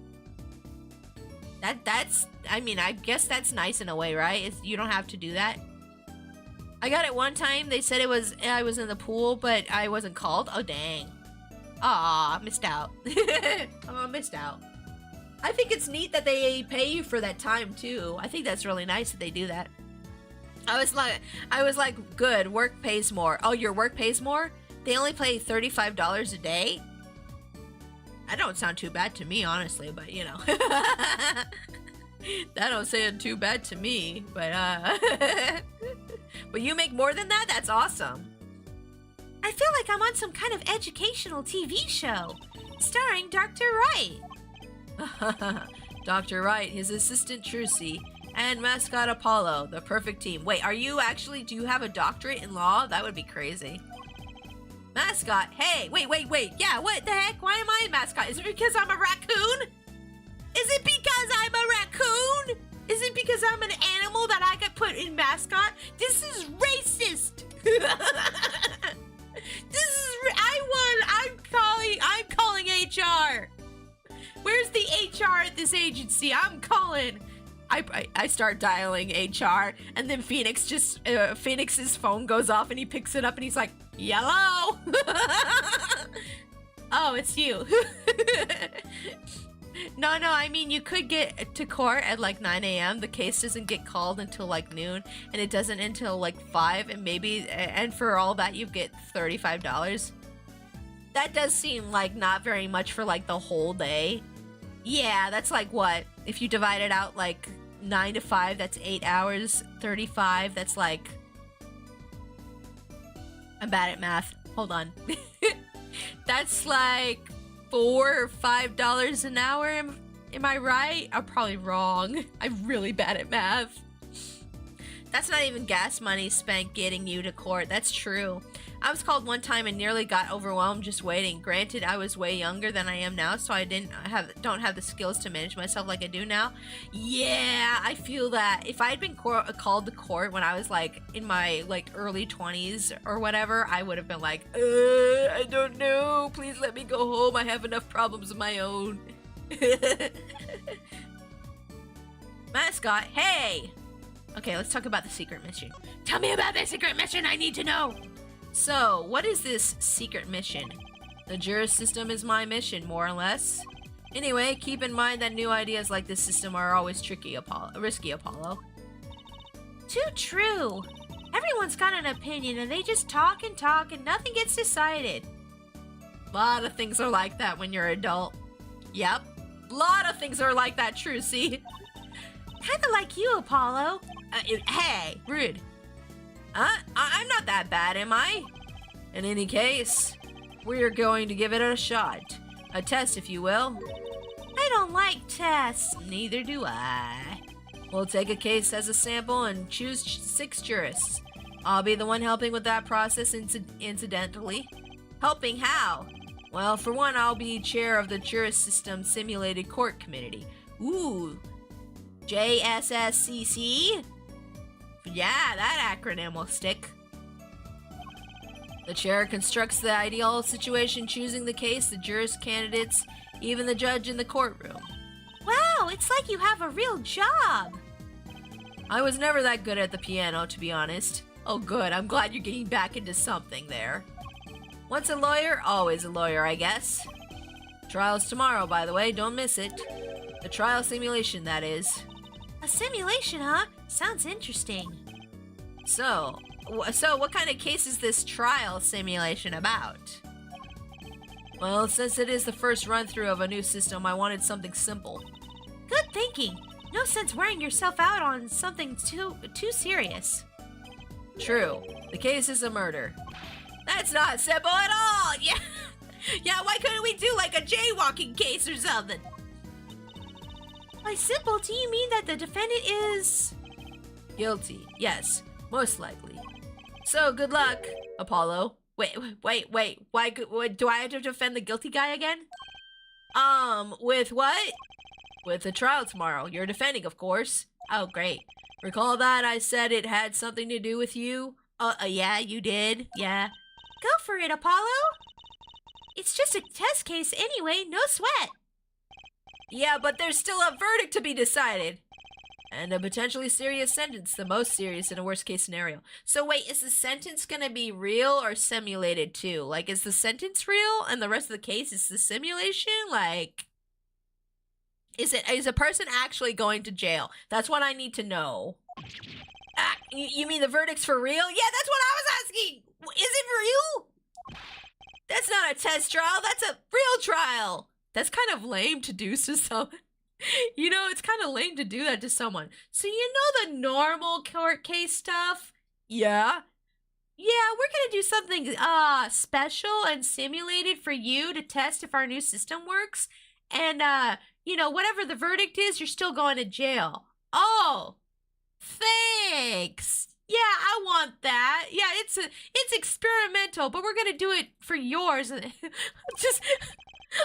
That's, I mean, I guess that's nice in a way, right? you don't have to do that. I got it one time. They said I was in the pool, but I wasn't called. Oh, dang. Aw, missed out. Oh, missed out. I think it's neat that they pay you for that time, too. I think that's really nice that they do that. I was like, good, work pays more. Oh, your work pays more? They only pay $35 a day? That don't sound too bad to me, honestly, but you know. That don't sound too bad to me, but but you make more than that? That's awesome. I feel like I'm on some kind of educational TV show, starring Dr. Wright. Dr. Wright, his assistant Trucy, and mascot Apollo, the perfect team. Wait, are you actually, do you have a doctorate in law? That would be crazy. Mascot, hey, wait. Yeah, what the heck? Why am I a mascot? Is it because I'm a raccoon? Is it because I'm a raccoon? Is it because I'm an animal that I got put in mascot? This is racist. I'm calling HR. Where's the HR at this agency? I'm calling. I start dialing HR, and then Phoenix's phone goes off, and he picks it up, and he's like, "Hello." Oh, it's you. No, I mean, you could get to court at like 9 a.m. The case doesn't get called until like noon, and it doesn't until like 5, and for all that, you get $35. That does seem like not very much for like the whole day. Yeah, that's like what? If you divide it out like 9 to 5, that's 8 hours. 35, that's like... I'm bad at math. Hold on. That's like $4 or $5 an hour. Am I right? I'm probably wrong. I'm really bad at math. That's not even gas money spent getting you to court. That's true. I was called one time and nearly got overwhelmed just waiting. Granted, I was way younger than I am now, so I don't have the skills to manage myself like I do now. Yeah, I feel that. If I had been called to court when I was like in my like early 20s or whatever, I would have been like, I don't know. Please let me go home. I have enough problems of my own. Mascot, hey! Okay, let's talk about the secret mission. Tell me about the secret mission. I need to know. So, what is this secret mission? The juris system is my mission, more or less. Anyway, keep in mind that new ideas like this system are always risky, Apollo. Too true. Everyone's got an opinion and they just talk and nothing gets decided. A lot of things are like that when you're an adult. Yep. A lot of things are like that, Trucy. Kinda like you, Apollo. Hey, rude. I'm not that bad, am I? In any case, we're going to give it a shot. A test, if you will. I don't like tests. Neither do I. We'll take a case as a sample and choose 6 jurists. I'll be the one helping with that process incidentally. Helping how? Well, for one, I'll be chair of the Juris System Simulated Court Committee. Ooh. JSSCC? Yeah, that acronym will stick. The chair constructs the ideal situation, choosing the case, the jurist candidates, even the judge in the courtroom. Wow, it's like you have a real job. I was never that good at the piano, to be honest. Oh good, I'm glad you're getting back into something there. Once a lawyer, always a lawyer, I guess. Trial's tomorrow, by the way, don't miss it. The trial simulation, that is. A simulation, huh? Sounds interesting. So what kind of case is this trial simulation about? Well, since it is the first run-through of a new system, I wanted something simple. Good thinking. No sense wearing yourself out on something too serious. True. The case is a murder. That's not simple at all! Yeah, why couldn't we do like a jaywalking case or something? By simple, do you mean that the defendant is... guilty, yes, most likely. So, good luck, Apollo. Wait, why do I have to defend the guilty guy again? With what? With the trial tomorrow. You're defending, of course. Oh, great. Recall that I said it had something to do with you? Yeah, you did, yeah. Go for it, Apollo. It's just a test case anyway, no sweat. Yeah, but there's still a verdict to be decided. And a potentially serious sentence, the most serious in a worst case scenario. So wait, is the sentence gonna be real or simulated too? Like, is the sentence real and the rest of the case is the simulation? Like, is a person actually going to jail? That's what I need to know. You mean the verdict's for real? Yeah, that's what I was asking. Is it real? That's not a test trial. That's a real trial. That's kind of lame to do to some. You know, it's kind of lame to do that to someone. So you know the normal court case stuff? Yeah. Yeah, we're gonna do something special and simulated for you to test if our new system works. And you know, whatever the verdict is, you're still going to jail. Oh, thanks. Yeah, I want that. Yeah, it's experimental, but we're gonna do it for yours. Just,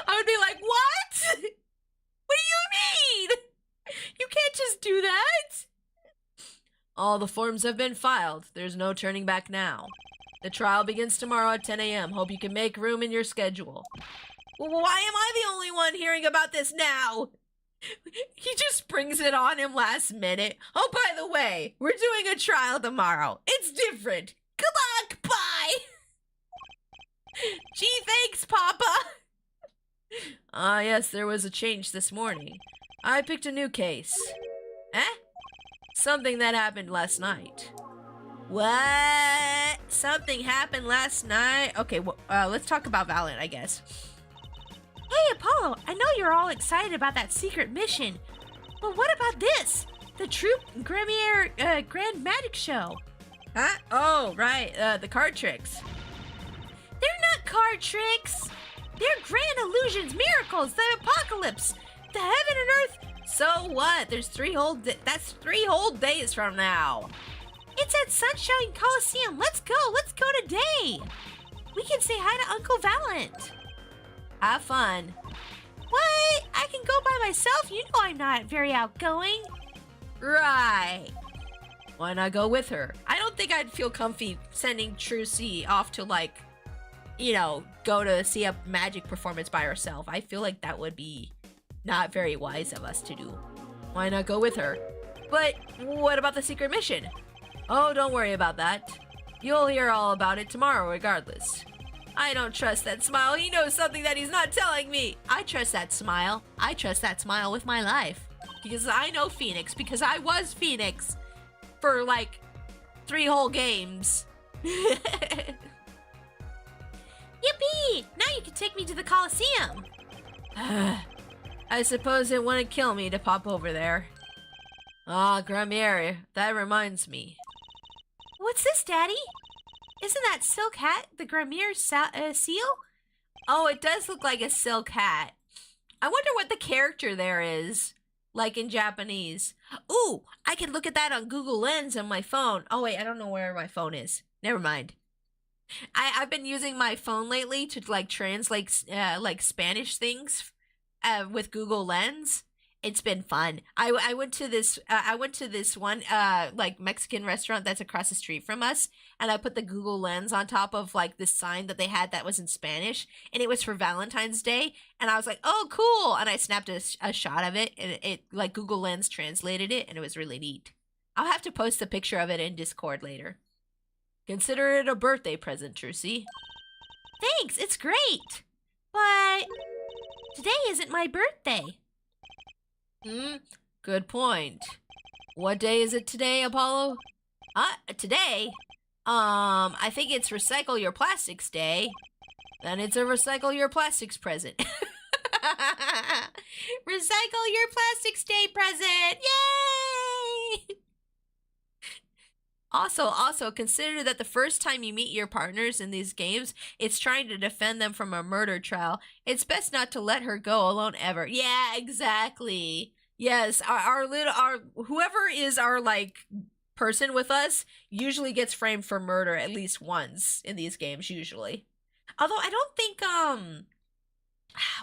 I would be like, what? What do you mean? You can't just do that. All the forms have been filed. There's no turning back now. The trial begins tomorrow at 10 a.m. Hope you can make room in your schedule. Why am I the only one hearing about this now? He just springs it on him last minute. Oh, by the way, we're doing a trial tomorrow. It's different. Good luck. Bye. Gee, thanks, Papa. Ah, yes, there was a change this morning. I picked a new case. Eh? Something that happened last night. What? Something happened last night? Okay, well, let's talk about Valiant, I guess. Hey, Apollo, I know you're all excited about that secret mission, but what about this? The Troop Gramier Grand Magic Show. Huh? Oh, right, the card tricks. They're not card tricks. They're grand illusions, miracles, the apocalypse, the heaven and earth. So what? There's that's 3 whole days from now. It's at Sunshine Coliseum. Let's go today. We can say hi to Uncle Valiant. Have fun. What? I can go by myself. You know I'm not very outgoing. Right. Why not go with her? I don't think I'd feel comfy sending Trucy off to, like, you know, go to see a magic performance by herself. I feel like that would be not very wise of us to do. Why not go with her? But what about the secret mission? Oh, don't worry about that. You'll hear all about it tomorrow regardless. I don't trust that smile. He knows something that he's not telling me. I trust that smile. I trust that smile with my life. Because I know Phoenix. Because I was Phoenix for like 3 whole games. Yippee! Now you can take me to the Coliseum. I suppose it wouldn't kill me to pop over there. Ah, Gramier, that reminds me. What's this, Daddy? Isn't that silk hat the Gramier seal? Oh, it does look like a silk hat. I wonder what the character there is, like in Japanese. Ooh, I can look at that on Google Lens on my phone. Oh wait, I don't know where my phone is. Never mind. I've been using my phone lately to like translate like Spanish things with Google Lens. It's been fun. I went to this one like Mexican restaurant that's across the street from us, and I put the Google Lens on top of like this sign that they had that was in Spanish, and it was for Valentine's Day, and I was like, oh cool, and I snapped a shot of it, and it like Google Lens translated it, and it was really neat. I'll have to post a picture of it in Discord later. Consider it a birthday present, Trucy. Thanks, it's great. But today isn't my birthday. Good point. What day is it today, Apollo? Today? I think it's Recycle Your Plastics Day. Then it's a Recycle Your Plastics present. Recycle Your Plastics Day present! Yay! Also, consider that the first time you meet your partners in these games, it's trying to defend them from a murder trial. It's best not to let her go alone ever. Yeah, exactly. Yes, our whoever is our like person with us usually gets framed for murder at least once in these games usually. Although I don't think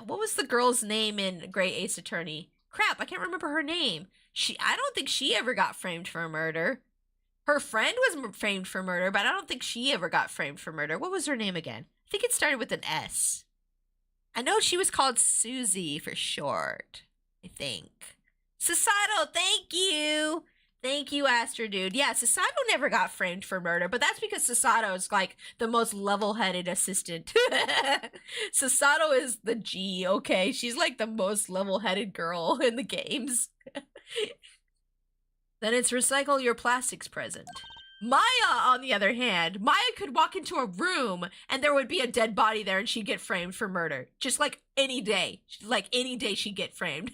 what was the girl's name in Great Ace Attorney? Crap, I can't remember her name. I don't think she ever got framed for murder. Her friend was framed for murder, but I don't think she ever got framed for murder. What was her name again? I think it started with an S. I know she was called Susie for short, I think. Sasato, thank you. Thank you, Astro Dude. Yeah, Sasato never got framed for murder, but that's because Sasato is like the most level-headed assistant. Sasato is the G, okay? She's like the most level-headed girl in the games. Then it's recycle your plastics present. Maya, on the other hand, Maya could walk into a room and there would be a dead body there and she'd get framed for murder. Just like any day. Like any day she'd get framed.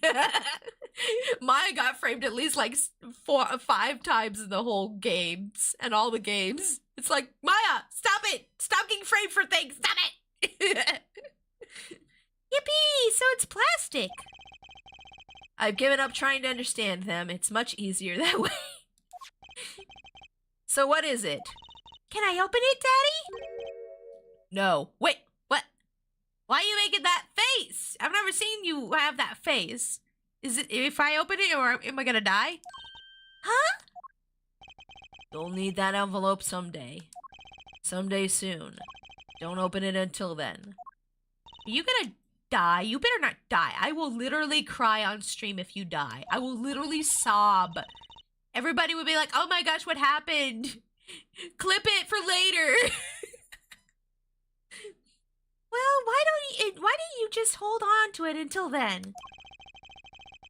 Maya got framed at least like 4 or 5 times in the whole games and all the games. It's like, Maya, stop it! Stop getting framed for things! Stop it! Yippee! So it's plastic. I've given up trying to understand them. It's much easier that way. So what is it? Can I open it, Daddy? No. Wait, what? Why are you making that face? I've never seen you have that face. Is it if I open it or am I gonna die? Huh? You'll need that envelope someday. Someday soon. Don't open it until then. Are you gonna die? You better not die. I will literally cry on stream if you die. I will literally sob. Everybody would be like, oh my gosh, what happened? Clip it for later. Well, why don't you just hold on to it until then?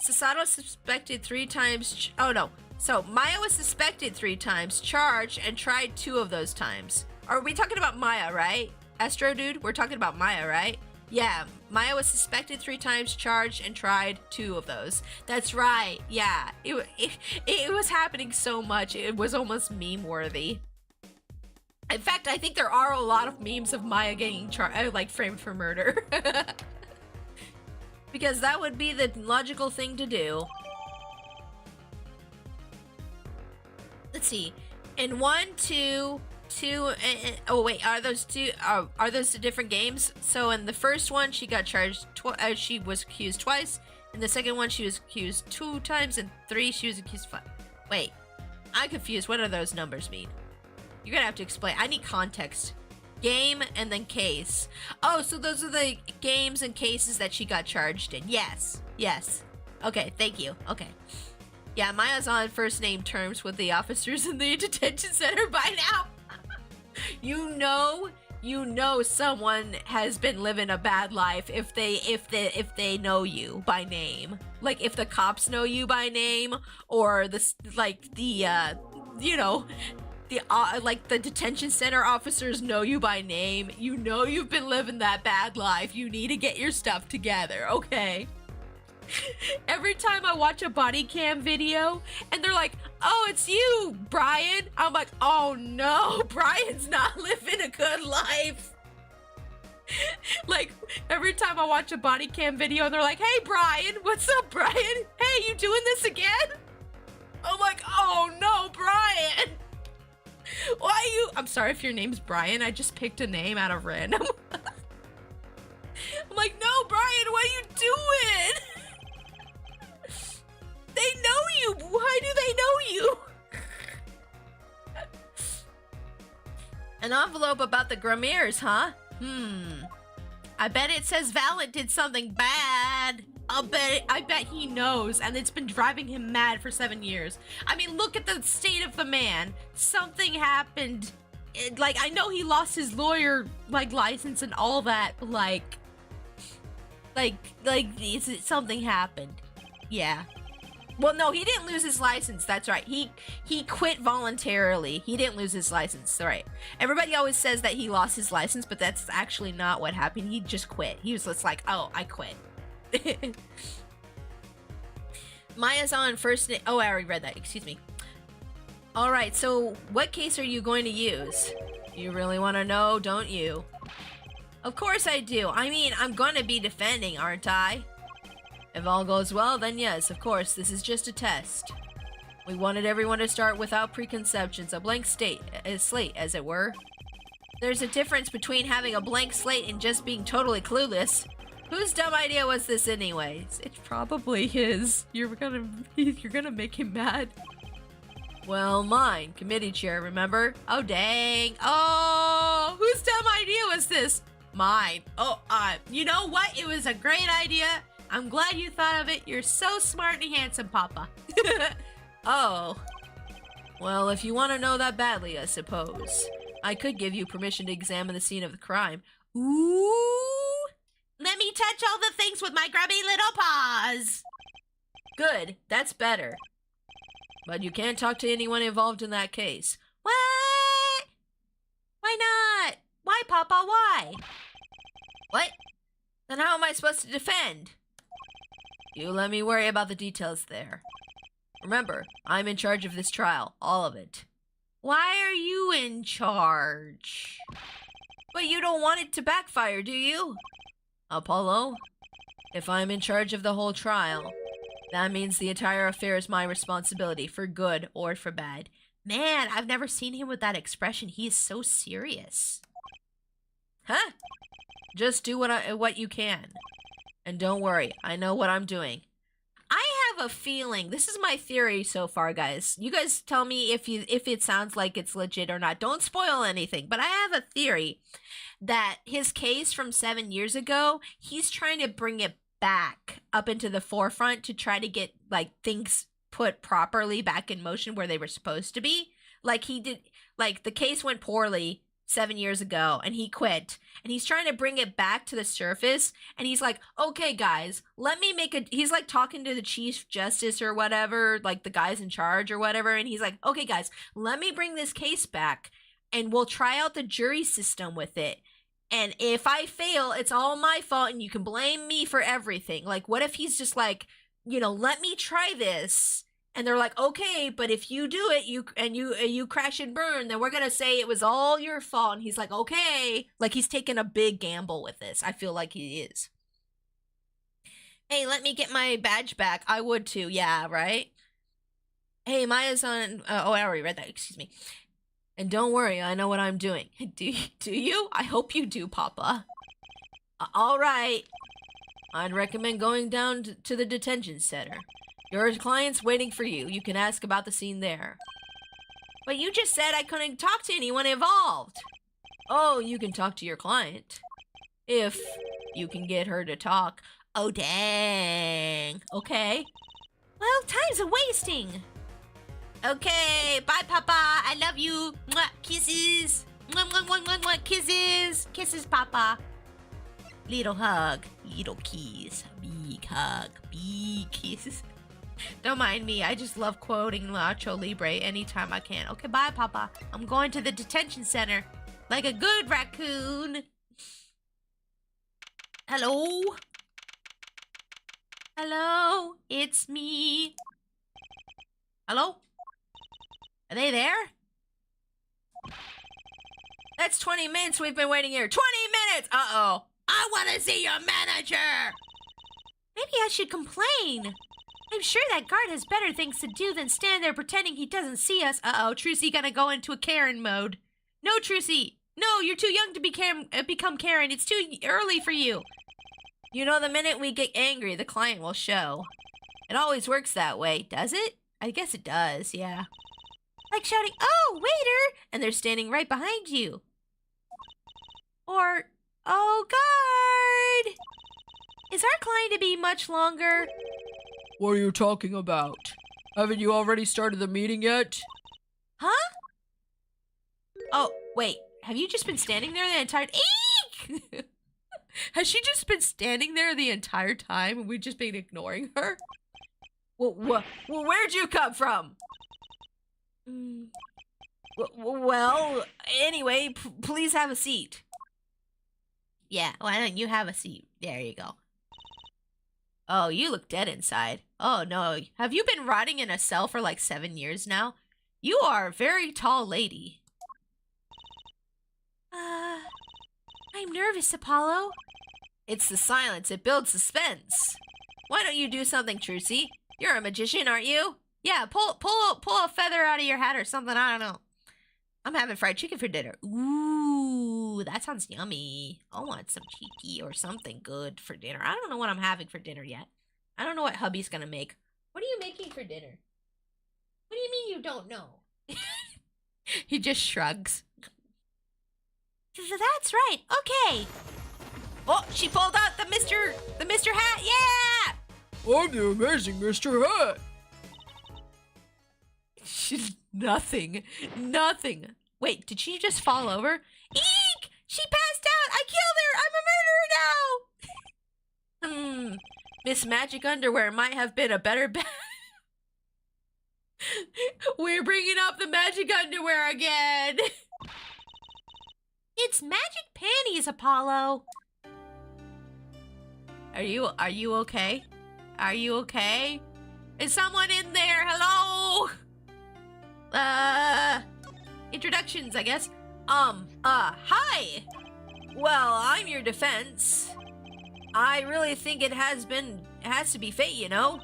Sasato suspected 3 times. Oh no. So Maya was suspected 3 times, charged, and tried 2 of those times. Are we talking about Maya, right? Astro dude, we're talking about Maya, right? Yeah, Maya was suspected 3 times, charged, and tried 2 of those. That's right. Yeah, it was happening so much. It was almost meme-worthy. In fact, I think there are a lot of memes of Maya getting like framed for murder. Because that would be the logical thing to do. Let's see. In 1, 2, oh wait, are those 2 different games? So in the first one she got charged she was accused twice. In the second one she was accused 2 times, and 3 she was accused 5. Wait, I'm confused. What do those numbers mean? You're gonna have to explain. I need context. Game and then case. Oh, so those are the games and cases that she got charged in. Yes. Okay, thank you. Okay. Yeah, Maya's on first name terms with the officers in the detention center by now. You know someone has been living a bad life if they know you by name. Like if the cops know you by name, or the detention center officers know you by name. You know you've been living that bad life. You need to get your stuff together, okay? Every time I watch a body cam video and they're like, oh, it's you, Brian. I'm like, oh no, Brian's not living a good life. Like, every time I watch a body cam video and they're like, hey, Brian, what's up, Brian? Hey, you doing this again? I'm like, oh no, Brian. Why you? I'm sorry if your name's Brian. I just picked a name out of random. I'm like, no, Brian, what are you doing? They know you. Why do they know you? An envelope about the Gramiers, huh? I bet it says Valent did something bad. I bet he knows, and it's been driving him mad for 7 years. I mean, look at the state of the man. Something happened. I know he lost his lawyer, license and all that, but something happened. Yeah. Well, no, he didn't lose his license. That's right. He quit voluntarily. He didn't lose his license. Right. Everybody always says that he lost his license, but that's actually not what happened. He just quit. He was just like, oh, I quit. Maya's on first name. Oh, I already read that. Excuse me. All right. So what case are you going to use? You really want to know, don't you? Of course I do. I mean, I'm going to be defending, aren't I? If all goes well, then yes, of course, this is just a test. We wanted everyone to start without preconceptions, a blank slate, as it were. There's a difference between having a blank slate and just being totally clueless. Whose dumb idea was this anyways? It's probably his. You're gonna make him mad. Well, mine, committee chair, remember? Oh, dang. Oh, whose dumb idea was this? Mine. Oh, you know what? It was a great idea. I'm glad you thought of it. You're so smart and handsome, Papa. Oh. Well, if you want to know that badly, I suppose. I could give you permission to examine the scene of the crime. Ooh! Let me touch all the things with my grubby little paws! Good. That's better. But you can't talk to anyone involved in that case. What? Why not? Why, Papa? Why? What? Then how am I supposed to defend? You let me worry about the details there. Remember, I'm in charge of this trial, all of it. Why are you in charge? But you don't want it to backfire, do you? Apollo, if I'm in charge of the whole trial, that means the entire affair is my responsibility, for good or for bad. Man, I've never seen him with that expression. He is so serious. Huh? Just do what you can. And don't worry, I know what I'm doing. I have a feeling, this is my theory so far, guys. You guys tell me if it sounds like it's legit or not. Don't spoil anything, but I have a theory that his case from 7 years ago, he's trying to bring it back up into the forefront to try to get like things put properly back in motion where they were supposed to be. Like he did, like the case went poorly 7 years ago and he quit, and he's trying to bring it back to the surface, and he's like, okay guys, let me he's like talking to the chief justice or whatever, like the guys in charge or whatever, and he's like, okay guys, let me bring this case back and we'll try out the jury system with it, and if I fail, it's all my fault and you can blame me for everything. Like, what if he's just like, let me try this. And they're like, okay, but if you do it, you crash and burn, then we're gonna say it was all your fault. And he's like, okay, like he's taking a big gamble with this. I feel like he is. Hey, let me get my badge back. I would too. Yeah, right. Hey, Maya's on. Oh, I already read that. Excuse me. And don't worry, I know what I'm doing. Do you? I hope you do, Papa. All right. I'd recommend going down to the detention center. Your client's waiting for you. You can ask about the scene there. But you just said I couldn't talk to anyone involved. Oh, you can talk to your client. If you can get her to talk. Oh, dang. Okay. Well, time's a-wasting. Okay, bye, Papa. I love you. Mwah, kisses. Mwah, mwah, mwah, mwah, mwah, kisses. Kisses, Papa. Little hug. Little kiss. Big hug. Big kiss. Don't mind me. I just love quoting Nacho Libre anytime I can. Okay, bye, Papa. I'm going to the detention center like a good raccoon. Hello? Hello? It's me. Hello? Are they there? That's 20 minutes we've been waiting here. 20 minutes! Uh-oh. I want to see your manager! Maybe I should complain. I'm sure that guard has better things to do than stand there pretending he doesn't see us. Uh-oh, Trucy gonna go into a Karen mode. No, Trucy. No, you're too young to become Karen. It's too early for you. You know, the minute we get angry, the client will show. It always works that way, does it? I guess it does, yeah. Like shouting, oh, waiter! And they're standing right behind you. Or, oh, guard! Is our client to be much longer? What are you talking about? Haven't you already started the meeting yet? Huh? Oh, wait. Have you just been standing there the entire... Eek! Has she just been standing there the entire time and we've just been ignoring her? Well, where'd you come from? Well, anyway, please have a seat. Yeah, why don't you have a seat? There you go. Oh, you look dead inside. Oh, no. Have you been rotting in a cell for like 7 years now? You are a very tall lady. I'm nervous, Apollo. It's the silence. It builds suspense. Why don't you do something, Trucy? You're a magician, aren't you? Yeah, pull a feather out of your hat or something. I don't know. I'm having fried chicken for dinner. Ooh, that sounds yummy. I want some cheeky or something good for dinner. I don't know what I'm having for dinner yet. I don't know what hubby's gonna make. What are you making for dinner? What do you mean you don't know? He just shrugs. That's right. Okay. Oh, she pulled out the Mr. Hat. Yeah! I'm the amazing Mr. Hat. Nothing. Wait, did she just fall over? Eek! She passed out! I killed her! I'm a murderer now! Miss Magic Underwear might have been a better bet. We're bringing up the magic underwear again. It's magic panties, Apollo. Are you okay? Are you okay? Is someone in there? Hello? Introductions, I guess. Hi. Well, I'm your defense. I really think it has to be fate, you know?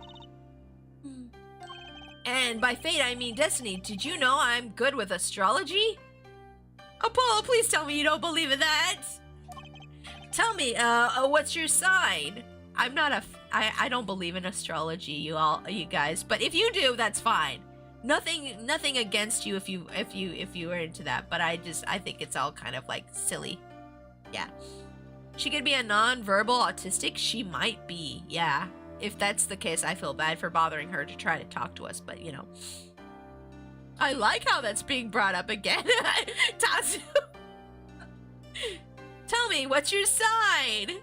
And by fate, I mean destiny. Did you know I'm good with astrology? Apollo, please tell me you don't believe in that. Tell me, what's your sign? I don't believe in astrology, you guys. But if you do, that's fine. Nothing against you if you are into that. But I think it's all kind of like silly. Yeah. She could be a non-verbal autistic. She might be, yeah. If that's the case, I feel bad for bothering her to try to talk to us, but you know. I like how that's being brought up again. Tatsu. Tell me, what's your sign?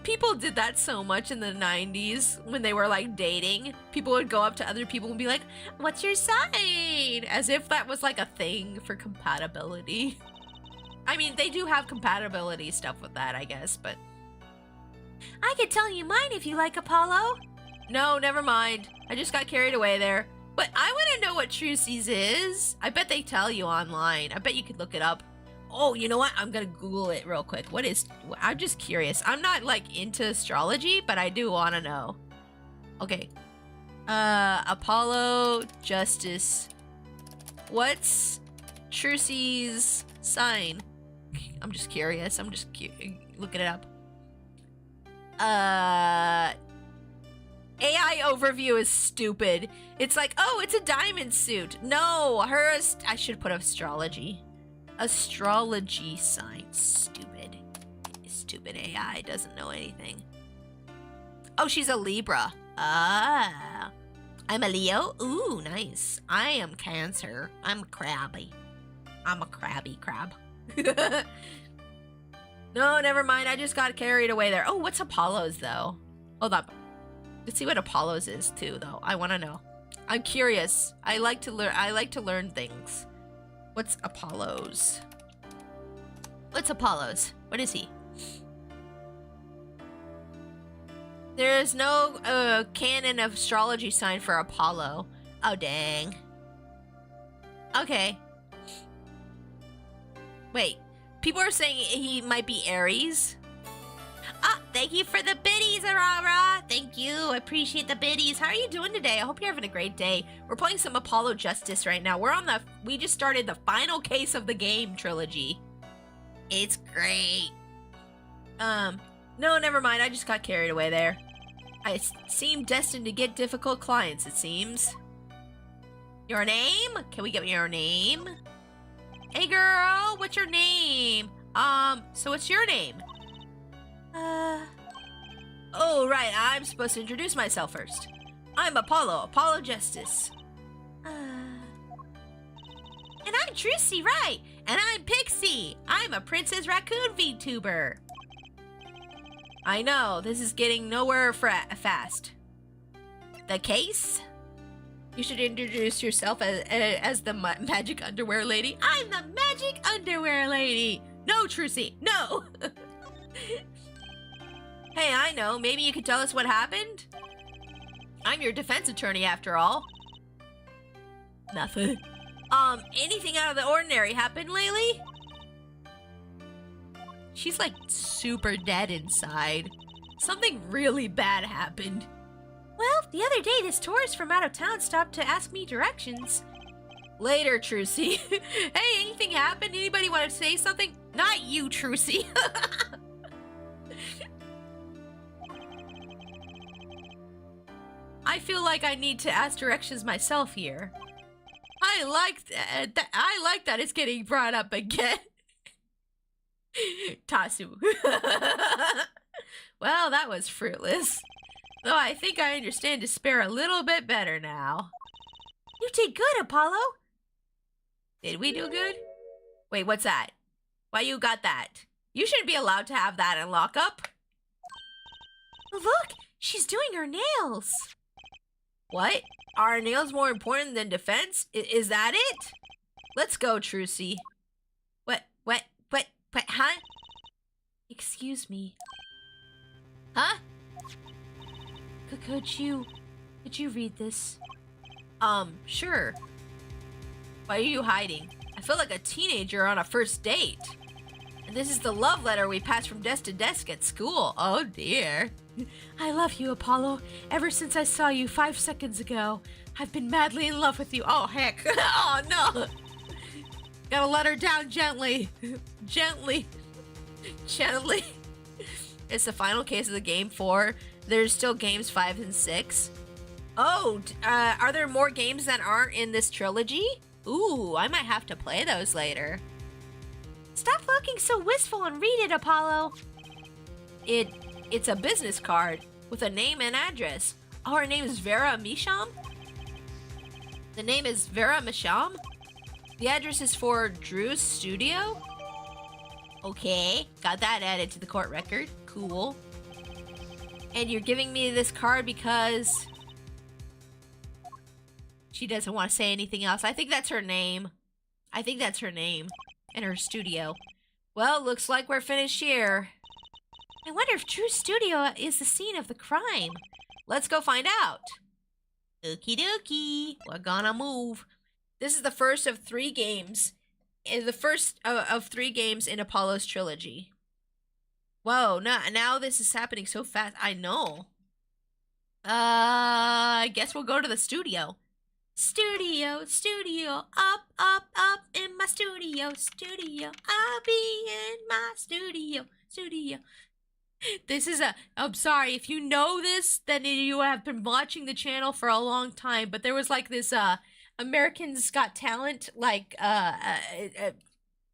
People did that so much in the 90s when they were like dating. People would go up to other people and be like, what's your sign? As if that was like a thing for compatibility. I mean, they do have compatibility stuff with that, I guess, but... I could tell you mine if you like, Apollo. No, never mind. I just got carried away there. But I want to know what Trucy's is. I bet they tell you online. I bet you could look it up. Oh, you know what? I'm gonna Google it real quick. I'm just curious. I'm not like into astrology, but I do want to know. Okay. Apollo Justice. What's Trucy's sign? I'm just curious. I'm just looking it up. AI overview is stupid. It's like, oh, it's a diamond suit. No, I should put astrology. Astrology sign. Stupid. Stupid AI doesn't know anything. Oh, she's a Libra. Ah. I'm a Leo. Ooh, nice. I am Cancer. I'm crabby. I'm a crabby crab. No, never mind. I just got carried away there. Oh, what's Apollo's though? Hold up. Let's see what Apollo's is too, though. I want to know. I'm curious. I like to learn things. What's Apollo's? What's Apollo's? What is he? There is no canon of astrology sign for Apollo. Oh, dang. Okay. Wait. People are saying he might be Aries. Ah, thank you for the biddies, Aurora. Thank you. I appreciate the biddies. How are you doing today? I hope you're having a great day. We're playing some Apollo Justice right now. We just started the final case of the game trilogy. It's great. No, never mind. I just got carried away there. I seem destined to get difficult clients, it seems. Your name? Can we get your name? Hey girl, what's your name? So what's your name? Oh, right, I'm supposed to introduce myself first. I'm Apollo Justice. And I'm Trucy, right? And I'm Pixie. I'm a Princess Raccoon VTuber. I know, this is getting nowhere fast. The case? You should introduce yourself as the magic underwear lady. I'm the magic underwear lady. No, Trucy, no. Hey, I know. Maybe you could tell us what happened? I'm your defense attorney, after all. Nothing. Anything out of the ordinary happened lately? She's like super dead inside. Something really bad happened. Well, the other day this tourist from out of town stopped to ask me directions. Later, Trucy. Hey, anything happened? Anybody want to say something? Not you, Trucy. I feel like I need to ask directions myself here. I like that it's getting brought up again. Tatsu. Well, that was fruitless. Though I think I understand despair a little bit better now. You did good, Apollo. Did we do good? Wait, what's that? Why you got that? You shouldn't be allowed to have that in lockup. Look, she's doing her nails. What? Are our nails more important than defense? Is that it? Let's go, Trucy. What, huh? Excuse me. Huh? Could you read this? Sure. Why are you hiding? I feel like a teenager on a first date. And this is the love letter we pass from desk to desk at school. Oh dear. I love you, Apollo. Ever since I saw you 5 seconds ago, I've been madly in love with you. Oh heck. Oh no. Gotta let her down gently. Gently. It's the final case of the game 4. There's still games 5 and 6. Oh, are there more games that aren't in this trilogy? Ooh, I might have to play those later. Stop looking so wistful and read it, Apollo. It's a business card with a name and address. Oh, her name is Vera Misham? The name is Vera Misham? The address is for Drew's studio? Okay, got that added to the court record. Cool. And you're giving me this card because she doesn't want to say anything else. I think that's her name. And her studio. Well, looks like we're finished here. I wonder if Drew's studio is the scene of the crime. Let's go find out. Okie dokie. We're gonna move. This is the first of 3 games. The first of 3 games in Apollo's trilogy. Whoa, now this is happening so fast. I know. I guess we'll go to the studio. Studio, up in my studio. I'll be in my studio. This is I'm sorry, if you know this, then you have been watching the channel for a long time, but there was like this, Americans Got Talent, like,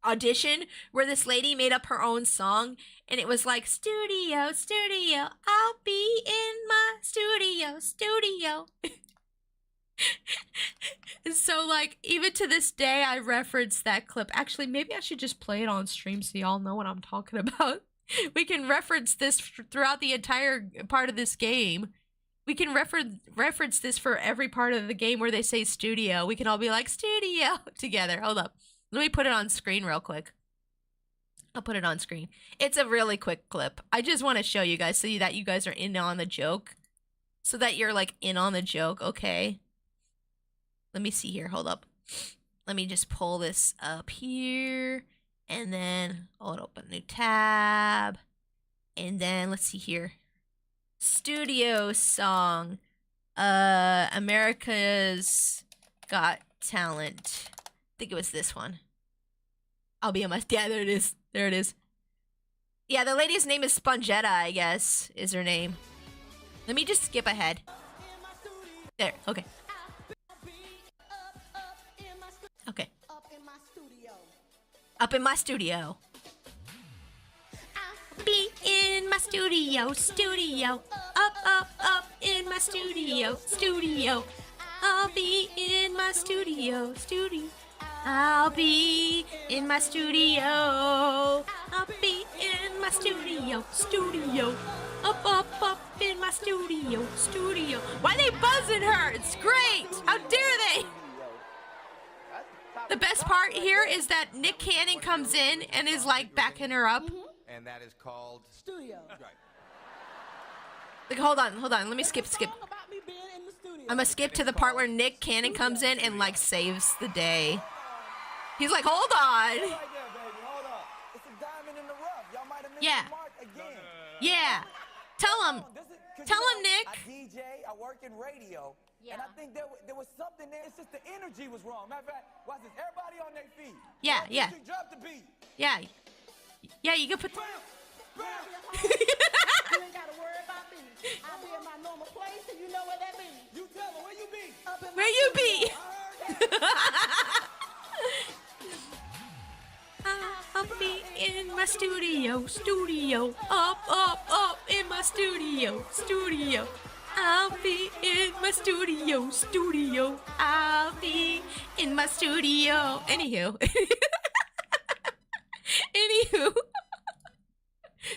audition where this lady made up her own song, and it was like, studio, I'll be in my studio. So, like, even to this day, I reference that clip. Actually, maybe I should just play it on stream so y'all know what I'm talking about. We can reference this throughout the entire part of this game. We can reference this for every part of the game where they say studio. We can all be like, studio, together. Hold up. Let me put it on screen real quick. I'll put it on screen. It's a really quick clip. I just want to show you guys so that you guys are in on the joke. So that you're, like, in on the joke, okay? Let me see here. Hold up. Let me just pull this up here. And then I'll open a new tab. And then let's see here. Studio song. America's Got Talent. I think it was this one. I'll be on my... Yeah, there it is. There it is. Yeah, the lady's name is Spongetta, I guess, is her name. Let me just skip ahead. There, okay. Okay. Up in my studio. Be in my studio. Up in my studio. I'll be in my studio. I'll be in my studio. I'll be in my studio. Up in my studio. Why are they buzzing her? It's great. How dare they? The best part here is that Nick Cannon comes in and is like backing her up. And that is called studio. Right. Like, hold on. Let me skip. I'm gonna skip to the part where Nick Cannon comes in and like saves the day. He's like, hold on. Yeah. Yeah. Tell him, Nick. I DJ, I work in radio. Yeah. And I think there was something there. It's just the energy was wrong. Matter of fact, watch this. Everybody on their feet. Yeah. Drop the beat. Yeah, you can put... Bam, bam. You ain't gotta worry about me. I'll be in my normal place, and you know what that means. You tell them, where you be? Where you be? I'll be in my studio. Up in my studio. I'll be in my studio. I'll be in my studio. Anywho.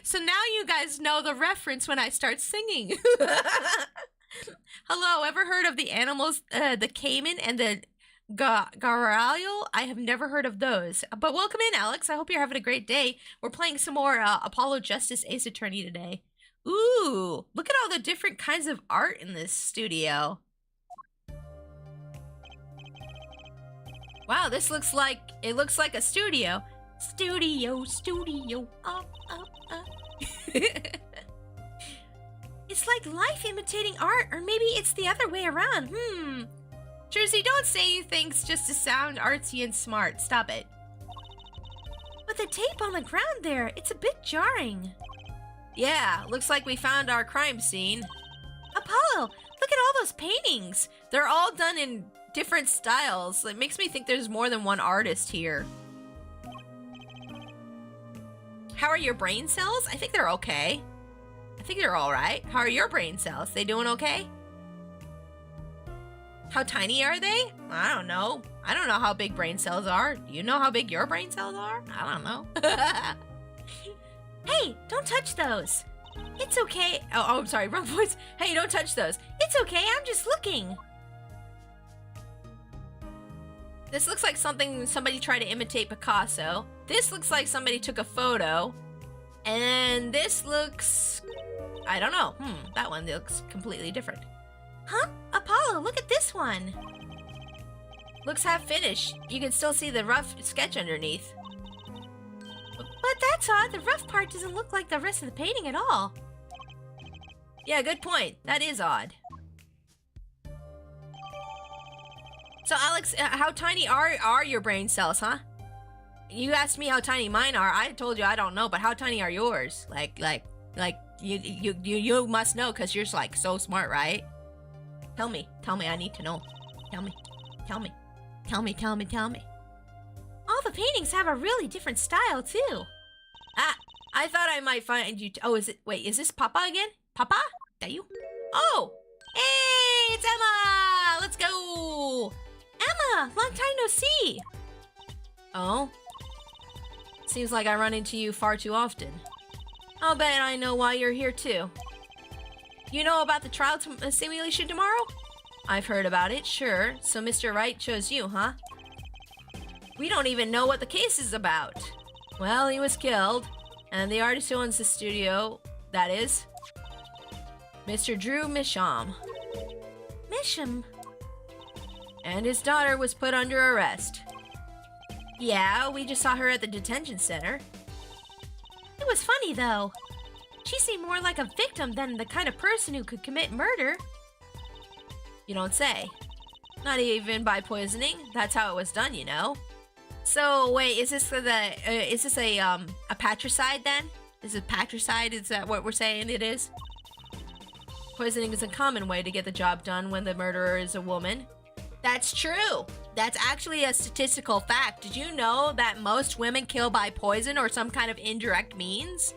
So now you guys know the reference when I start singing. Hello, ever heard of the animals, the caiman and the garalio? I have never heard of those. But welcome in, Alex. I hope you're having a great day. We're playing some more Apollo Justice Ace Attorney today. Ooh, look at all the different kinds of art in this studio. Wow, this looks like, it looks like a studio. Studio, up. It's like life imitating art, or maybe it's the other way around. Jersey, don't say things just to sound artsy and smart. Stop it. But the tape on the ground there, it's a bit jarring. Yeah, looks like we found our crime scene. Apollo, look at all those paintings. They're all done in different styles. It makes me think there's more than one artist here. How are your brain cells? I think they're okay. I think they're all right. How are your brain cells? They doing okay? How tiny are they? I don't know. I don't know how big brain cells are. Do you know how big your brain cells are? I don't know. Hey, don't touch those. It's okay. Oh, I'm sorry, wrong voice. Hey, don't touch those. It's okay, I'm just looking. This looks like somebody tried to imitate Picasso. This looks like somebody took a photo. And this looks... I don't know. That one looks completely different. Huh? Apollo, look at this one. Looks half finished. You can still see the rough sketch underneath. But that's odd. The rough part doesn't look like the rest of the painting at all. Yeah, good point. That is odd. So, Alex, how tiny are your brain cells, huh? You asked me how tiny mine are. I told you I don't know, but how tiny are yours? Like you must know because you're like so smart, right? Tell me. I need to know. Tell me. All the paintings have a really different style too. Ah, I thought I might find you. Oh, is this Papa again? Papa? That you? Oh, hey, it's Emma. Let's go. Emma, long time no see. Oh, seems like I run into you far too often. I'll bet I know why you're here too. You know about the trial simulation tomorrow? I've heard about it, sure. So Mr. Wright chose you, huh? We don't even know what the case is about. Well, he was killed, and the artist who owns the studio, that is, Mr. Drew Misham. Misham? And his daughter was put under arrest. Yeah, we just saw her at the detention center. It was funny, though. She seemed more like a victim than the kind of person who could commit murder. You don't say. Not even by poisoning. That's how it was done, you know. So wait, is this a patricide then? Is it patricide? Is that what we're saying it is? Poisoning is a common way to get the job done when the murderer is a woman. That's true. That's actually a statistical fact. Did you know that most women kill by poison or some kind of indirect means?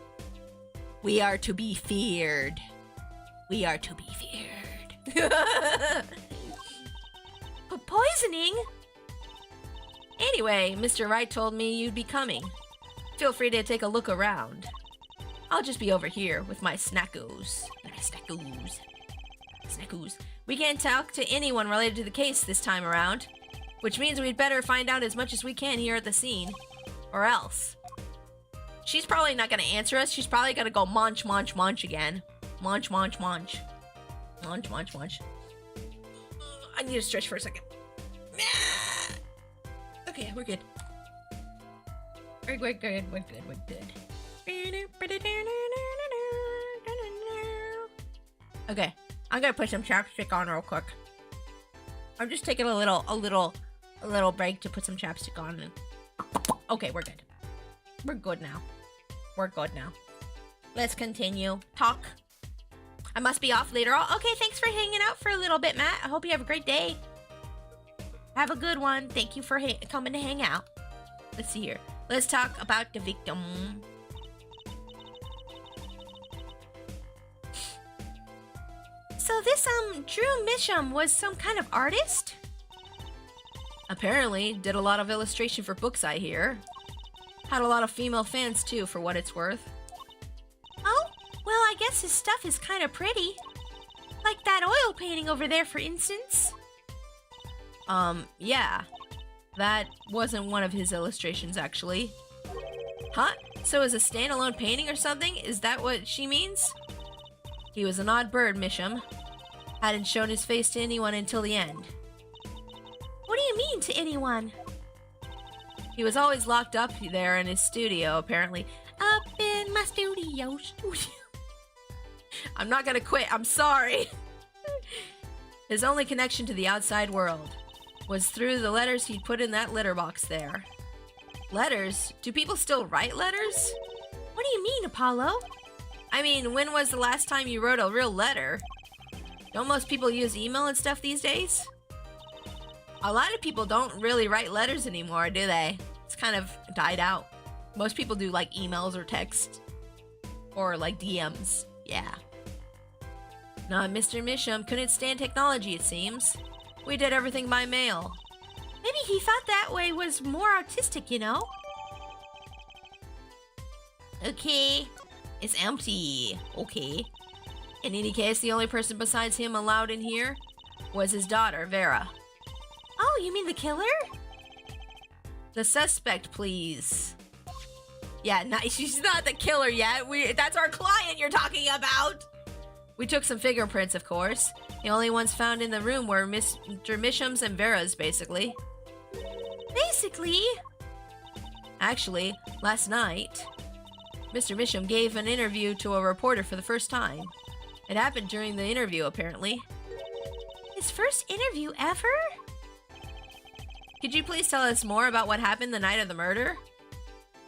We are to be feared. We are to be feared. But poisoning? Anyway, Mr. Wright told me you'd be coming. Feel free to take a look around. I'll just be over here with my snackos. Snackos. We can't talk to anyone related to the case this time around, which means we'd better find out as much as we can here at the scene. Or else. She's probably not gonna answer us. She's probably gonna go munch again. Munch. I need to stretch for a second. Okay, we're good. We're good. Okay, I'm gonna put some chapstick on real quick. I'm just taking a little break to put some chapstick on. Okay, we're good. We're good now. Let's continue. Talk. I must be off later on. Okay, thanks for hanging out for a little bit, Matt. I hope you have a great day. Have a good one. Thank you for coming to hang out. Let's see here. Let's talk about the victim. So this, Drew Misham was some kind of artist? Apparently, did a lot of illustration for books, I hear. Had a lot of female fans, too, for what it's worth. Oh, well, I guess his stuff is kind of pretty. Like that oil painting over there, for instance. Yeah. That wasn't one of his illustrations, actually. Huh? So is a standalone painting or something? Is that what she means? He was an odd bird, Misham. Hadn't shown his face to anyone until the end. What do you mean, to anyone? He was always locked up there in his studio, apparently. Up in my studio. I'm not gonna quit, I'm sorry. His only connection to the outside world was through the letters he'd put in that letter box there. Letters? Do people still write letters? What do you mean, Apollo? I mean, when was the last time you wrote a real letter? Don't most people use email and stuff these days? A lot of people don't really write letters anymore, do they? It's kind of died out. Most people do like emails or text. Or like DMs. Yeah. Nah, Mr. Misham couldn't stand technology, it seems. We did everything by mail. Maybe he thought that way was more artistic, you know? Okay. It's empty. Okay. In any case, the only person besides him allowed in here was his daughter, Vera. Oh, you mean the killer? The suspect, please. Yeah, she's not the killer yet. That's our client you're talking about. We took some fingerprints, of course. The only ones found in the room were Mr. Misham's and Vera's, basically. Basically? Actually, last night, Mr. Misham gave an interview to a reporter for the first time. It happened during the interview, apparently. His first interview ever? Could you please tell us more about what happened the night of the murder?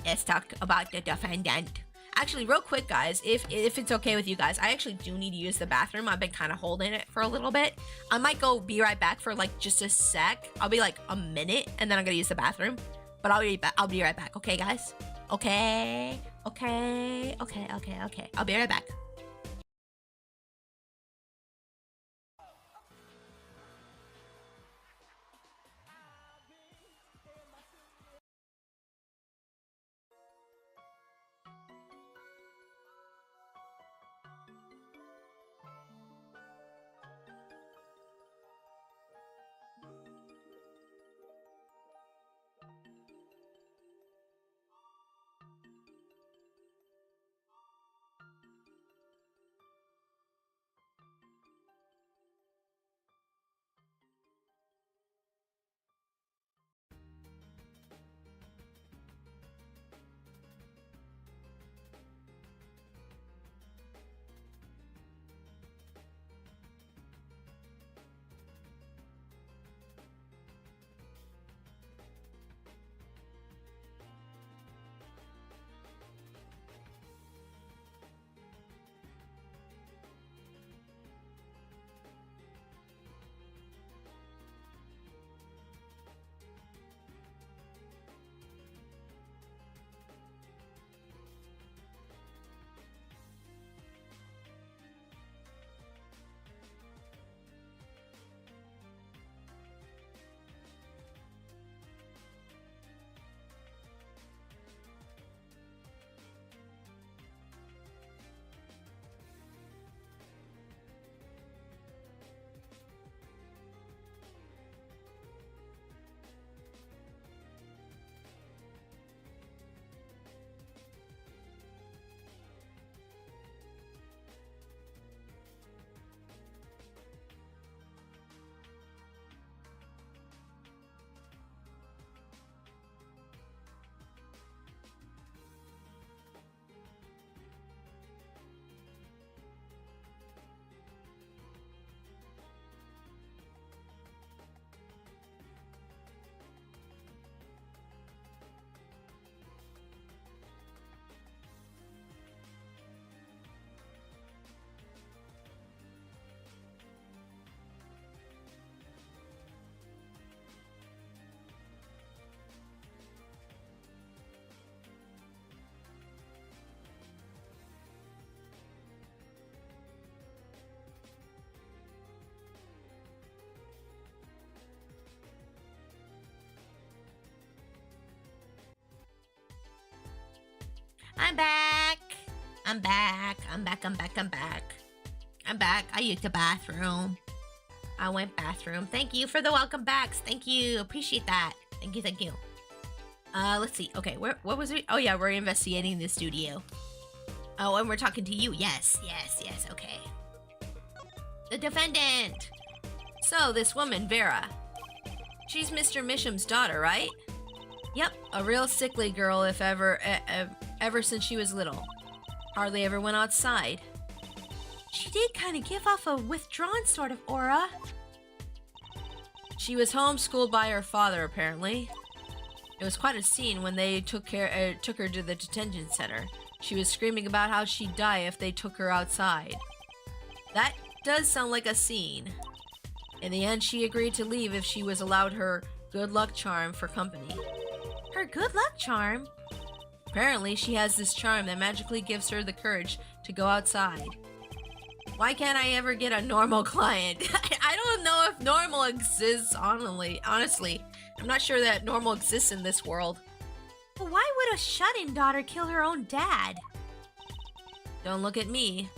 Let's talk about the defendant. Actually, real quick, guys, if it's okay with you guys, I actually do need to use the bathroom. I've been kind of holding it for a little bit. I might be right back for like just a sec. I'll be like a minute, and then I'm gonna use the bathroom. But I'll be right back. Okay, guys? Okay. I'll be right back. I'm back. I'm back. I'm back. I used the bathroom. I went bathroom. Thank you for the welcome backs. Thank you. Appreciate that. Thank you, thank you. Let's see. Okay, what was it? Oh yeah, we're investigating the studio. Oh, and we're talking to you. Yes, okay. The defendant. So, this woman, Vera. She's Mr. Misham's daughter, right? Yep, a real sickly girl if ever since she was little. Hardly ever went outside. She did kind of give off a withdrawn sort of aura. She was homeschooled by her father, apparently. It was quite a scene when they took her to the detention center. She was screaming about how she'd die if they took her outside. That does sound like a scene. In the end, she agreed to leave if she was allowed her good luck charm for company. Her good luck charm? Apparently, she has this charm that magically gives her the courage to go outside. Why can't I ever get a normal client? I don't know if normal exists, honestly. I'm not sure that normal exists in this world. But why would a shut-in daughter kill her own dad? Don't look at me.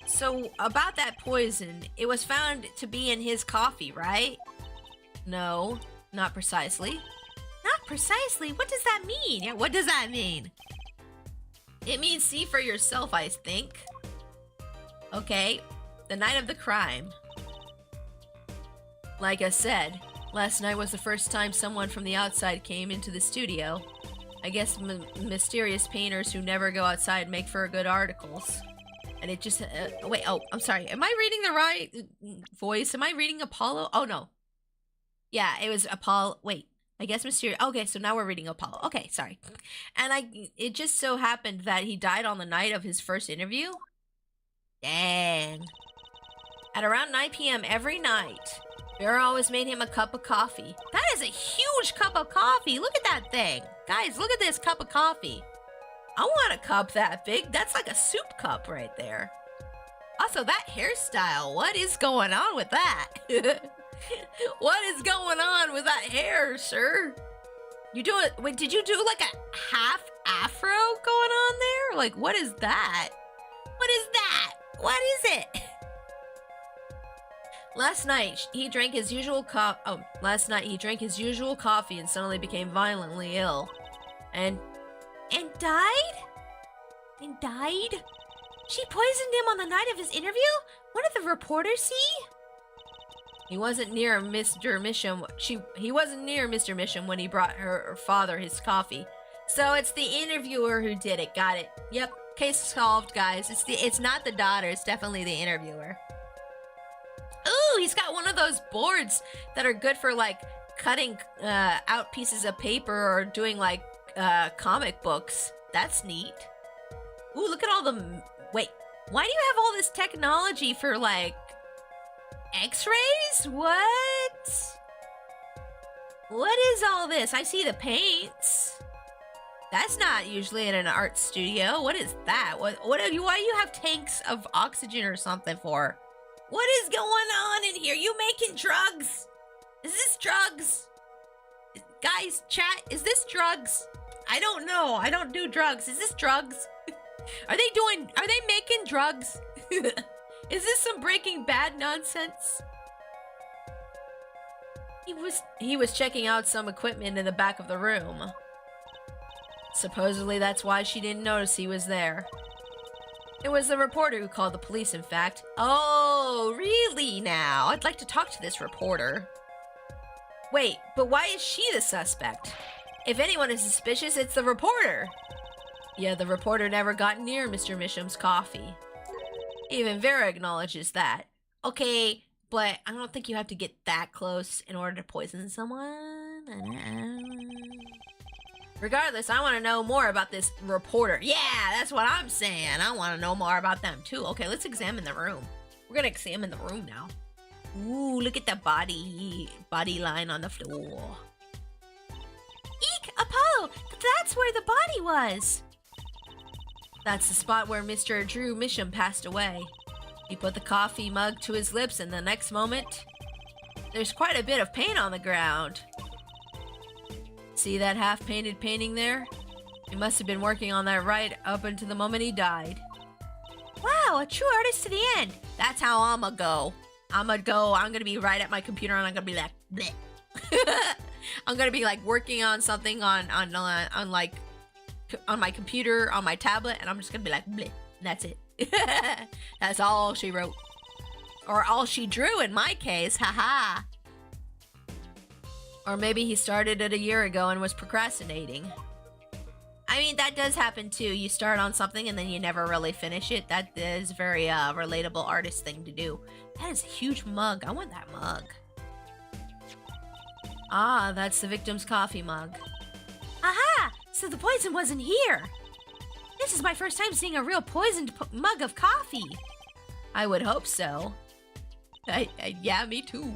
So, about that poison, it was found to be in his coffee, right? No, not precisely. Not precisely? What does that mean? Yeah, what does that mean? It means see for yourself, I think. Okay, the night of the crime. Like I said, last night was the first time someone from the outside came into the studio. I guess mysterious painters who never go outside make for good articles. And it just... wait, oh, I'm sorry. Am I reading the right voice? Am I reading Apollo? Oh, no. Yeah, it was Apollo. Wait, I guess mysterious... Okay, so now we're reading Apollo. Okay, sorry. And it just so happened that he died on the night of his first interview. Dang. At around 9 p.m. every night, Vera always made him a cup of coffee. That is a huge cup of coffee. Look at that thing. Guys, look at this cup of coffee. I want a cup that big. That's like a soup cup right there. Also, that hairstyle. What is going on with that? What is going on with that hair, sir? You do it. Wait, did you do like a half afro going on there? Like, what is that? What is that? What is it? Last night he drank his usual coffee and suddenly became violently ill. And died? And died? She poisoned him on the night of his interview? What did the reporter see? He wasn't near Mr. Misham. He wasn't near Mr. Misham when he brought her father his coffee. So it's the interviewer who did it. Got it. Yep. Case solved, guys. It's not the daughter. It's definitely the interviewer. Ooh, he's got one of those boards that are good for like cutting out pieces of paper or doing like comic books. That's neat. Ooh, look at all the... Wait, why do you have all this technology for like x-rays? What? What is all this? I see the paints. That's not usually in an art studio. What is that? Why do you have tanks of oxygen or something for? What is going on in here? You making drugs? Is this drugs? Guys, chat, is this drugs? I don't know. I don't do drugs. Is this drugs? Are they making drugs? Is this some Breaking Bad nonsense? He was checking out some equipment in the back of the room. Supposedly that's why she didn't notice he was there. It was the reporter who called the police, in fact. Oh, really now? I'd like to talk to this reporter. Wait, but why is she the suspect? If anyone is suspicious, it's the reporter. Yeah, the reporter never got near Mr. Misham's coffee. Even Vera acknowledges that. Okay, but I don't think you have to get that close in order to poison someone. Regardless, I want to know more about this reporter. Yeah, that's what I'm saying. I want to know more about them too. Okay, let's examine the room. We're gonna examine the room now. Ooh, look at the body line on the floor. Eek, Apollo, that's where the body was. That's the spot where Mr. Drew Misham passed away. He put the coffee mug to his lips and the next moment, there's quite a bit of paint on the ground. See that half-painted painting there? He must have been working on that right up until the moment he died. Wow, wow, a true artist to the end. That's how I'ma go. I'm gonna be right at my computer and I'm gonna be like, bleh. I'm gonna be like working on something on my computer, on my tablet, and I'm just gonna be like, bleh. That's it. That's all she wrote. Or all she drew in my case, haha. Or maybe he started it a year ago and was procrastinating. I mean, that does happen too. You start on something and then you never really finish it. That is a very relatable artist thing to do. That is a huge mug. I want that mug. Ah, that's the victim's coffee mug. Aha! So the poison wasn't here. This is my first time seeing a real poisoned mug of coffee. I would hope so. Yeah, me too.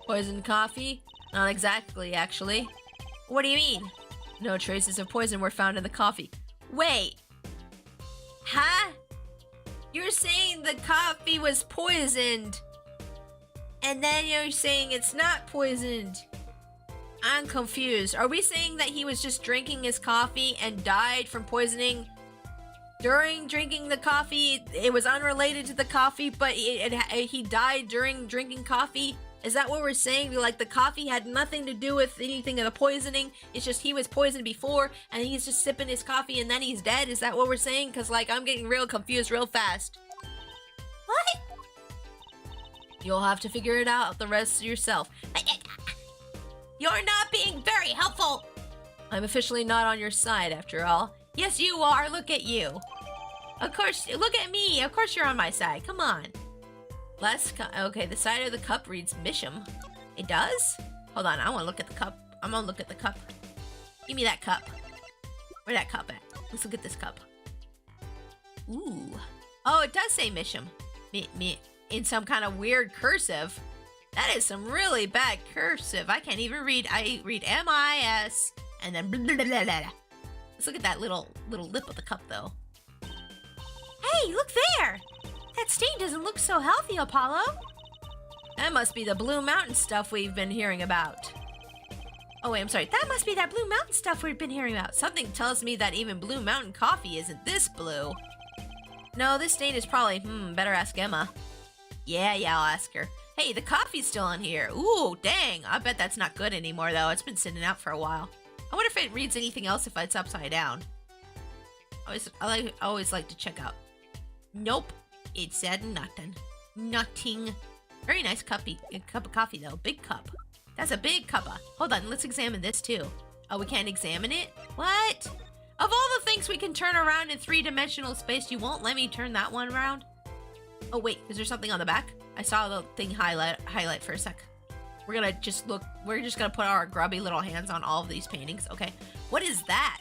Poisoned coffee? Not exactly, actually. What do you mean? No traces of poison were found in the coffee. Wait. Huh? You're saying the coffee was poisoned, and then you're saying it's not poisoned. I'm confused. Are we saying that he was just drinking his coffee and died from poisoning during drinking the coffee? It was unrelated to the coffee, but he died during drinking coffee? Is that what we're saying? Like the coffee had nothing to do with anything of the poisoning? It's just he was poisoned before and he's just sipping his coffee and then he's dead? Is that what we're saying? Because like I'm getting real confused real fast. What? You'll have to figure it out the rest yourself. You're not being very helpful. I'm officially not on your side after all. Yes, you are. Look at you. Of course, look at me. Of course you're on my side. Come on. Okay, the side of the cup reads Misham. It does? Hold on, I want to look at the cup. I'm gonna look at the cup. Give me that cup. Where's that cup at? Let's look at this cup. Ooh. Oh, it does say Misham. In some kind of weird cursive. That is some really bad cursive. I can't even read. I read M-I-S and then blah, blah, blah, blah, blah. Let's look at that little lip of the cup, though. Hey, look there! That stain doesn't look so healthy, Apollo. That must be the Blue Mountain stuff we've been hearing about. Oh, wait, I'm sorry. That must be that Blue Mountain stuff we've been hearing about. Something tells me that even Blue Mountain coffee isn't this blue. No, this stain is probably, better ask Emma. Yeah, I'll ask her. Hey, the coffee's still in here. Ooh, dang. I bet that's not good anymore, though. It's been sitting out for a while. I wonder if it reads anything else if it's upside down. I always like to check out. Nope. It said nothing. Nothing. Very nice cup of coffee, though. Big cup. That's a big cuppa. Hold on, let's examine this, too. Oh, we can't examine it? What? Of all the things we can turn around in three-dimensional space, you won't let me turn that one around? Oh, wait, is there something on the back? I saw the thing highlight for a sec. We're gonna just look. We're just gonna put our grubby little hands on all of these paintings. Okay, what is that?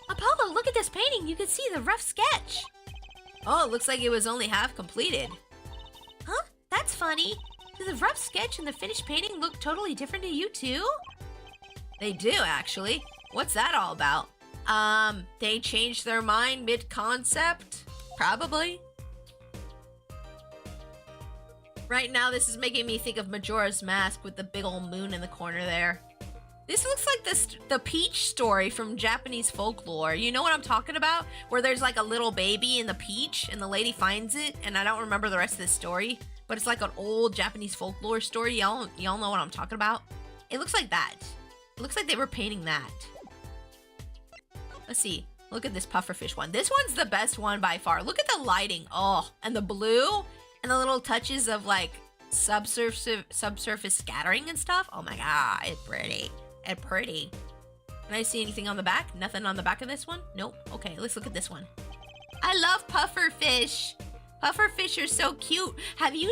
Apollo, look at this painting. You can see the rough sketch. Oh, it looks like it was only half completed. Huh? That's funny. Do the rough sketch and the finished painting look totally different to you too? They do, actually. What's that all about? They changed their mind mid-concept? Probably. Right now, this is making me think of Majora's Mask with the big old moon in the corner there. This looks like the Peach story from Japanese folklore. You know what I'm talking about? Where there's like a little baby in the peach and the lady finds it, and I don't remember the rest of the story, but it's like an old Japanese folklore story. Y'all know what I'm talking about? It looks like that. It looks like they were painting that. Let's see. Look at this pufferfish one. This one's the best one by far. Look at the lighting. Oh, and the blue and the little touches of like subsurface scattering and stuff. Oh my god, it's pretty. It's pretty. Can I see anything on the back? Nothing on the back of this one? Nope. Okay, let's look at this one. I love pufferfish. Pufferfish are so cute. Have you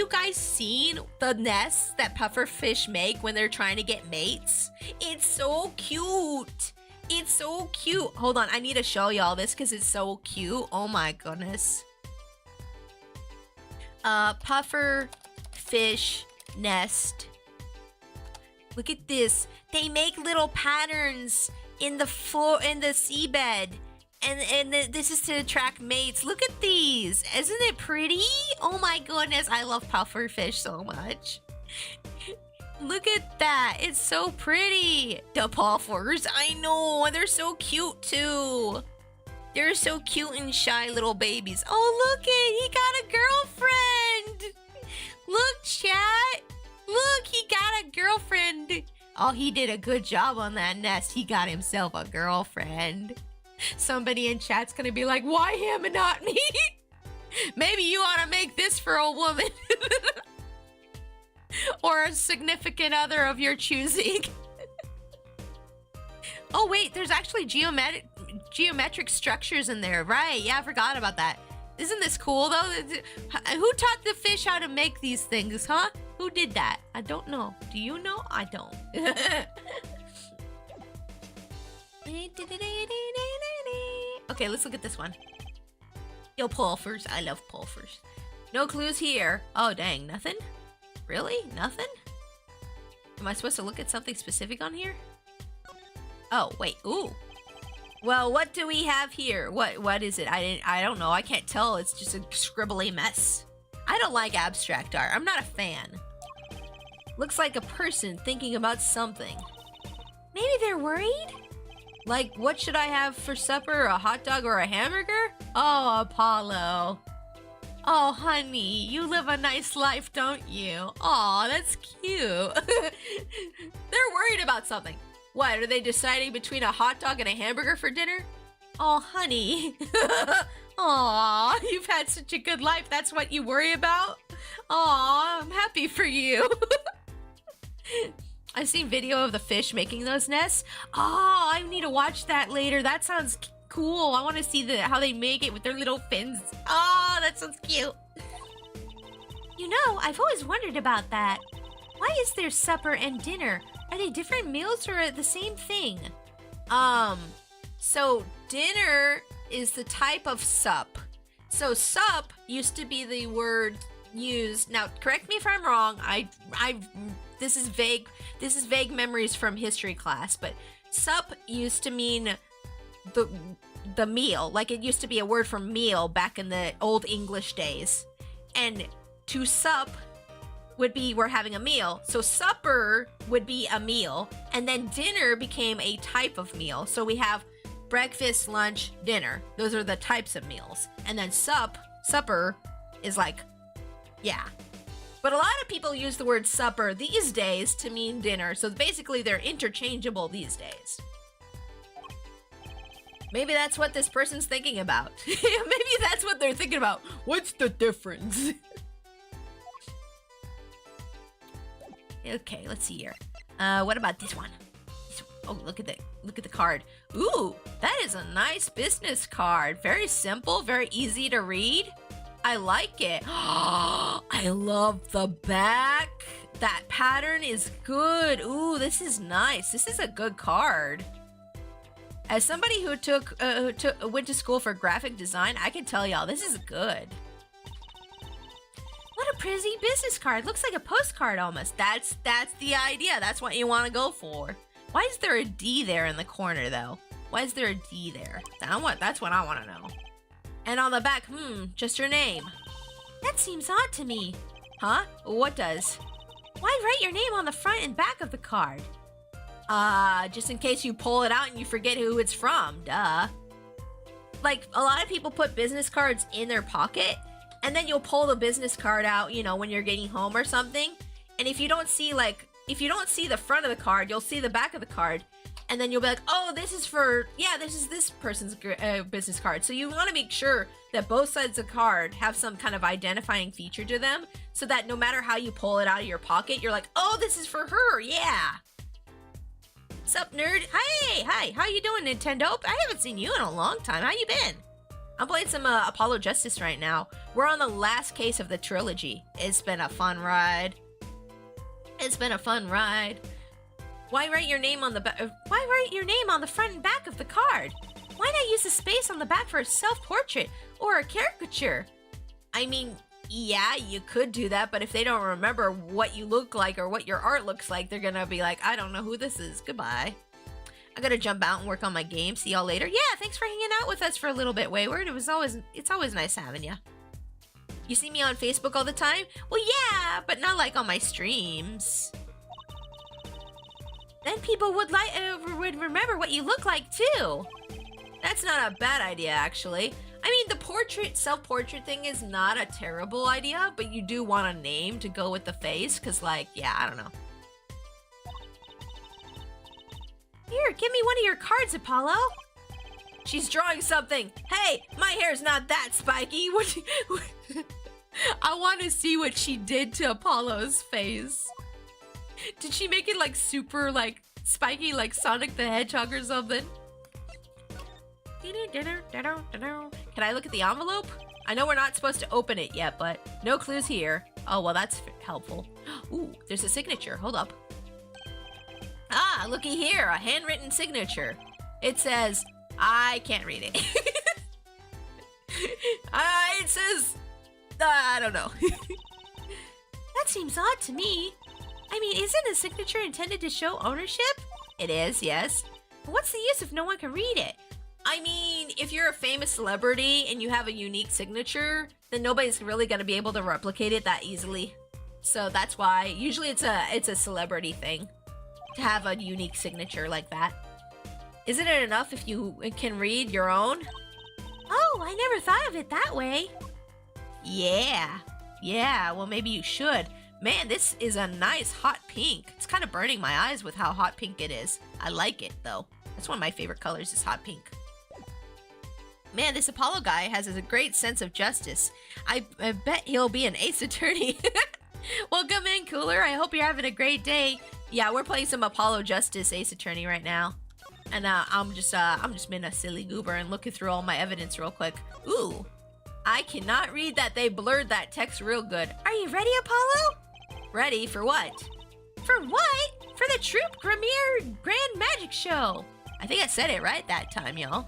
guys seen the nests that pufferfish make when they're trying to get mates? It's so cute. It's so cute. Hold on, I need to show y'all this because it's so cute. Oh my goodness. Pufferfish nest. Look at this. They make little patterns in the seabed. And this is to attract mates. Look at these. Isn't it pretty? Oh my goodness. I love pufferfish so much. Look at that. It's so pretty. The puffers. I know. They're so cute too. They're so cute and shy little babies. Oh, look it! He got a girlfriend! Look, chat! Look, he got a girlfriend! Oh, he did a good job on that nest. He got himself a girlfriend. Somebody in chat's gonna be like, why him and not me? Maybe you ought to make this for a woman. Or a significant other of your choosing. Oh, wait, there's actually geometric structures in there. Right, yeah, I forgot about that. Isn't this cool, though? Who taught the fish how to make these things, huh? Who did that? I don't know. Do you know? I don't. Okay, let's look at this one. Yo, pulfers. I love pulfers. No clues here. Oh, dang. Nothing? Really? Nothing? Am I supposed to look at something specific on here? Oh, wait. Ooh. Well, what do we have here? What is it? I don't know. I can't tell. It's just a scribbly mess. I don't like abstract art. I'm not a fan. Looks like a person thinking about something. Maybe they're worried? Like, what should I have for supper? A hot dog or a hamburger? Oh, Apollo. Oh, honey, you live a nice life, don't you? Aw, that's cute. They're worried about something. What, are they deciding between a hot dog and a hamburger for dinner? Oh, honey. Aw, you've had such a good life. That's what you worry about? Aw, I'm happy for you. I've seen video of the fish making those nests. Oh, I need to watch that later. That sounds cool. I want to see how they make it with their little fins. Oh, that sounds cute. You know, I've always wondered about that. Why is there supper and dinner? Are they different meals or the same thing? So dinner is the type of sup. So sup used to be the word used. Now, correct me if I'm wrong. This is vague memories from history class, but sup used to mean the meal. Like, it used to be a word for meal back in the old English days. And to sup would be we're having a meal. So supper would be a meal, and then dinner became a type of meal. So we have breakfast, lunch, dinner. Those are the types of meals. And then supper is like, yeah. But a lot of people use the word supper these days to mean dinner. So basically they're interchangeable these days. Maybe that's what this person's thinking about. Maybe that's what they're thinking about. What's the difference? Okay, let's see here. What about this one? Oh, look at the card. Ooh, that is a nice business card. Very simple, very easy to read. I like it. I love the back. That pattern is good. Ooh, this is nice. This is a good card. As somebody who went to school for graphic design, I can tell y'all this is good. What a pretty business card. Looks like a postcard almost. That's the idea. That's what you want to go for. Why is there a D there in the corner though? Why is there a D there? That's what I want to know. And on the back, just your name. That seems odd to me. Huh? What does? Why write your name on the front and back of the card? Just in case you pull it out and you forget who it's from, duh. Like, a lot of people put business cards in their pocket, and then you'll pull the business card out, you know, when you're getting home or something. And if you don't see the front of the card, you'll see the back of the card. And then you'll be like, oh, this is this person's business card. So you want to make sure that both sides of the card have some kind of identifying feature to them, so that no matter how you pull it out of your pocket, you're like, oh, this is for her, yeah. Sup, nerd? Hi, how you doing, Nintendo? I haven't seen you in a long time. How you been? I'm playing some Apollo Justice right now. We're on the last case of the trilogy. It's been a fun ride. Why write your name on the front and back of the card? Why not use the space on the back for a self-portrait or a caricature? I mean, yeah, you could do that, but if they don't remember what you look like or what your art looks like, they're gonna be like, I don't know who this is. Goodbye. I gotta jump out and work on my game. See y'all later. Yeah, thanks for hanging out with us for a little bit, Wayward. It's always nice having you. You see me on Facebook all the time? Well, yeah, but not like on my streams. Then people would remember what you look like too. That's not a bad idea, actually. I mean, the self-portrait thing is not a terrible idea, but you do want a name to go with the face, because, like, yeah, I don't know. Here, give me one of your cards, Apollo. She's drawing something. Hey, my hair's not that spiky. What? I want to see what she did to Apollo's face. Did she make it, like, super, like, spiky, like Sonic the Hedgehog or something? Can I look at the envelope? I know we're not supposed to open it yet, but no clues here. Oh, well, that's helpful. Ooh, there's a signature. Hold up. Ah, looky here, a handwritten signature. It says, I can't read it. It says, I don't know. That seems odd to me. I mean, isn't a signature intended to show ownership? It is, yes. But what's the use if no one can read it? I mean, if you're a famous celebrity and you have a unique signature, then nobody's really going to be able to replicate it that easily. So that's why usually it's a celebrity thing to have a unique signature like that. Isn't it enough if you can read your own? Oh, I never thought of it that way. Yeah, well, maybe you should. Man, this is a nice hot pink. It's kind of burning my eyes with how hot pink it is. I like it, though. That's one of my favorite colors is hot pink. Man, this Apollo guy has a great sense of justice. I bet he'll be an ace attorney. Well, come in, Cooler. I hope you're having a great day. Yeah, we're playing some Apollo Justice Ace Attorney right now. And I'm just being a silly goober and looking through all my evidence real quick. Ooh, I cannot read that. They blurred that text real good. Are you ready, Apollo? Ready for what? For what? For the Troop Premier Grand Magic Show. I think I said it right that time, y'all.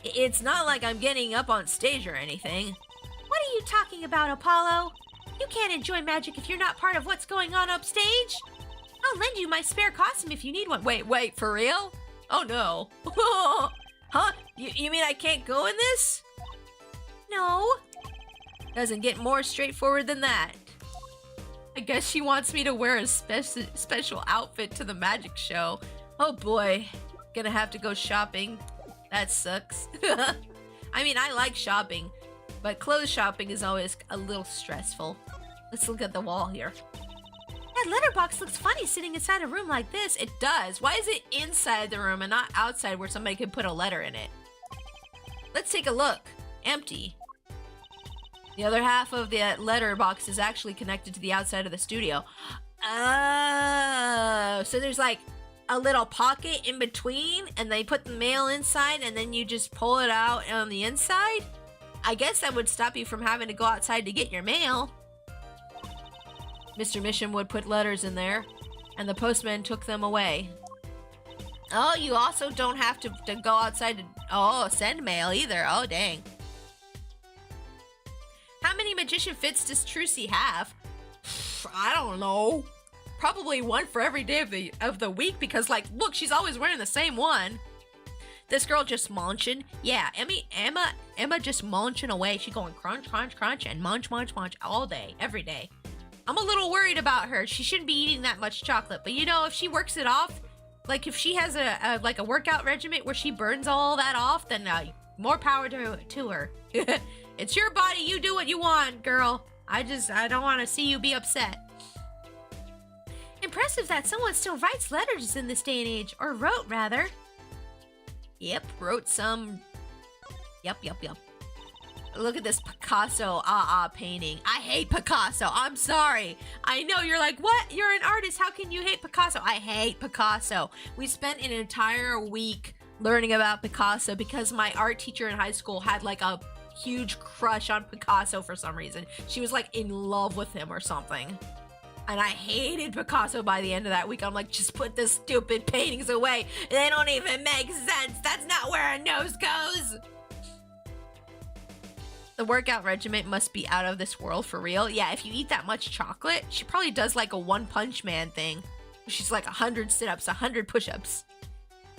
It's not like I'm getting up on stage or anything. What are you talking about, Apollo? You can't enjoy magic if you're not part of what's going on upstage. I'll lend you my spare costume if you need one. Wait, for real? Oh no. Huh? You mean I can't go in this? No. Doesn't get more straightforward than that. I guess she wants me to wear a special outfit to the magic show. Oh boy. Gonna have to go shopping. That sucks. I mean, I like shopping, but clothes shopping is always a little stressful. Let's look at the wall here. That letterbox looks funny sitting inside a room like this. It does. Why is it inside the room and not outside where somebody could put a letter in it? Let's take a look. Empty. The other half of the letterbox is actually connected to the outside of the studio. Oh, so there's like a little pocket in between and they put the mail inside and then you just pull it out on the inside? I guess that would stop you from having to go outside to get your mail. Mr. Mission would put letters in there, and the postman took them away. Oh, you also don't have to go outside to, send mail either. Oh, dang. How many magician fits does Trucy have? I don't know. Probably one for every day of the week because, like, look, she's always wearing the same one. This girl just munching. Yeah, Emma just munching away. She going crunch, crunch, crunch, and munch, munch, munch all day, every day. I'm a little worried about her. She shouldn't be eating that much chocolate. But you know, if she works it off, like if she has a workout regimen where she burns all that off, then more power to her. It's your body. You do what you want, girl. I don't want to see you be upset. Impressive that someone still writes letters in this day and age. Or wrote, rather. Yep, wrote some. Yep. Look at this Picasso painting. I hate Picasso. I'm sorry. I know you're like, what? You're an artist. How can you hate Picasso? I hate Picasso. We spent an entire week learning about Picasso because my art teacher in high school had like a huge crush on Picasso for some reason. She was like in love with him or something. And I hated Picasso by the end of that week. I'm like, just put the stupid paintings away. They don't even make sense. That's not where a nose goes. The workout regimen must be out of this world for real. Yeah, if you eat that much chocolate, she probably does like a One Punch Man thing. She's like 100 sit-ups, 100 push-ups.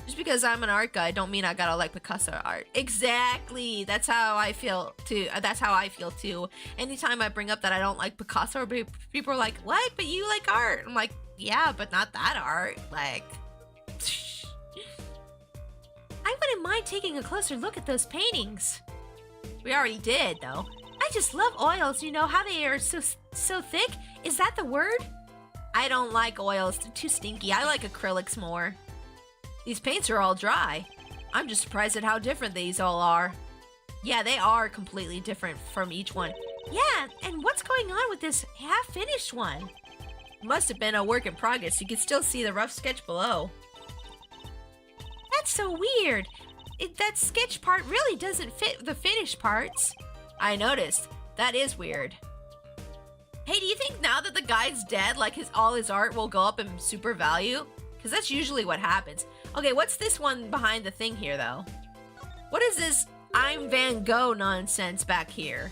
Just because I'm an art guy, don't mean I gotta like Picasso art. Exactly. That's how I feel too. Anytime I bring up that I don't like Picasso, people are like, what? But you like art. I'm like, yeah, but not that art. Like, I I wouldn't mind taking a closer look at those paintings. We already did, though. I just love oils, you know how they are so thick? Is that the word? I don't like oils, they're too stinky. I like acrylics more. These paints are all dry. I'm just surprised at how different these all are. Yeah, they are completely different from each one. Yeah, and what's going on with this half-finished one? Must have been a work in progress. You can still see the rough sketch below. That's so weird. That sketch part really doesn't fit the finished parts. I noticed. That is weird. Hey, do you think now that the guy's dead, like all his art will go up in super value? Because that's usually what happens. Okay, what's this one behind the thing here, though? What is this I'm Van Gogh nonsense back here?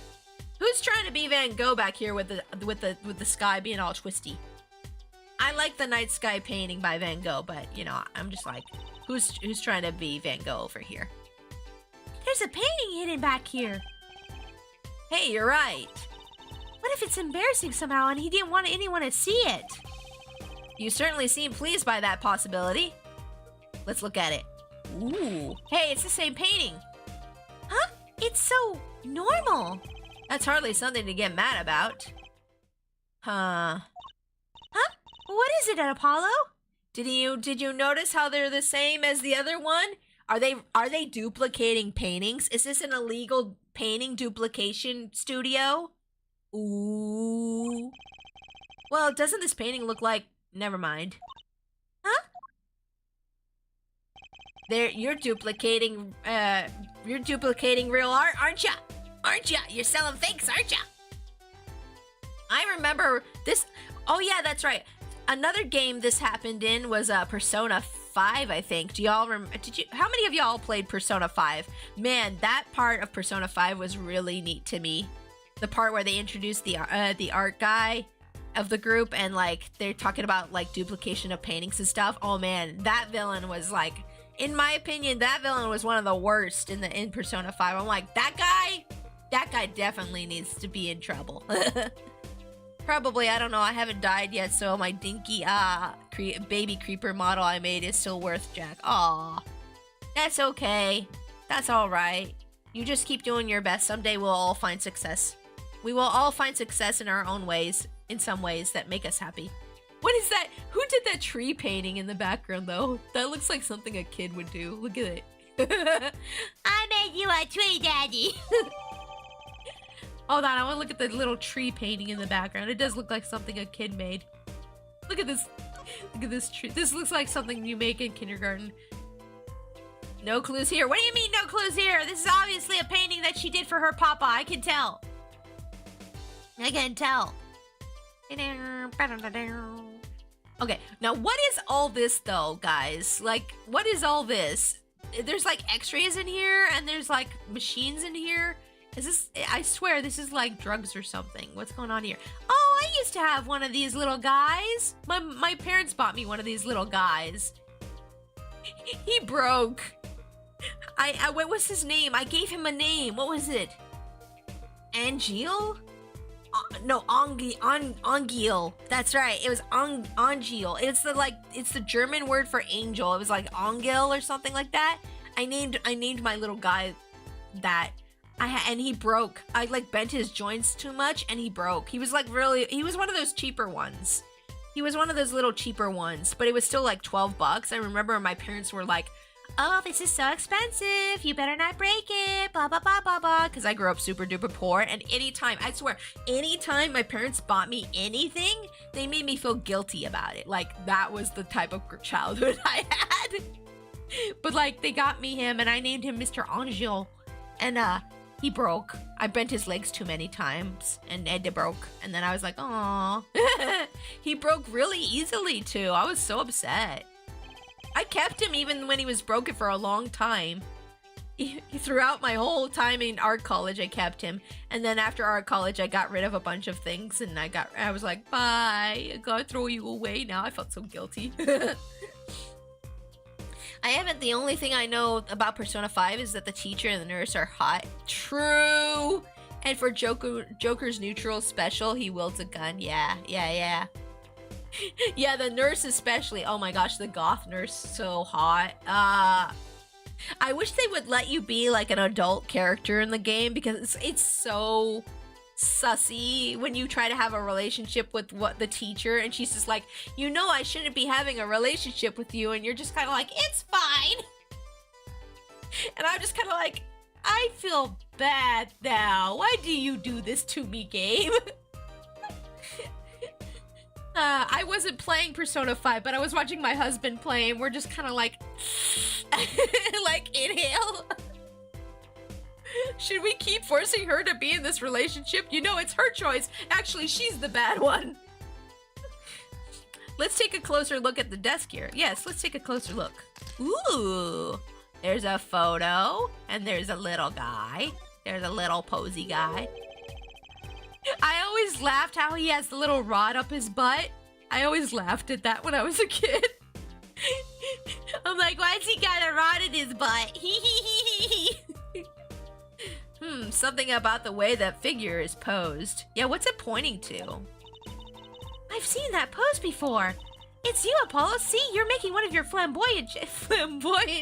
Who's trying to be Van Gogh back here with the sky being all twisty? I like the night sky painting by Van Gogh, but you know, I'm just like, who's trying to be Van Gogh over here? There's a painting hidden back here. Hey, you're right. What if it's embarrassing somehow and he didn't want anyone to see it? You certainly seem pleased by that possibility. Let's look at it. Ooh. Hey, it's the same painting. Huh? It's so normal. That's hardly something to get mad about. Huh? What is it, Apollo? Did you notice how they're the same as the other one? Are they duplicating paintings? Is this an illegal painting duplication studio? Ooh. Well, doesn't this painting look like... Never mind. Huh? You're duplicating real art, aren't ya? Aren't ya? You're selling fakes, aren't ya? I remember this. Oh yeah, that's right. Another game this happened in was Persona 5, I think. Do y'all remember? How many of y'all played Persona 5? Man, that part of Persona 5 was really neat to me. The part where they introduced the art guy of the group and like they're talking about like duplication of paintings and stuff. Oh man, that villain was like, in my opinion, that villain was one of the worst in Persona 5. I'm like, that guy definitely needs to be in trouble. Probably, I don't know, I haven't died yet, so my dinky baby creeper model I made is still worth jack. Aw, that's okay. That's all right. You just keep doing your best. Someday we'll all find success. We will all find success in our own ways, in some ways that make us happy. What is that? Who did that tree painting in the background, though? That looks like something a kid would do. Look at it. I made you a tree, Daddy. Hold on, I want to look at the little tree painting in the background. It does look like something a kid made. Look at this. Look at this tree. This looks like something you make in kindergarten. No clues here. What do you mean no clues here? This is obviously a painting that she did for her papa. I can tell. I can tell. Okay, now what is all this though, guys? Like, what is all this? There's like x-rays in here and there's like machines in here. Is this, I swear this is like drugs or something. What's going on here? Oh, I used to have one of these little guys. My parents bought me one of these little guys. He broke. What was his name? I gave him a name. What was it? Angel? No, Angel. That's right. It was Angel. It's the German word for angel. It was like Angel or something like that. I named my little guy that. And he broke. I like bent his joints too much and he broke. He was like he was one of those cheaper ones. He was one of those little cheaper ones, but it was still like $12. I remember my parents were like, oh, this is so expensive. You better not break it. Blah, blah, blah, blah, blah. Because I grew up super duper poor. And anytime, I swear, anytime my parents bought me anything, they made me feel guilty about it. Like, that was the type of childhood I had. But like, they got me him and I named him Mr. Angel. And he broke. I bent his legs too many times and it broke. And then I was like, aw. He broke really easily too. I was so upset. I kept him even when he was broken for a long time. Throughout my whole time in art college, I kept him. And then after art college, I got rid of a bunch of things and I was like, bye, I gotta throw you away now. I felt so guilty. The only thing I know about Persona 5 is that the teacher and the nurse are hot. True! And for Joker's neutral special, he wields a gun. Yeah. Yeah, the nurse especially. Oh my gosh, the goth nurse, so hot. I wish they would let you be like an adult character in the game because it's so sussy when you try to have a relationship with the teacher and she's just like, you know, I shouldn't be having a relationship with you, and you're just kind of like, it's fine. And I'm just kind of like, I feel bad now. Why do you do this to me, game? I wasn't playing Persona 5, but I was watching my husband play, and we're just kind of like, like, inhale. Should we keep forcing her to be in this relationship? You know, it's her choice. Actually, she's the bad one. Let's take a closer look at the desk here. Yes, let's take a closer look. Ooh, there's a photo, and there's a little guy. There's a little posy guy. I always laughed how he has the little rod up his butt. I always laughed at that when I was a kid. I'm like, why's he got a rod in his butt? Something about the way that figure is posed. Yeah, what's it pointing to? I've seen that pose before. It's you, Apollo. See, you're making one of your flamboyant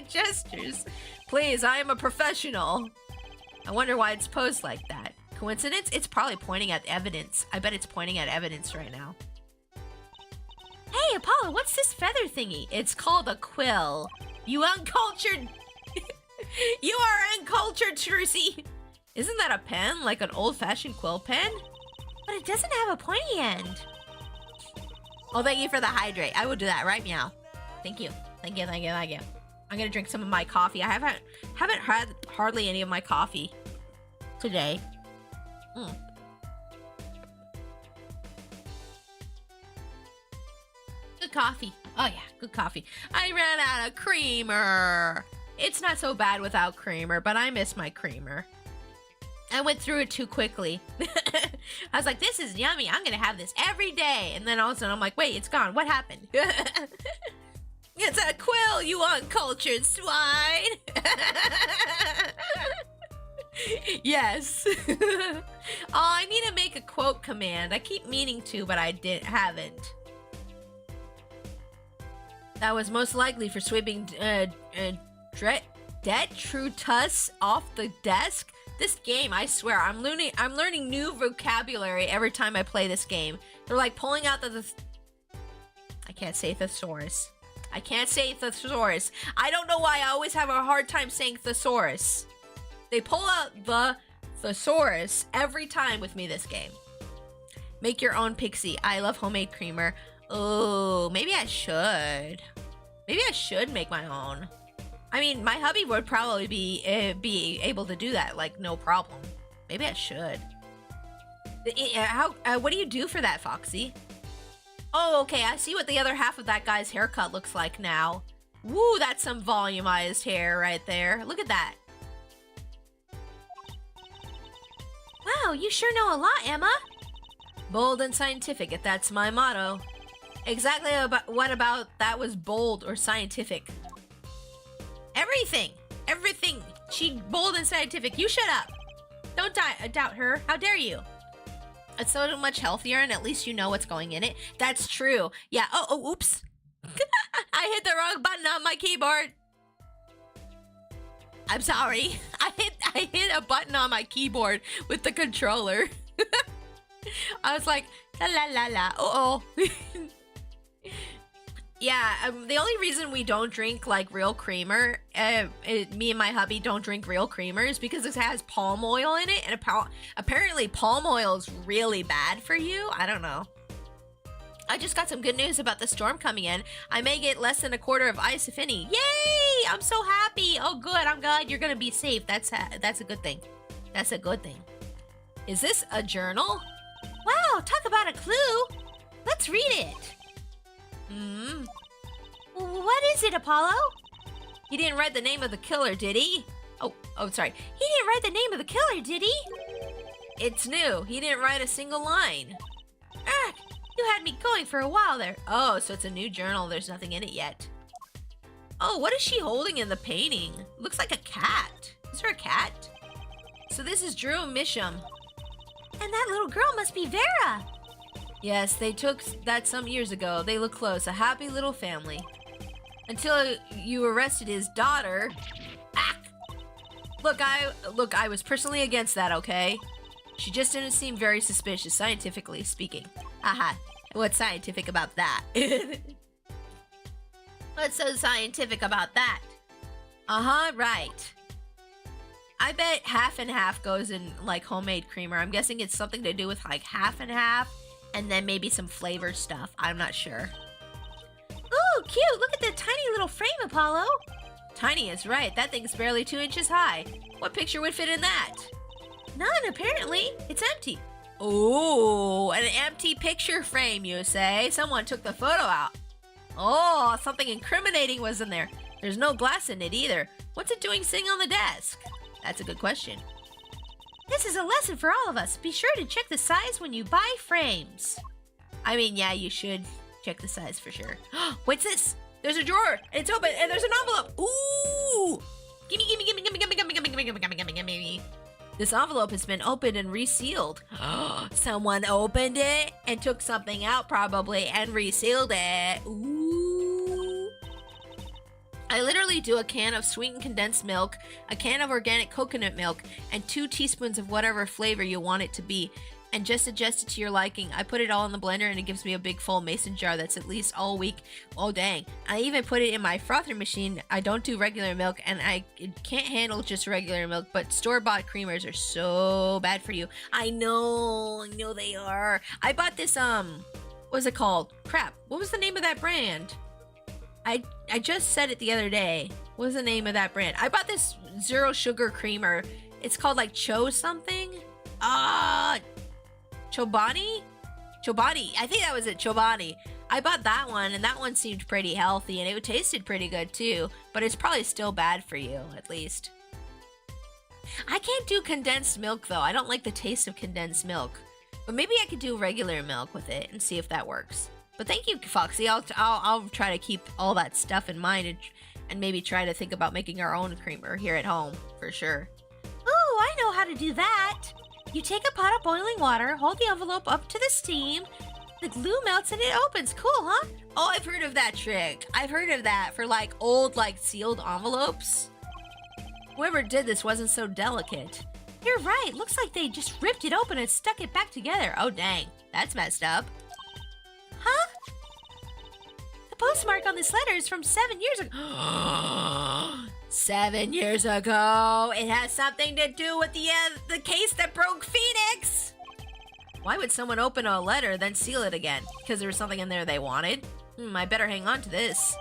gestures. Please, I am a professional. I wonder why it's posed like that. Coincidence? It's probably pointing at evidence. I bet it's pointing at evidence right now. Hey, Apollo, what's this feather thingy? It's called a quill. You uncultured... You are uncultured, Trucy. Isn't that a pen? Like an old-fashioned quill pen? But it doesn't have a pointy end. Oh, thank you for the hydrate. I will do that right meow. Thank you. Thank you, thank you, thank you. I'm gonna drink some of my coffee. I haven't had hardly any of my coffee today. Good coffee. Oh yeah, good coffee. I ran out of creamer. It's not so bad without creamer, but I miss my creamer. I went through it too quickly. I was like, this is yummy. I'm gonna have this every day. And then all of a sudden I'm like, wait, it's gone. What happened? It's a quill, you uncultured swine. Yes. Oh, I need to make a quote command. I keep meaning to, but I haven't. That was most likely for sweeping detritus off the desk. This game, I swear, I'm learning new vocabulary every time I play this game. They're like pulling out I can't say thesaurus. I can't say thesaurus. I don't know why I always have a hard time saying thesaurus. They pull out the thesaurus every time with me this game. Make your own pixie. I love homemade creamer. Oh, maybe I should. Maybe I should make my own. I mean, my hubby would probably be able to do that, like, no problem. Maybe I should. What do you do for that, Foxy? Oh, okay, I see what the other half of that guy's haircut looks like now. Woo, that's some volumized hair right there. Look at that. Wow, you sure know a lot, Emma. Bold and scientific, if that's my motto. Exactly what about that was bold or scientific? Everything. Everything. She bold and scientific. You shut up. Don't doubt her. How dare you? It's so much healthier and at least you know what's going in it. That's true. Yeah. Oh, oops. I hit the wrong button on my keyboard. I'm sorry. I hit a button on my keyboard with the controller. I was like, la la la la. Uh-oh. Yeah, the only reason we don't drink, like, real creamer, me and my hubby don't drink real creamer is because it has palm oil in it, and apparently palm oil is really bad for you. I don't know. I just got some good news about the storm coming in. I may get less than a quarter of ice, if any. Yay! I'm so happy. Oh, good. I'm glad you're gonna be safe. That's a good thing. That's a good thing. Is this a journal? Wow, talk about a clue. Let's read it. What is it, Apollo? He didn't write the name of the killer, did he? Oh, sorry. He didn't write the name of the killer, did he? It's new. He didn't write a single line. Ugh, you had me going for a while there. Oh, so it's a new journal. There's nothing in it yet. Oh, what is she holding in the painting? Looks like a cat. Is there a cat? So this is Drew and Misham. And that little girl must be Vera. Yes, they took that some years ago. They look close. A happy little family. Until you arrested his daughter. Look, I was personally against that, okay? She just didn't seem very suspicious, scientifically speaking. Haha. What's scientific about that? What's so scientific about that? Uh-huh, right. I bet half and half goes in, like, homemade creamer. I'm guessing it's something to do with, like, half and half, and then maybe some flavor stuff. I'm not sure. Ooh, cute! Look at the tiny little frame, Apollo! Tiny is right. That thing's barely 2 inches high. What picture would fit in that? None, apparently. It's empty. Ooh, an empty picture frame, you say? Someone took the photo out. Oh, something incriminating was in there. There's no glass in it either. What's it doing sitting on the desk? That's a good question. This is a lesson for all of us. Be sure to check the size when you buy frames. I mean, yeah, you should check the size for sure. What's this? There's a drawer. It's open, and there's an envelope. Ooh! Gimme, gimme, gimme, gimme, gimme, gimme, gimme, gimme, gimme, gimme, gimme, gimme. This envelope has been opened and resealed. Someone opened it and took something out probably and resealed it. Ooh. I literally do a can of sweetened condensed milk, a can of organic coconut milk, and 2 teaspoons of whatever flavor you want it to be, and just adjust it to your liking. I put it all in the blender and it gives me a big full mason jar that's at least all week. Oh dang. I even put it in my frother machine. I don't do regular milk and I can't handle just regular milk, but store-bought creamers are so bad for you. I know they are. I bought this, what was it called? Crap. What was the name of that brand? I just said it the other day. What was the name of that brand? I bought this zero sugar creamer. It's called like Cho something. Chobani? Chobani. I think that was it. Chobani. I bought that one, and that one seemed pretty healthy, and it tasted pretty good too, but it's probably still bad for you, at least. I can't do condensed milk, though. I don't like the taste of condensed milk. But maybe I could do regular milk with it and see if that works. But thank you, Foxy. I'll try to keep all that stuff in mind and maybe try to think about making our own creamer here at home, for sure. Ooh, I know how to do that. You take a pot of boiling water, hold the envelope up to the steam, the glue melts and it opens. Cool, huh? Oh, I've heard of that trick. I've heard of that for like old, like sealed envelopes. Whoever did this wasn't so delicate. You're right. Looks like they just ripped it open and stuck it back together. Oh, dang. That's messed up. Huh? The postmark on this letter is from 7 years ago. 7 years ago. It has something to do with the case that broke Phoenix. Why would someone open a letter then seal it again? Because there was something in there they wanted? I better hang on to this.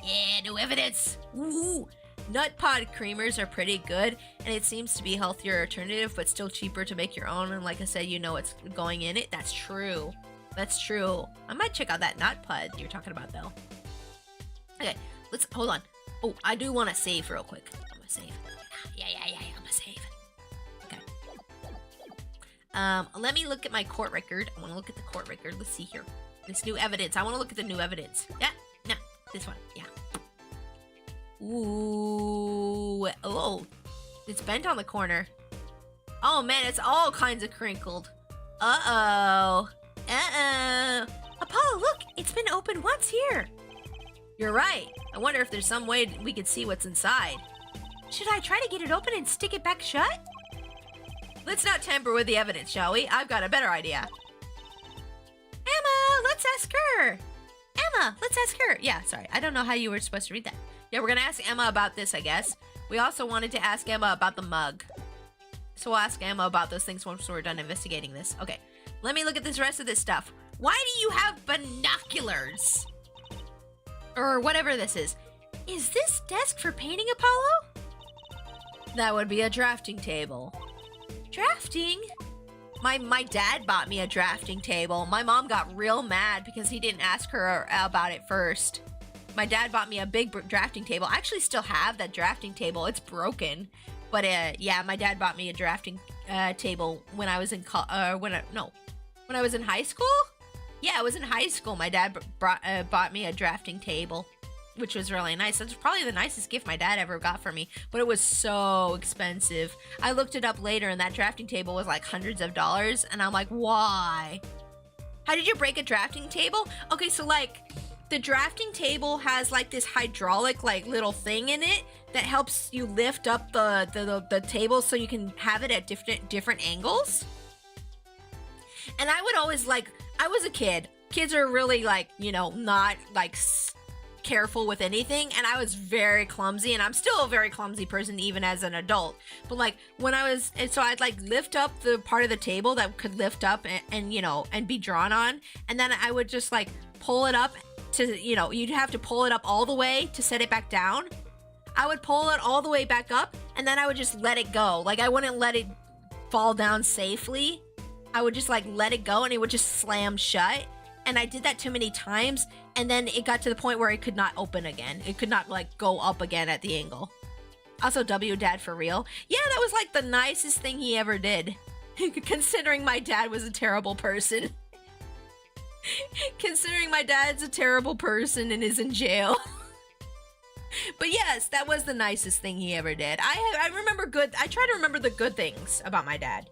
Yeah, new evidence. Ooh. Nut pod creamers are pretty good, and it seems to be a healthier alternative, but still cheaper to make your own. And like I said, you know what's going in it. That's true. That's true. I might check out that nut pod you're talking about, though. Okay, let's hold on. Oh, I do want to save real quick. I'm gonna save. Yeah. I'm gonna save. Okay. Let me look at my court record. I want to look at the court record. Let's see here. This new evidence. I want to look at the new evidence. Yeah. No. This one. Yeah. Ooh. Oh. It's bent on the corner. Oh man, it's all kinds of crinkled. Uh-oh. Apollo, look! It's been opened once here. You're right. I wonder if there's some way we could see what's inside. Should I try to get it open and stick it back shut? Let's not tamper with the evidence, shall we? I've got a better idea. Emma, let's ask her. Emma, let's ask her. Yeah, sorry. I don't know how you were supposed to read that. Yeah, we're gonna ask Emma about this, I guess. We also wanted to ask Emma about the mug. So we'll ask Emma about those things once we're done investigating this. Okay, let me look at this rest of this stuff. Why do you have binoculars? Or whatever this is. Is this desk for painting, Apollo? That would be a drafting table. Drafting? My dad bought me a drafting table. My mom got real mad because he didn't ask her about it first. My dad bought me a big drafting table. I actually still have that drafting table. It's broken. But yeah, my dad bought me a drafting table when I was in when I was in high school? Yeah, I was in high school. My dad bought me a drafting table, which was really nice. That's probably the nicest gift my dad ever got for me, but it was so expensive. I looked it up later, and that drafting table was like hundreds of dollars, and I'm like, why? How did you break a drafting table? Okay, so like, the drafting table has like this hydraulic like little thing in it that helps you lift up the table so you can have it at different angles. And I would always like, I was a kid. Kids are really like, you know, not like careful with anything, and I was very clumsy, and I'm still a very clumsy person even as an adult. But like when I was, and so I'd like lift up the part of the table that could lift up and you know, and be drawn on, and then I would just like pull it up to, you know, you'd have to pull it up all the way to set it back down. I would pull it all the way back up, and then I would just let it go. Like I wouldn't let it fall down safely. I would just like let it go, and it would just slam shut. And I did that too many times, and then it got to the point where it could not open again. It could not like go up again at the angle. Also, W Dad for real. Yeah, that was like the nicest thing he ever did. Considering my dad was a terrible person. Considering my dad's a terrible person and is in jail. But yes, that was the nicest thing he ever did. I remember good. I try to remember the good things about my dad.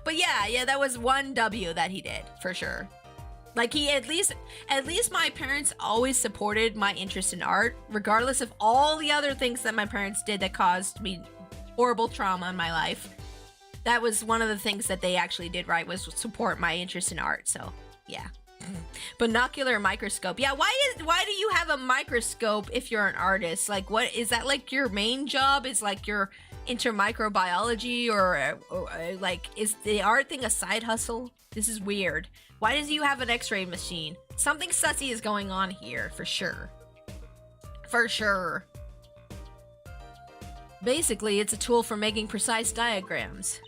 But yeah, that was one W that he did for sure. Like he at least my parents always supported my interest in art, regardless of all the other things that my parents did that caused me horrible trauma in my life. That was one of the things that they actually did right, was support my interest in art. So yeah. Binocular microscope. Yeah, why do you have a microscope if you're an artist? Like, what is that, like your main job? Is like you're into microbiology, or like is the art thing a side hustle? This is weird. Why does you have an x-ray machine? Something sussy is going on here for sure. For sure. Basically, it's a tool for making precise diagrams.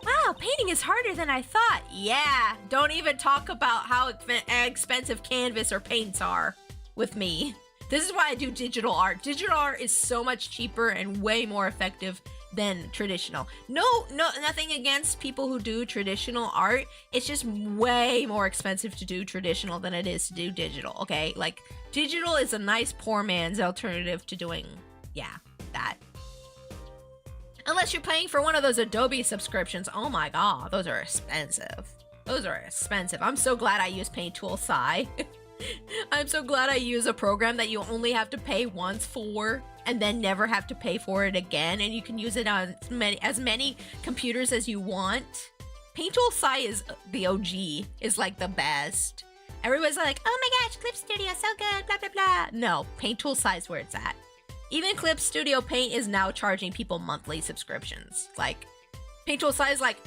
Wow, painting is harder than I thought. Yeah, don't even talk about how expensive canvas or paints are with me. This is why I do digital art. Digital art is so much cheaper and way more effective than traditional. Nothing against people who do traditional art. It's just way more expensive to do traditional than it is to do digital, okay? Like, digital is a nice poor man's alternative to doing, yeah, that. Unless you're paying for one of those Adobe subscriptions. Oh my god, those are expensive. I'm so glad I use Paint Tool Sci. I'm so glad I use a program that you only have to pay once for and then never have to pay for it again, and you can use it on as many computers as you want. Paint Tool Sci is the OG, is like the best. Everybody's like, oh my gosh, Clip Studio, so good, blah, blah, blah. No, Paint Tool Sci is where it's at. Even Clip Studio Paint is now charging people monthly subscriptions. Like, Paint Tool Sci is like,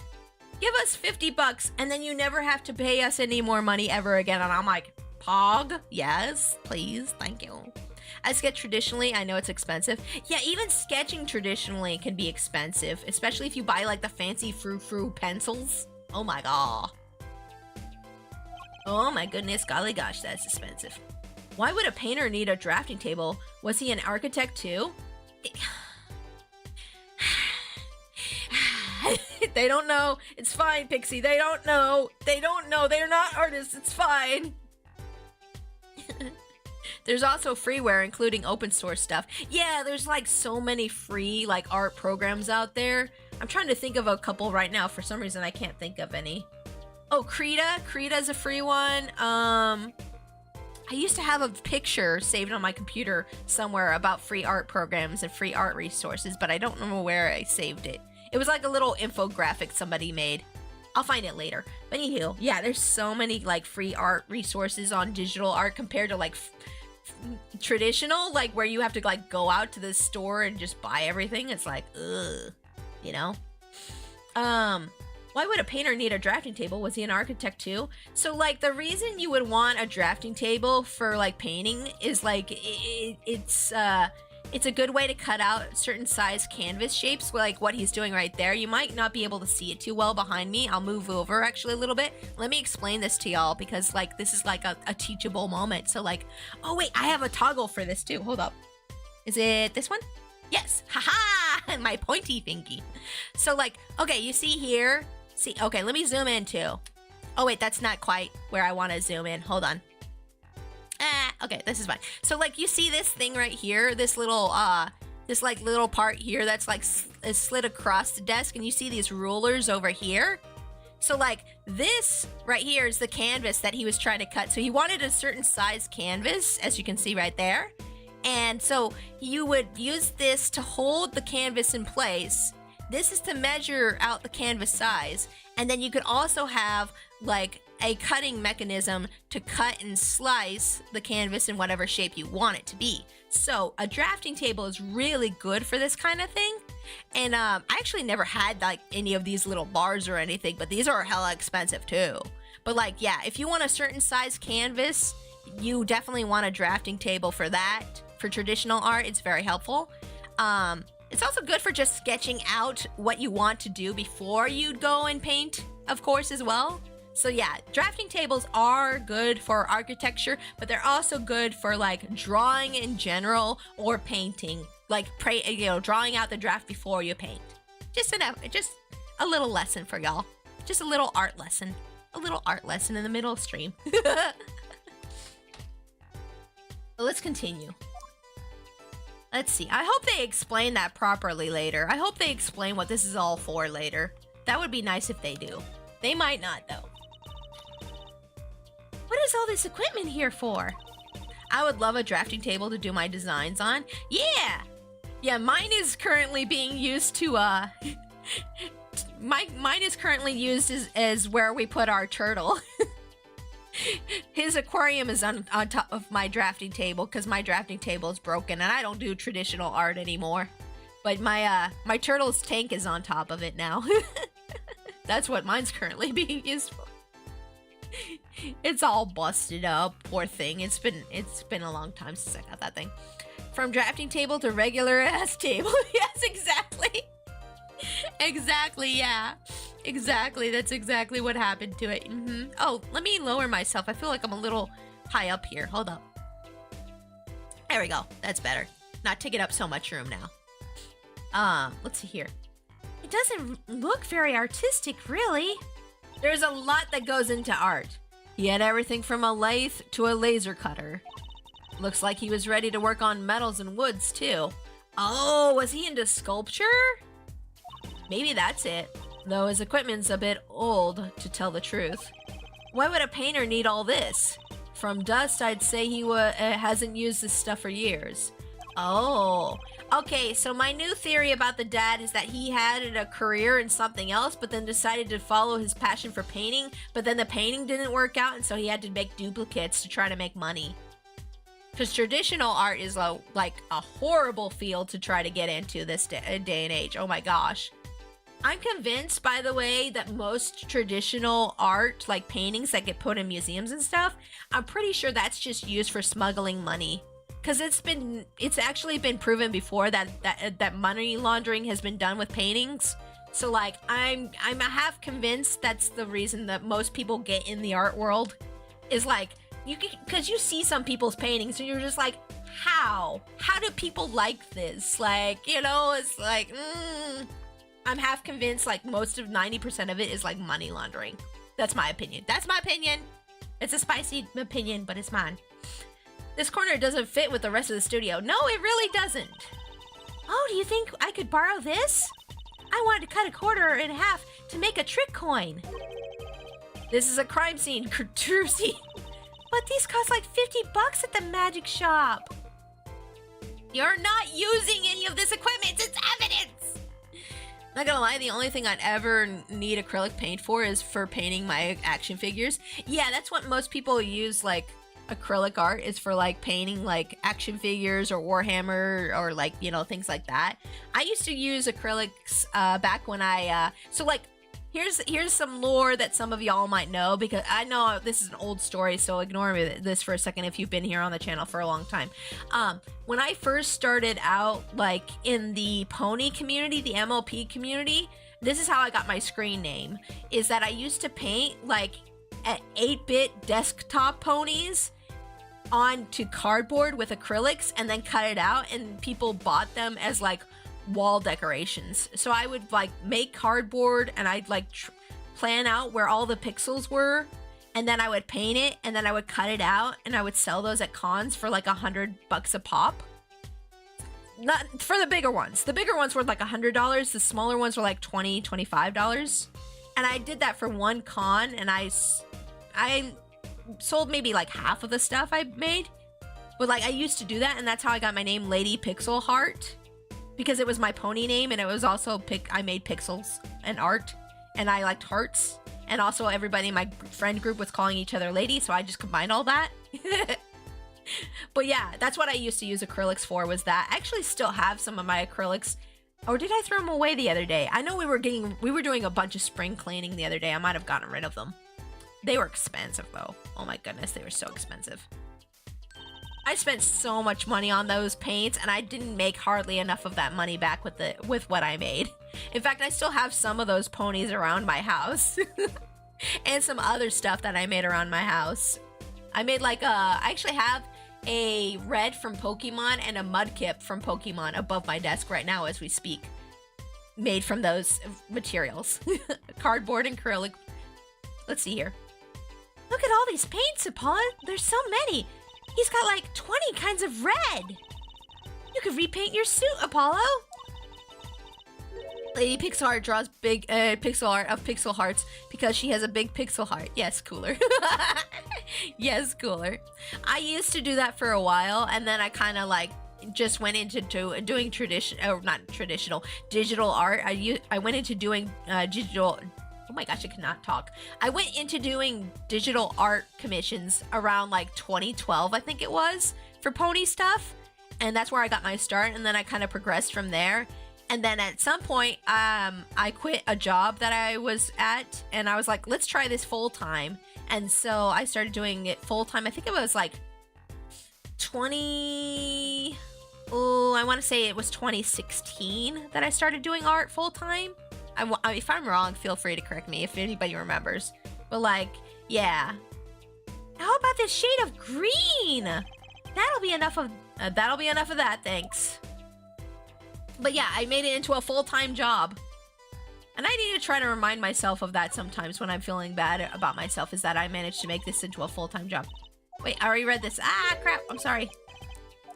give us $50 and then you never have to pay us any more money ever again. And I'm like, Pog? Yes, please, thank you. I sketch traditionally. I know it's expensive. Yeah, even sketching traditionally can be expensive, especially if you buy like the fancy frou-frou pencils. Oh my god. Oh my goodness, golly gosh, that's expensive. Why would a painter need a drafting table? Was he an architect too? They don't know. It's fine, Pixie. They don't know. They're not artists. It's fine. There's also freeware, including open source stuff. Yeah, there's like so many free like art programs out there. I'm trying to think of a couple right now. For some reason, I can't think of any. Oh, Krita. Krita's a free one. I used to have a picture saved on my computer somewhere about free art programs and free art resources, but I don't remember where I saved it. It was like a little infographic somebody made. I'll find it later. But anywho, yeah, there's so many like free art resources on digital art compared to like traditional, like where you have to like go out to the store and just buy everything. It's like, ugh, you know? Why would a painter need a drafting table? Was he an architect too? So like the reason you would want a drafting table for like painting is like it's a good way to cut out certain size canvas shapes, like what he's doing right there. You might not be able to see it too well behind me. I'll move over actually a little bit. Let me explain this to y'all because like this is like a teachable moment. So like, oh wait, I have a toggle for this too. Hold up. Is it this one? Yes. Haha, my pointy thingy. So like, okay, you see here. See, okay, let me zoom in too. Oh wait, that's not quite where I want to zoom in. Hold on. Okay, this is fine. So like you see this thing right here, this little little part here that's like is slid across the desk, and you see these rulers over here. So like this right here is the canvas that he was trying to cut. So he wanted a certain size canvas, as you can see right there. And so you would use this to hold the canvas in place. This is to measure out the canvas size. And then you could also have like a cutting mechanism to cut and slice the canvas in whatever shape you want it to be. So a drafting table is really good for this kind of thing. And I actually never had like any of these little bars or anything, but these are hella expensive too. But like, yeah, if you want a certain size canvas, you definitely want a drafting table for that. For traditional art, it's very helpful. It's also good for just sketching out what you want to do before you go and paint, of course, as well. So yeah, drafting tables are good for architecture, but they're also good for like drawing in general or painting. Like, drawing out the draft before you paint. Just a little lesson for y'all. Just a little art lesson. A little art lesson in the middle of stream. Let's continue. Let's see. I hope they explain that properly later. I hope they explain what this is all for later. That would be nice if they do. They might not, though. What is all this equipment here for? I would love a drafting table to do my designs on. Yeah! Yeah, mine is currently being used to, mine is currently used as where we put our turtle. His aquarium is on top of my drafting table because my drafting table is broken and I don't do traditional art anymore. But my turtle's tank is on top of it now. That's what mine's currently being used for. It's all busted up, poor thing. It's been a long time since I got that thing. From drafting table to regular ass table. Yes, exactly. Exactly, yeah. Exactly, that's exactly what happened to it. Oh, let me lower myself. I feel like I'm a little high up here. Hold up. There we go. That's better. Not taking up so much room now. Let's see here. It doesn't look very artistic, really. There's a lot that goes into art. He had everything from a lathe to a laser cutter. Looks like he was ready to work on metals and woods, too. Oh, was he into sculpture? Maybe that's it. Though his equipment's a bit old, to tell the truth. Why would a painter need all this? From dust, I'd say he hasn't used this stuff for years. Oh. Okay, so my new theory about the dad is that he had a career in something else, but then decided to follow his passion for painting, but then the painting didn't work out, and so he had to make duplicates to try to make money. Because traditional art is like a horrible field to try to get into this day and age. Oh my gosh. I'm convinced, by the way, that most traditional art, like paintings that get put in museums and stuff, I'm pretty sure that's just used for smuggling money. Because it's actually been proven before that money laundering has been done with paintings. So like, I'm half convinced that's the reason that most people get in the art world, is like, because you see some people's paintings and you're just like, how do people like this? Like, it's like, I'm half convinced like most of 90% of it is like money laundering. That's my opinion. It's a spicy opinion, but it's mine. This corner doesn't fit with the rest of the studio. No, it really doesn't. Oh, do you think I could borrow this? I wanted to cut a quarter in half to make a trick coin. This is a crime scene, Trucy. But these cost like $50 at the magic shop. You're not using any of this equipment. It's evidence. Not gonna lie, the only thing I'd ever need acrylic paint for is for painting my action figures. Yeah, that's what most people use, like, acrylic art is for, like, painting, like, action figures or Warhammer or, like, things like that. I used to use acrylics back when so, like, here's some lore that some of y'all might know, because I know this is an old story, so ignore this for a second if you've been here on the channel for a long time. When I first started out, like, in the pony community, the MLP community, this is how I got my screen name, is that I used to paint, like, at 8-bit desktop ponies onto cardboard with acrylics and then cut it out, and people bought them as, like, wall decorations. So I would, like, make cardboard and I'd, like, plan out where all the pixels were, and then I would paint it, and then I would cut it out, and I would sell those at cons for like $100 a pop. Not for the bigger ones. The bigger ones were like $100. The smaller ones were like $20, $25. And I did that for one con, and I sold maybe like half of the stuff I made. But like I used to do that, and that's how I got my name Lady Pixel Heart, because it was my pony name, and it was also I made pixels and art, and I liked hearts, and also everybody in my friend group was calling each other lady, so I just combined all that. But yeah, that's what I used to use acrylics for, was that. I actually still have some of my acrylics, or did I throw them away the other day? I know we were doing a bunch of spring cleaning the other day. I might have gotten rid of them. They were expensive though. Oh my goodness, they were so expensive. I spent so much money on those paints, and I didn't make hardly enough of that money back with what I made. In fact, I still have some of those ponies around my house. And some other stuff that I made around my house. I made like I actually have a red from Pokemon and a Mudkip from Pokemon above my desk right now as we speak. Made from those materials. Cardboard and acrylic. Let's see here. Look at all these paints, Apollo. There's so many. He's got like 20 kinds of red. You could repaint your suit, Apollo. Lady Pixel Heart draws big pixel art of pixel hearts because she has a big pixel heart. Yes, cooler. Yes, cooler. I used to do that for a while, and then I kind of like just went into doing digital art. I went into doing digital. Oh my gosh, I cannot talk. I went into doing digital art commissions around like 2012, I think it was, for pony stuff. And that's where I got my start. And then I kind of progressed from there. And then at some point, I quit a job that I was at. And I was like, let's try this full time. And so I started doing it full time. I think it was like I want to say it was 2016 that I started doing art full time. If I'm wrong, feel free to correct me if anybody remembers. But like, yeah. How about this shade of green? That'll be enough of that, thanks. But yeah, I made it into a full-time job. And I need to try to remind myself of that sometimes when I'm feeling bad about myself, is that I managed to make this into a full-time job. Wait, I already read this. Ah, crap, I'm sorry.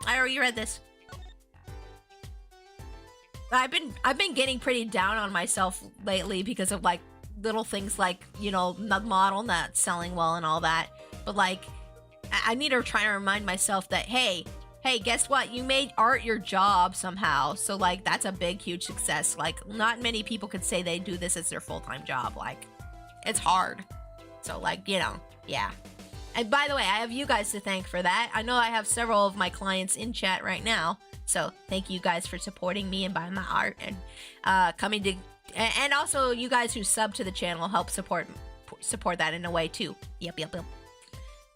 I already read this. But I've been getting pretty down on myself lately because of like little things like, you know, the model not selling well and all that. But like, I need to try to remind myself that, hey, guess what? You made art your job somehow. So like, that's a big, huge success. Like, not many people could say they do this as their full-time job. Like, it's hard. So like, you know, yeah. And by the way, I have you guys to thank for that. I know I have several of my clients in chat right now. So thank you guys for supporting me and buying my art and coming to, and also you guys who sub to the channel help support that in a way too. Yep.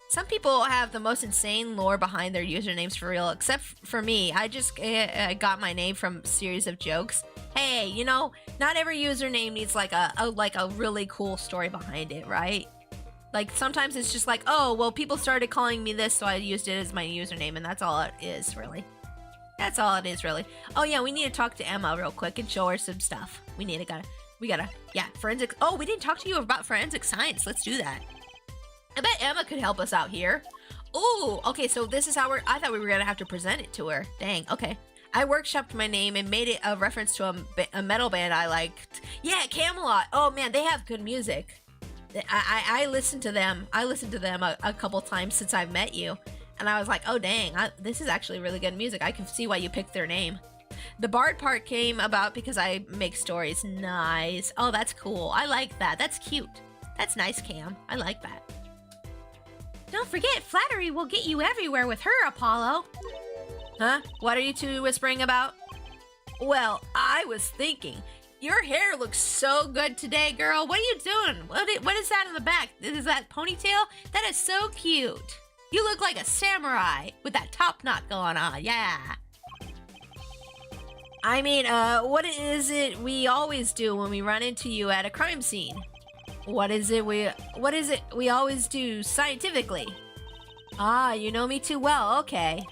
Some people have the most insane lore behind their usernames for real, except for me. I just got my name from a series of jokes. Hey, you know, not every username needs like a really cool story behind it, right? Like sometimes it's just like, oh, well, people started calling me this, so I used it as my username, and that's all it is, really. That's all it is, really. Oh yeah, we need to talk to Emma real quick and show her some stuff. We gotta, yeah, forensic. Oh, we didn't talk to you about forensic science. Let's do that. I bet Emma could help us out here. Ooh, okay, so this is how I thought we were gonna have to present it to her. Dang, okay. I workshopped my name and made it a reference to a metal band I liked. Yeah, Camelot. Oh man, they have good music. I listened to them. I listened to them a couple times since I've met you. And I was like, oh dang, this is actually really good music. I can see why you picked their name. The bard part came about because I make stories. Nice. Oh, that's cool. I like that. That's cute. That's nice, Cam. I like that. Don't forget, flattery will get you everywhere with her, Apollo. Huh? What are you two whispering about? Well, I was thinking, your hair looks so good today, girl. What are you doing? What is that in the back? Is that ponytail? That is so cute. You look like a samurai with that top knot going on. Yeah. I mean, what is it we always do when we run into you at a crime scene? What is it we always do scientifically? Ah, you know me too well. Okay.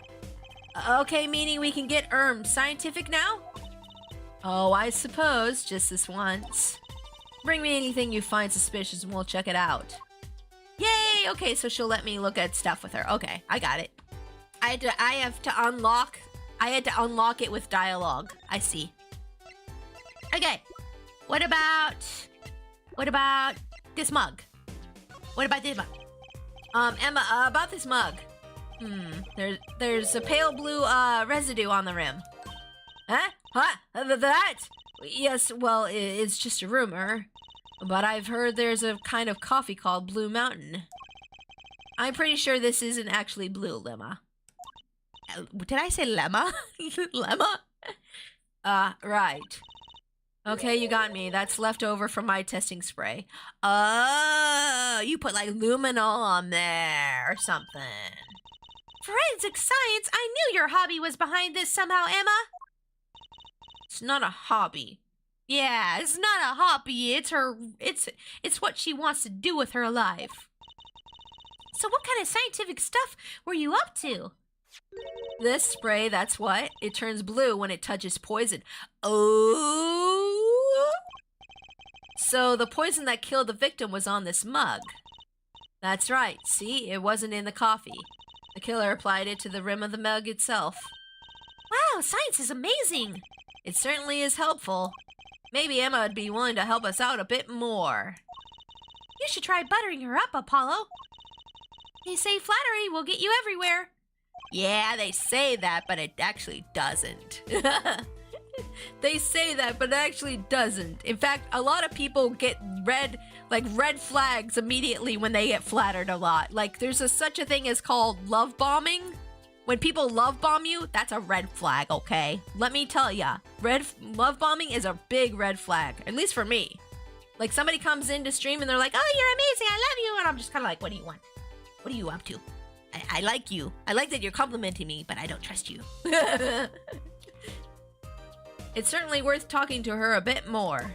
Okay, meaning we can get scientific now? Oh, I suppose just this once. Bring me anything you find suspicious and we'll check it out. Yay! Okay, so she'll let me look at stuff with her. Okay, I got it. I had to unlock it with dialogue. I see. Okay. What about What about this mug? What about this mug? Emma, about this mug. There's a pale blue residue on the rim. Huh? That? Yes, well, it's just a rumor. But I've heard there's a kind of coffee called Blue Mountain. I'm pretty sure this isn't actually blue, Lemma. Did I say lemma? Lemma? Right. Okay, you got me. That's left over from my testing spray. Oh, you put like luminol on there or something. Forensic science? I knew your hobby was behind this somehow, Emma. It's not a hobby. Yeah, it's not a hobby. It's what she wants to do with her life. So what kind of scientific stuff were you up to? This spray, that's what. It turns blue when it touches poison. Oh! So the poison that killed the victim was on this mug. That's right. See, it wasn't in the coffee. The killer applied it to the rim of the mug itself. Wow, science is amazing. It certainly is helpful. Maybe Emma would be willing to help us out a bit more. You should try buttering her up, Apollo. They say flattery will get you everywhere. Yeah, they say that, but it actually doesn't. They say that, but it actually doesn't. In fact, a lot of people get red flags immediately when they get flattered a lot. Like, there's such a thing as called love bombing. When people love bomb you, that's a red flag, okay? Let me tell ya, love bombing is a big red flag, at least for me. Like, somebody comes in to stream and they're like, oh, you're amazing, I love you, and I'm just kind of like, what do you want? What are you up to? I like you. I like that you're complimenting me, but I don't trust you. It's certainly worth talking to her a bit more.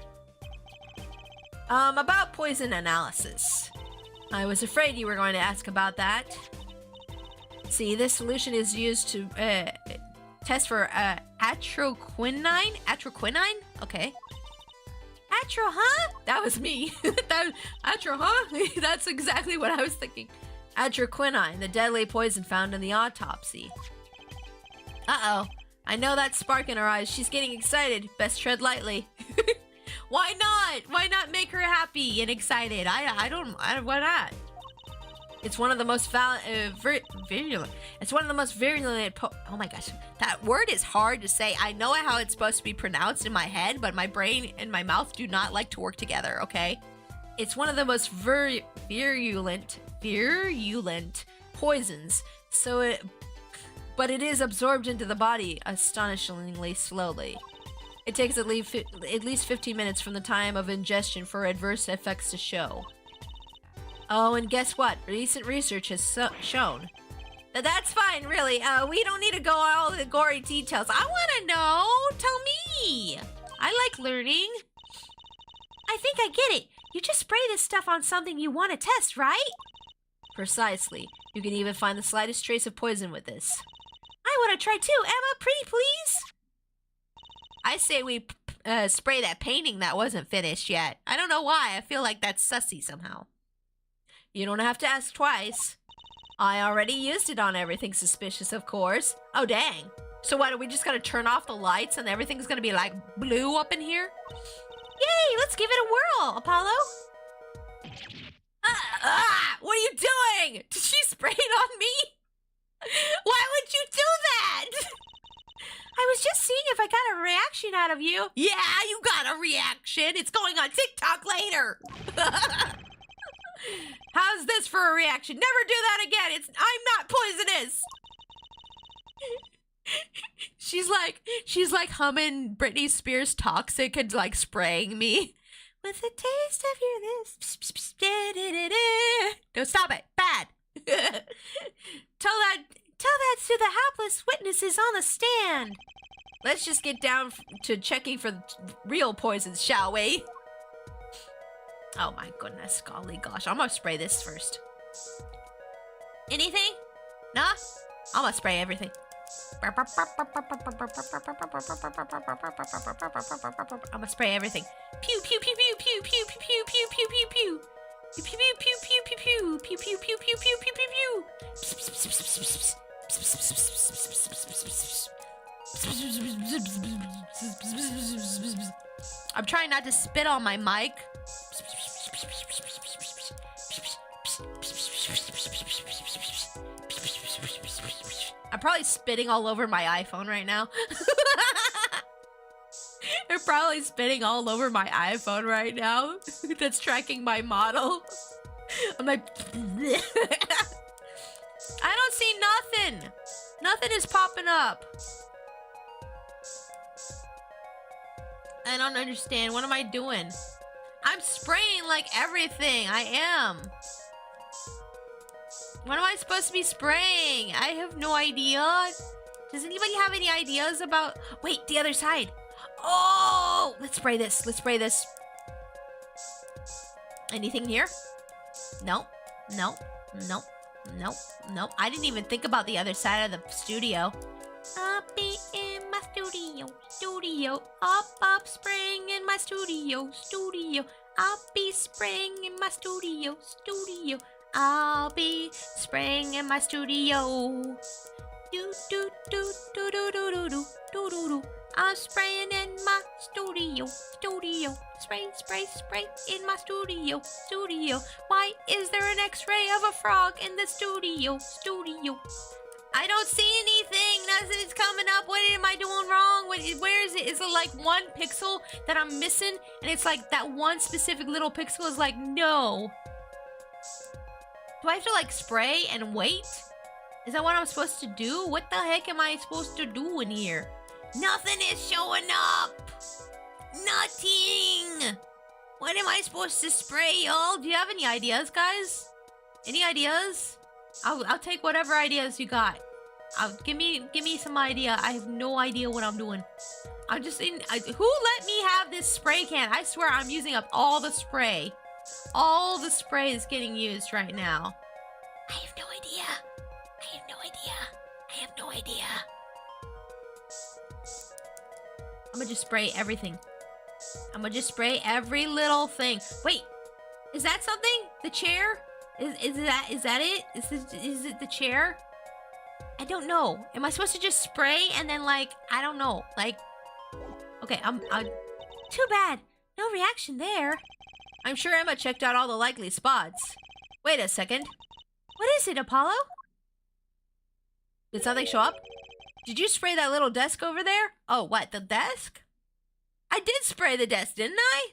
About poison analysis. I was afraid you were going to ask about that. See, this solution is used to test for atroquinine? Atroquinine? Okay. Atro, huh? That was me. Atro, huh? That's exactly what I was thinking. Atroquinine, the deadly poison found in the autopsy. Uh-oh. I know that spark in her eyes. She's getting excited. Best tread lightly. Why not? Why not make her happy and excited? Why not? It's one of the most virulent. It's one of the most virulent. Oh my gosh, that word is hard to say. I know how it's supposed to be pronounced in my head, but my brain and my mouth do not like to work together. Okay, it's one of the most virulent poisons. But it is absorbed into the body astonishingly slowly. It takes at least 15 minutes from the time of ingestion for adverse effects to show. Oh, and guess what? Recent research has shown that that's fine, really. We don't need to go all the gory details. I want to know. Tell me. I like learning. I think I get it. You just spray this stuff on something you want to test, right? Precisely. You can even find the slightest trace of poison with this. I want to try too. Emma, pretty please? I say we spray that painting that wasn't finished yet. I don't know why. I feel like that's sussy somehow. You don't have to ask twice. I already used it on everything suspicious, of course. Oh, dang. So what, are we just gonna turn off the lights and everything's gonna be like blue up in here? Yay, let's give it a whirl, Apollo. What are you doing? Did she spray it on me? Why would you do that? I was just seeing if I got a reaction out of you. Yeah, you got a reaction. It's going on TikTok later. How's this for a reaction? Never do that again. I'm not poisonous. She's like humming Britney Spears Toxic and like spraying me. With a taste of your lips. Don't stop it. Bad. Tell that to the hapless witnesses on the stand. Let's just get down to checking for real poisons, shall we? Oh my goodness, golly gosh. I'm gonna spray this first. Anything? Nah? I'm gonna spray everything. I'm gonna spray everything. Pew pew pew pew pew pew pew pew pew pew pew. Pew pew pew pew pew pew pew pew pew pew pew pew pew pew. I'm trying not to spit on my mic. I'm probably spitting all over my iPhone right now. I'm probably spitting all over my iPhone right now. That's tracking my model. I'm like, I don't see nothing. Nothing is popping up. I don't understand. What am I doing? I'm spraying like everything. I am. What am I supposed to be spraying? I have no idea. Does anybody have any ideas about... Wait, the other side. Oh, let's spray this. Let's spray this. Anything here? No, no, no, no, no. I didn't even think about the other side of the studio. I'll be in my studio, up, spraying in my studio. I'll be spraying in my studio. I'll be spraying in my studio. Do do do do do do do do do do do. I'm spraying in my studio. Spray in my studio. Why is there an X-ray of a frog in the studio? I don't see anything. Nothing's coming up. What am I doing wrong? Where is it? Is it like one pixel that I'm missing? And it's like that one specific little pixel is like, no. Do I have to like spray and wait? Is that what I'm supposed to do? What the heck am I supposed to do in here? Nothing is showing up. Nothing. What am I supposed to spray, y'all? Do you have any ideas, guys? Any ideas? I'll take whatever ideas you got. Give me some idea. I have no idea what I'm doing. I'm just in. Who let me have this spray can? I swear I'm using up all the spray. All the spray is getting used right now. I have no idea. I have no idea. I have no idea. I'm gonna just spray everything. I'm gonna just spray every little thing. Wait, is that something? The chair? Is that it? Is it the chair? I don't know. Am I supposed to just spray and then like, I don't know, like, okay, I'm too bad. No reaction there. I'm sure Emma checked out all the likely spots. Wait a second. What is it, Apollo? Did something show up? Did you spray that little desk over there? Oh, what, the desk? I did spray the desk, didn't I?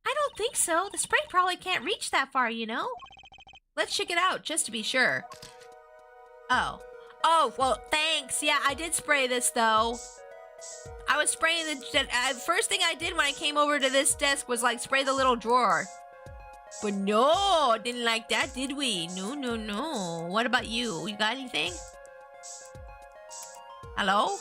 I don't think so. The spray probably can't reach that far, you know? Let's check it out, just to be sure. Oh. Oh, well, thanks. Yeah, I did spray this, though. I was spraying the... first thing I did when I came over to this desk was, like, spray the little drawer. But no, didn't like that, did we? No, no, no. What about you? You got anything? Hello?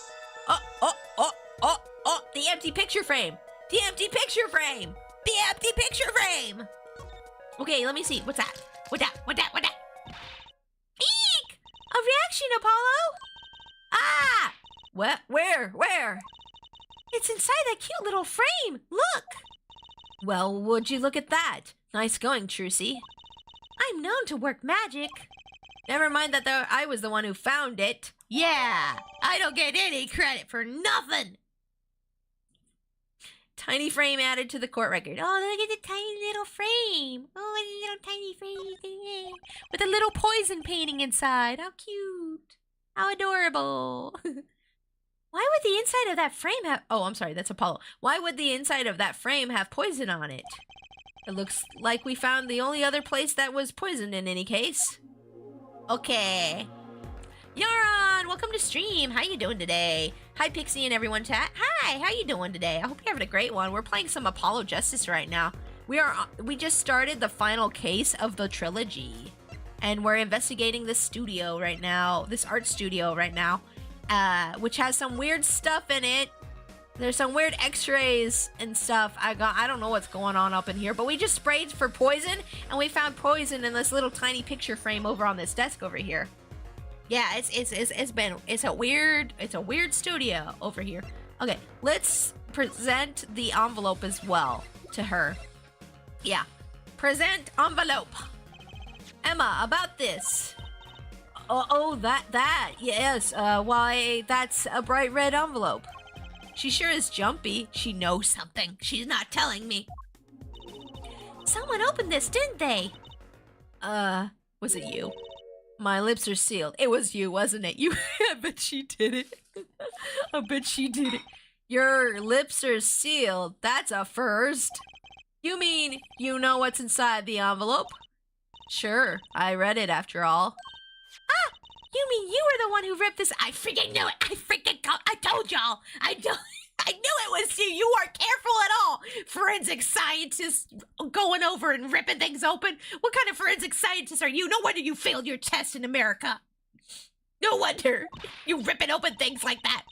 Oh, the empty picture frame. The empty picture frame. The empty picture frame. Okay, let me see. What's that? What that? Eek! A reaction, Apollo. Ah! What? Where? It's inside that cute little frame. Look. Well, would you look at that? Nice going, Trucy. I'm known to work magic. Never mind that I was the one who found it. Yeah, I don't get any credit for nothing. Tiny frame added to the court record. Oh, look at the tiny little frame. Oh, a little tiny frame. With a little poison painting inside. How cute. How adorable. Why would the inside of that frame have... Oh, I'm sorry, that's Apollo. Why would the inside of that frame have poison on it? It looks like we found the only other place that was poisoned in any case. Okay. Yaron, welcome to stream. How you doing today? Hi, Pixie and everyone chat. Hi, how you doing today? I hope you're having a great one. We're playing some Apollo Justice right now. We just started the final case of the trilogy. And we're investigating this studio right now, this art studio right now, which has some weird stuff in it. There's some weird x-rays and stuff. I don't know what's going on up in here, but we just sprayed for poison and we found poison in this little tiny picture frame over on this desk over here. Yeah, it's a weird studio over here. Okay, let's present the envelope as well to her. Yeah, present envelope. Emma, about this. Oh, that, yes. Why, that's a bright red envelope. She sure is jumpy. She knows something. She's not telling me. Someone opened this, didn't they? Was it you? My lips are sealed. It was you, wasn't it? You. I bet she did it. I bet she did it. Your lips are sealed. That's a first. You mean you know what's inside the envelope? Sure, I read it after all. Ah! You mean you were the one who ripped this? I freaking knew it! I told y'all! I knew it was you! You weren't careful at all! Forensic scientists going over and ripping things open? What kind of forensic scientists are you? No wonder you failed your test in America! No wonder! You ripping open things like that!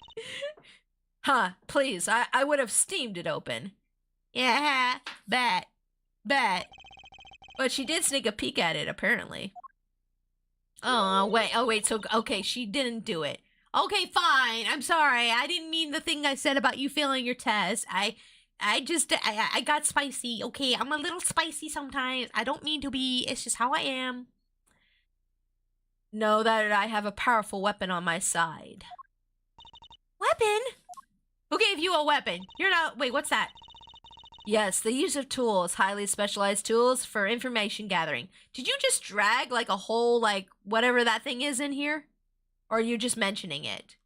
Huh, please, I would have steamed it open. Yeah, bet. But she did sneak a peek at it, apparently. Oh, wait, so, okay, she didn't do it. Okay, fine. I'm sorry. I didn't mean the thing I said about you failing your test. I got spicy. Okay, I'm a little spicy sometimes. I don't mean to be. It's just how I am. Know that I have a powerful weapon on my side. Weapon? Who gave you a weapon? You're not. Wait, what's that? Yes, the use of tools, highly specialized tools for information gathering. Did you just drag like a whole, like, whatever that thing is in here? Or are you just mentioning it?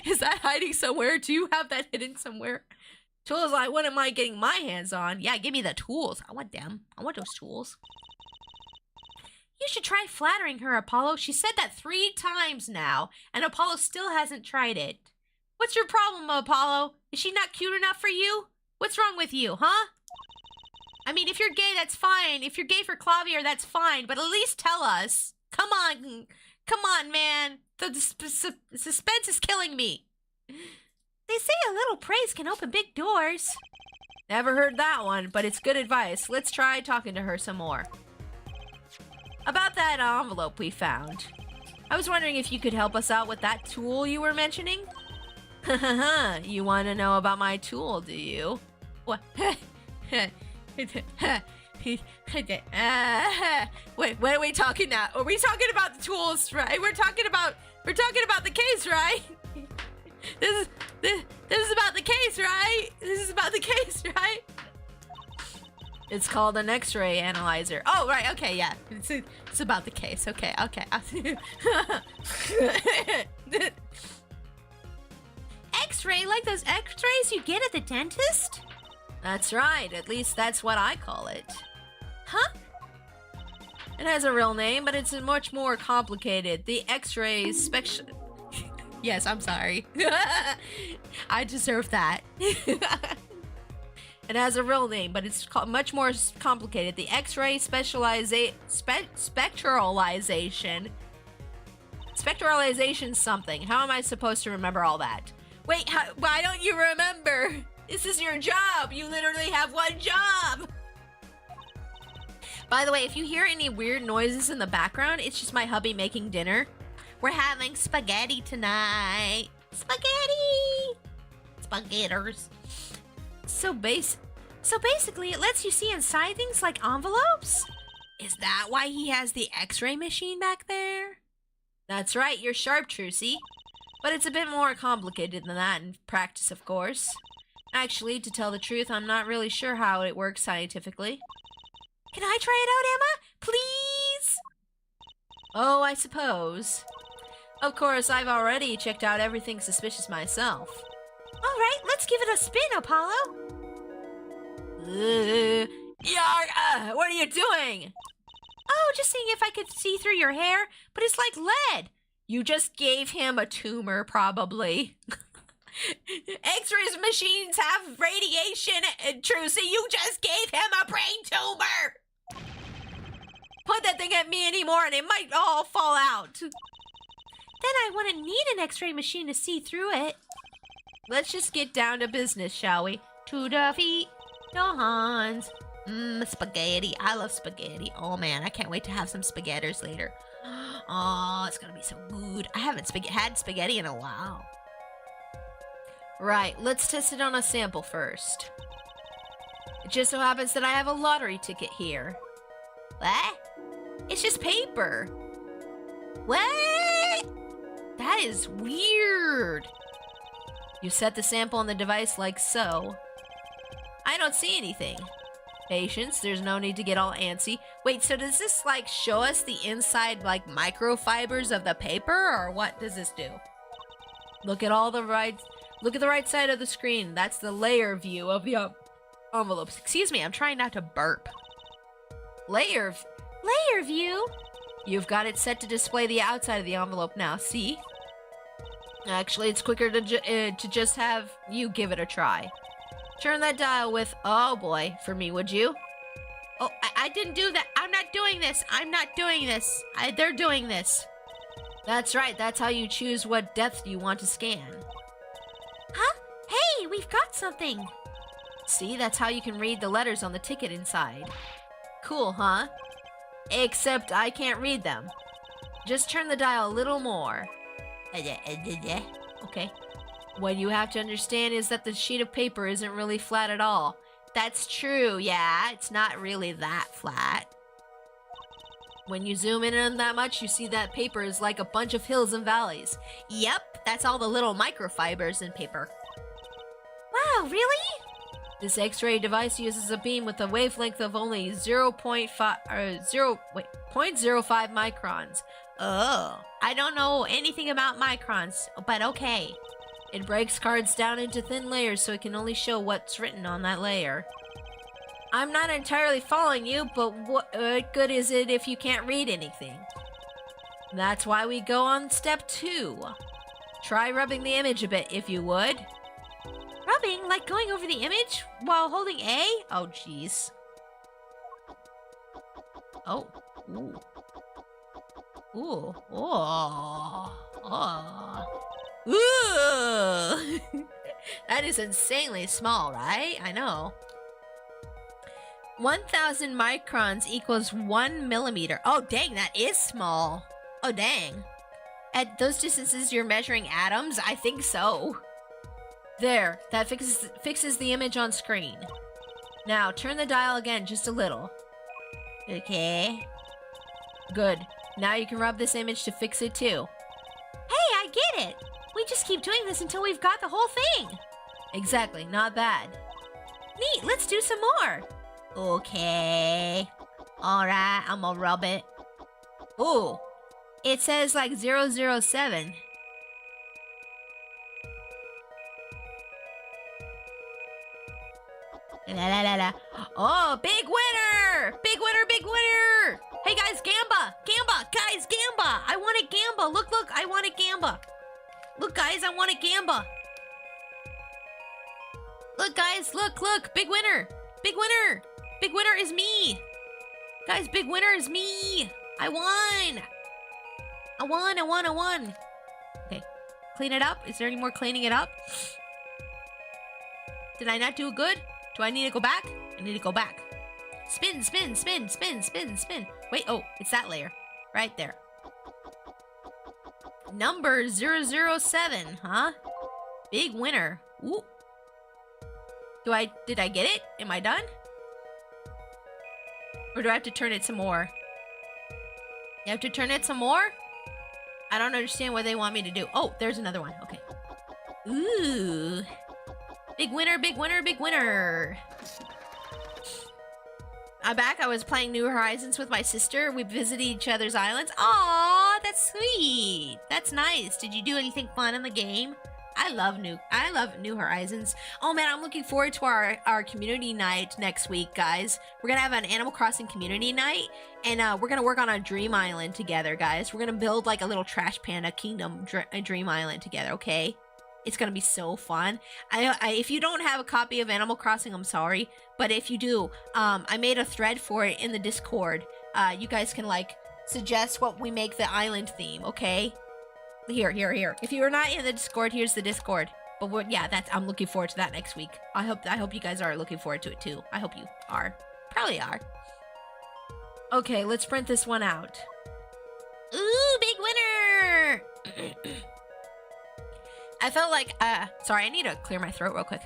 Is that hiding somewhere? Do you have that hidden somewhere? Tools I wouldn't mind getting my hands on. Yeah, give me the tools. I want them. I want those tools. You should try flattering her, Apollo. She said that 3 times now, and Apollo still hasn't tried it. What's your problem, Apollo? Is she not cute enough for you? What's wrong with you, huh? I mean, if you're gay, that's fine. If you're gay for Clavier, that's fine. But at least tell us. Come on, man. The suspense is killing me. They say a little praise can open big doors. Never heard that one, but it's good advice. Let's try talking to her some more. About that envelope we found. I was wondering if you could help us out with that tool you were mentioning? You want to know about my tool, do you? What? Wait, what are we talking now? Are we talking about the tools, right? We're talking about the case, right? This is about the case, right? This is about the case, right? It's called an X-ray analyzer. Oh, right. Okay, yeah. It's about the case. Okay. X-ray, like those X-rays you get at the dentist? That's right. At least that's what I call it. Huh? It has a real name, but it's much more complicated. The X-ray spec... Yes, I'm sorry. I deserve that. It has a real name, but it's much more complicated. The X-ray spectralization. Spectralization something. How am I supposed to remember all that? Wait, why don't you remember? This is your job. You literally have one job. By the way, if you hear any weird noises in the background, it's just my hubby making dinner. We're having spaghetti tonight. Spaghetti! Spaghetters. So basically, it lets you see inside things like envelopes? Is that why he has the X-ray machine back there? That's right, you're sharp, Trucy. But it's a bit more complicated than that in practice, of course. Actually, to tell the truth, I'm not really sure how it works scientifically. Can I try it out, Emma? Please? Oh, I suppose. Of course, I've already checked out everything suspicious myself. All right, let's give it a spin, Apollo. What are you doing? Oh, just seeing if I could see through your hair, but it's like lead. You just gave him a tumor, probably. X-ray machines have radiation, Trucy. You just gave him a brain tumor. Point that thing at me anymore and it might all fall out. Then I wouldn't need an X-ray machine to see through it. Let's just get down to business, shall we? To the feet, no hands. Spaghetti. I love spaghetti. Oh man, I can't wait to have some spaghettis later. Oh, it's gonna be so good. I haven't had spaghetti in a while. Right, let's test it on a sample first. It just so happens that I have a lottery ticket here. What? It's just paper. What? That is weird. You set the sample on the device like so. I don't see anything. Patience, there's no need to get all antsy. Wait, so does this like show us the inside like microfibers of the paper, or what does this do? Look at the right side of the screen. That's the layer view of the envelopes. Excuse me, I'm trying not to burp. Layer view? You've got it set to display the outside of the envelope now, see? Actually, it's quicker to just have you give it a try. Turn that dial with, oh boy, for me, would you? Oh, I didn't do that. I'm not doing this. They're doing this. That's right. That's how you choose what depth you want to scan. Huh? Hey, we've got something. See, that's how you can read the letters on the ticket inside. Cool, huh? Except I can't read them. Just turn the dial a little more. Okay. What you have to understand is that the sheet of paper isn't really flat at all. That's true, yeah, it's not really that flat. When you zoom in on that much, you see that paper is like a bunch of hills and valleys. Yep, that's all the little microfibers in paper. Wow, really? This X-ray device uses a beam with a wavelength of only 0.05 microns. Oh, I don't know anything about microns, but okay. It breaks cards down into thin layers so it can only show what's written on that layer. I'm not entirely following you, but what good is it if you can't read anything? That's why we go on step 2. Try rubbing the image a bit, if you would. Rubbing? Like going over the image while holding A? Oh, jeez. Oh. Ooh. Ooh. Oh. Oh. Ooh! That is insanely small, right? I know. 1,000 microns equals 1 millimeter. Oh, dang, that is small. Oh, dang. At those distances, you're measuring atoms? I think so. There, that fixes the image on screen. Now, turn the dial again just a little. Okay. Good. Now you can rub this image to fix it too. Hey, I get it! We just keep doing this until we've got the whole thing. Exactly, not bad. Neat, let's do some more. Okay. Alright, I'm gonna rub it. Ooh, it says like 007. La la la la. Oh, big winner! Big winner, big winner! Hey guys, Gamba! Gamba! Guys, Gamba! I wanted Gamba! Look, I wanted Gamba! Look, guys, I wanted Gamba! Look, guys, look! Big winner! Big winner! Big winner is me! Guys, big winner is me! I won! I won! Okay, clean it up. Is there any more cleaning it up? Did I not do it good? Do I need to go back? I need to go back. Spin. Wait, oh, it's that layer. Right there. Number 007, huh? Big winner. Ooh. Did I get it? Am I done? Or do I have to turn it some more? You have to turn it some more? I don't understand what they want me to do. Oh, there's another one. Okay. Ooh. Big winner, big winner, big winner. I'm back. I was playing New Horizons with my sister. We visited each other's islands. Aw, that's sweet. That's nice. Did you do anything fun in the game? I love New Horizons. Oh man, I'm looking forward to our community night next week, guys. We're gonna have an Animal Crossing community night, and we're gonna work on a dream island together, guys. We're gonna build like a little Trash Panda Kingdom dream island together, okay? It's gonna be so fun. If you don't have a copy of Animal Crossing, I'm sorry, but if you do, I made a thread for it in the Discord. You guys can like suggest what we make the island theme, okay? Here. If you're not in the Discord, here's the Discord. But I'm looking forward to that next week. I hope you guys are looking forward to it too. I hope you are. Probably are. Okay, let's print this one out. Ooh, big winner! I felt like, sorry, I need to clear my throat real quick.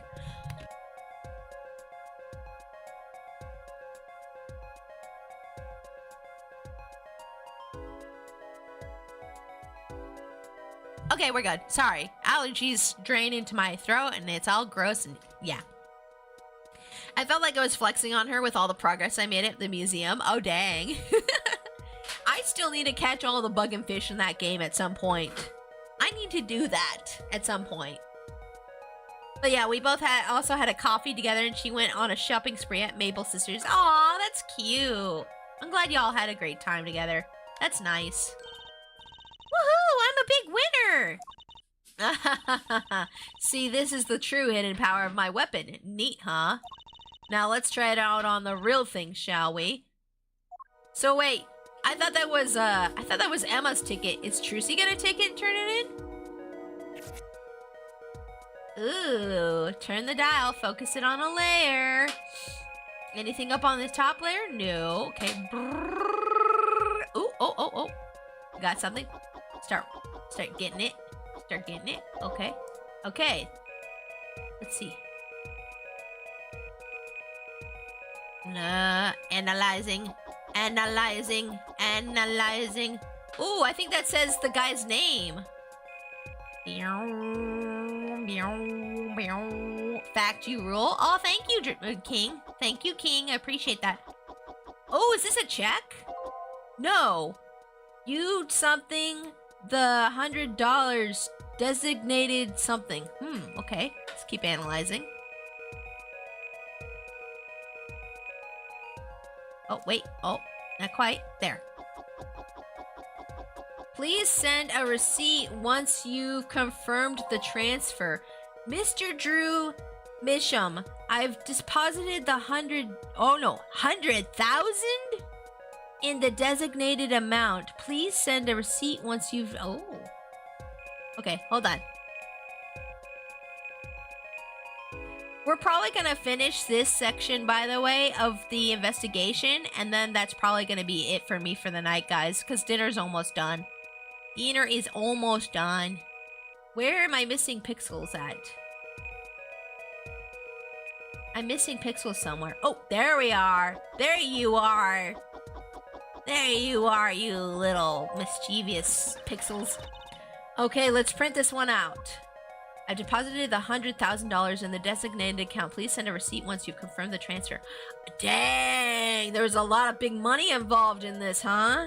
Okay, we're good. Sorry. Allergies drain into my throat and it's all gross and yeah. I felt like I was flexing on her with all the progress I made at the museum. Oh, dang. I still need to catch all the bug and fish in that game at some point. I need to do that at some point. But yeah, we both also had a coffee together, and she went on a shopping spree at Maple Sisters. Aw, that's cute. I'm glad y'all had a great time together. That's nice. Woohoo, I'm a big winner! See, this is the true hidden power of my weapon. Neat, huh? Now let's try it out on the real thing, shall we? So wait, I thought that was Emma's ticket. Is Trucy gonna take it and turn it in? Ooh, turn the dial, focus it on a layer. Anything up on the top layer? No. Okay. Ooh, oh. Got something? Start getting it. Start getting it. Okay. Okay. Let's see. Analyzing. Ooh, I think that says the guy's name. Fact you rule. Oh, thank you, King. Thank you, King. I appreciate that. Oh, is this a check? No. You something the $100 designated something. Okay. Let's keep analyzing. Oh, wait. Oh, not quite. There. Please send a receipt once you've confirmed the transfer. Mr. Drew Misham, I've deposited the 100,000 in the designated amount. Please send a receipt once you've... Oh. Okay, hold on. We're probably gonna finish this section, by the way, of the investigation, and then that's probably gonna be it for me for the night, guys, because dinner's almost done. Dinner is almost done. Where am I missing pixels at? I'm missing pixels somewhere. Oh, there we are. There you are. There you are, you little mischievous pixels. Okay, let's print this one out. I've deposited the $100,000 in the designated account. Please send a receipt once you've confirmed the transfer. Dang, there was a lot of big money involved in this, huh?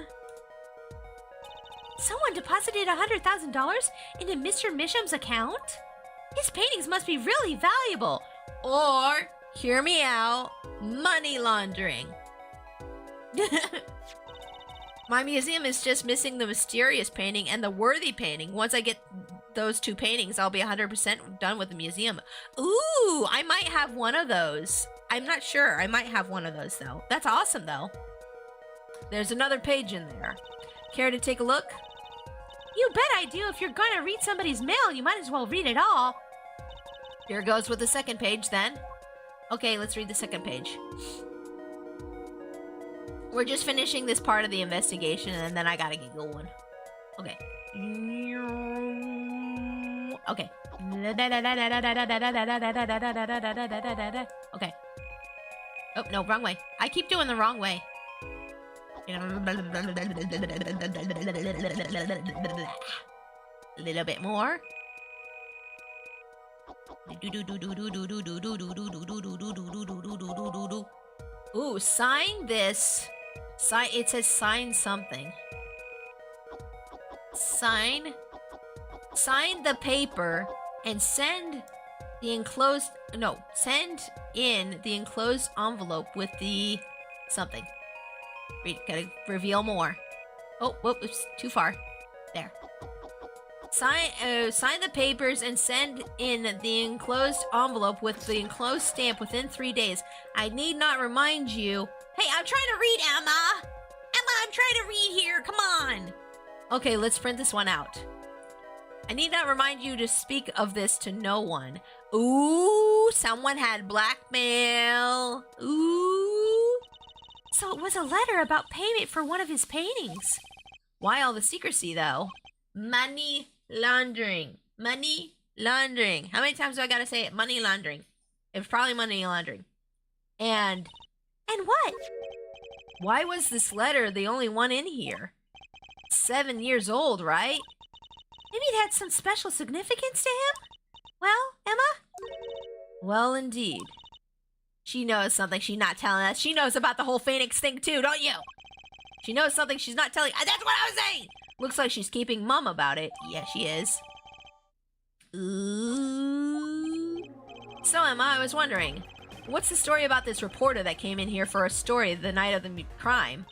Someone deposited $100,000 into Mr. Misham's account? His paintings must be really valuable. Or, hear me out, money laundering. My museum is just missing the mysterious painting and the worthy painting. Once I get those two paintings, I'll be 100% done with the museum. Ooh, I might have one of those. I'm not sure. I might have one of those, though. That's awesome, though. There's another page in there. Care to take a look? You bet I do. If you're going to read somebody's mail, you might as well read it all. Here goes with the second page, then. Okay, let's read the second page. We're just finishing this part of the investigation, and then I gotta get going. Okay. Okay. Okay. Oh, no, wrong way. I keep doing the wrong way. A little bit more. Ooh, sign this. It says sign something. Sign the paper and send in the enclosed envelope with the something. Gotta reveal more. Oh, whoop, oops, too far. There. Sign the papers and send in the enclosed envelope with the enclosed stamp within 3 days. I need not remind you. Hey, I'm trying to read, Emma! Emma, I'm trying to read here, come on! Okay, let's print this one out. I need not remind you to speak of this to no one. Ooh, someone had blackmail. Ooh. So it was a letter about payment for one of his paintings. Why all the secrecy, though? Money laundering. Money laundering. How many times do I gotta say it? Money laundering. It's probably money laundering. And what? Why was this letter the only one in here? 7 years old, right? Maybe it had some special significance to him? Well, Emma? Well, indeed. She knows something she's not telling us. She knows about the whole Phoenix thing too, don't you? She knows something she's not telling. That's what I was saying! Looks like she's keeping mum about it. Yeah, she is. Ooh. So Emma, I was wondering, what's the story about this reporter that came in here for a story the night of the crime?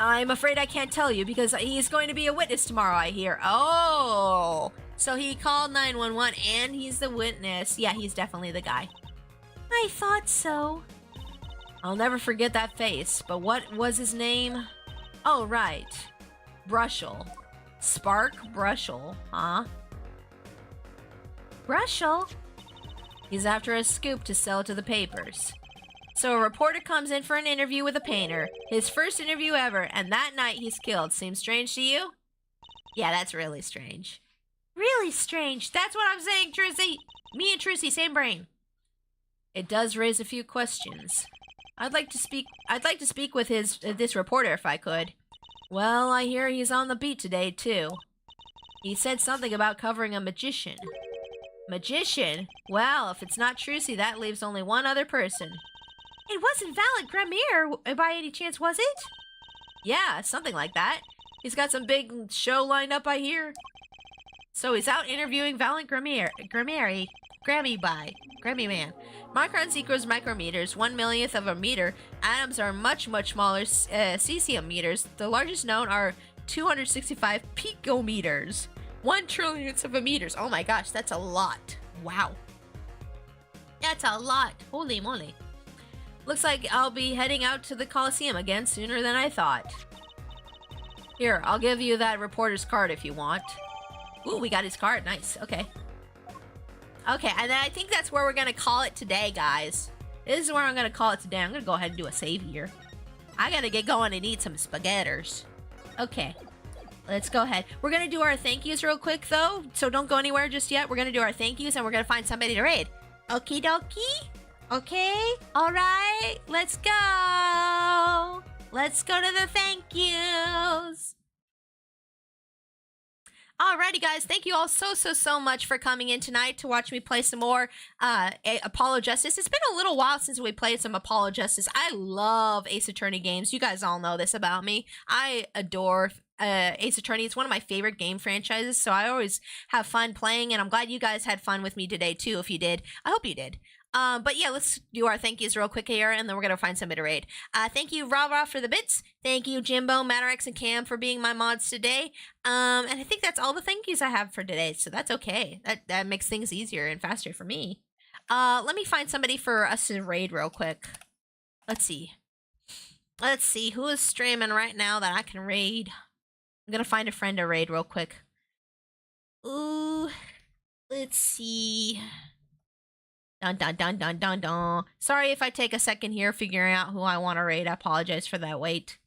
I'm afraid I can't tell you because he's going to be a witness tomorrow, I hear. Oh, so he called 911 and he's the witness. Yeah, he's definitely the guy. I thought so. I'll never forget that face, but what was his name? Oh, right. Brushel. Spark Brushel, huh? Brushel? He's after a scoop to sell to the papers. So a reporter comes in for an interview with a painter. His first interview ever, and that night he's killed. Seems strange to you? Yeah, that's really strange. Really strange. That's what I'm saying, Trissy. Me and Trissy, same brain. It does raise a few questions. I'd like to speak with this reporter if I could. Well, I hear he's on the beat today, too. He said something about covering a magician. Magician? Well, if it's not Trucy, that leaves only one other person. It wasn't Valent Gramier, by any chance, was it? Yeah, something like that. He's got some big show lined up, I hear. So he's out interviewing Valent Gramier, Grammy Man. Microns equals micrometers, 1/1,000,000th of a meter. Atoms are much, much smaller cesium meters. The largest known are 265 picometers. 1/1,000,000th of a meters. Oh my gosh, that's a lot. Wow. That's a lot. Holy moly. Looks like I'll be heading out to the Coliseum again sooner than I thought. Here, I'll give you that reporter's card if you want. Ooh, we got his card. Nice. Okay. Okay, and then I think that's where we're going to call it today, guys. This is where I'm going to call it today. I'm going to go ahead and do a save here. I got to get going and eat some spaghettis. Okay. Let's go ahead. We're going to do our thank yous real quick, though, so don't go anywhere just yet. We're going to do our thank yous, and we're going to find somebody to raid. Okie dokie? Okay? All right. Let's go. Let's go to the thank yous. Alrighty, guys. Thank you all so much for coming in tonight to watch me play some more Apollo Justice. It's been a little while since we played some Apollo Justice. I love Ace Attorney games. You guys all know this about me. I adore Ace Attorney. It's one of my favorite game franchises, so I always have fun playing, and I'm glad you guys had fun with me today, too, if you did. I hope you did. But yeah, let's do our thank yous real quick here, and then we're going to find somebody to raid. Thank you, Rah for the bits. Thank you, Jimbo, Matarex, and Cam for being my mods today. And I think that's all the thank yous I have for today, so that's okay. That makes things easier and faster for me. Let me find somebody for us to raid real quick. Let's see. Let's see who is streaming right now that I can raid. I'm going to find a friend to raid real quick. Ooh, let's see. Dun dun dun dun dun dun. Sorry if I take a second here figuring out who I want to raid. I apologize for that wait.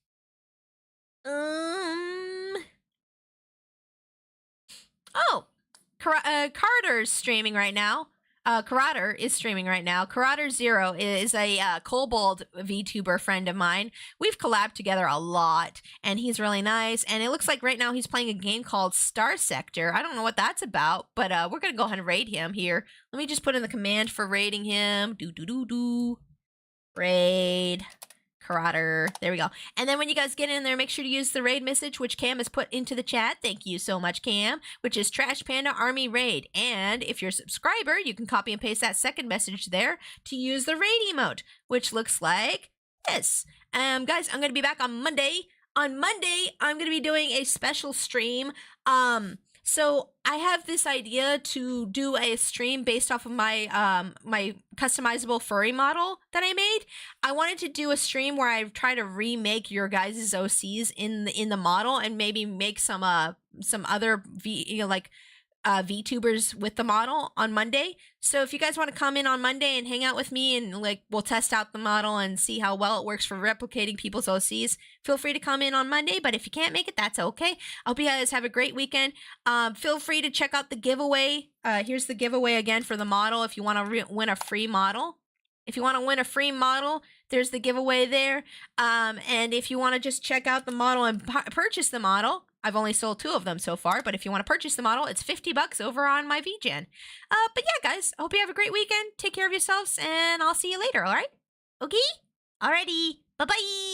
Oh, Carter's streaming right now. Carter is streaming right now. Carter Zero is a Kobold VTuber friend of mine. We've collabed together a lot, and he's really nice. And it looks like right now he's playing a game called Star Sector. I don't know what that's about, but we're gonna go ahead and raid him here. Let me just put in the command for raiding him. Raid Carter. There we go. And then when you guys get in there, make sure to use the raid message, which Cam has put into the chat. Thank you so much, Cam, which is Trash Panda Army Raid. And if you're a subscriber, you can copy and paste that second message there to use the raid emote, which looks like this. Guys, I'm going to be back on Monday. On Monday, I'm going to be doing a special stream. So I have this idea to do a stream based off of my my customizable furry model that I made. I wanted to do a stream where I try to remake your guys' OCs in the model and maybe make some other VTubers with the model on Monday. So if you guys want to come in on Monday and hang out with me and we'll test out the model and see how well it works for replicating people's OCs, feel free to come in on Monday. But if you can't make it, that's okay. I hope you guys have a great weekend. Feel free to check out the giveaway. Here's the giveaway again for the model if you want to win a free model. If you want to win a free model, there's the giveaway there. And if you want to just check out the model and purchase the model, I've only sold 2 of them so far, but if you want to purchase the model, it's $50 over on my VGen. But yeah, guys, I hope you have a great weekend. Take care of yourselves, and I'll see you later, all right? Okay? Alrighty. Bye-bye.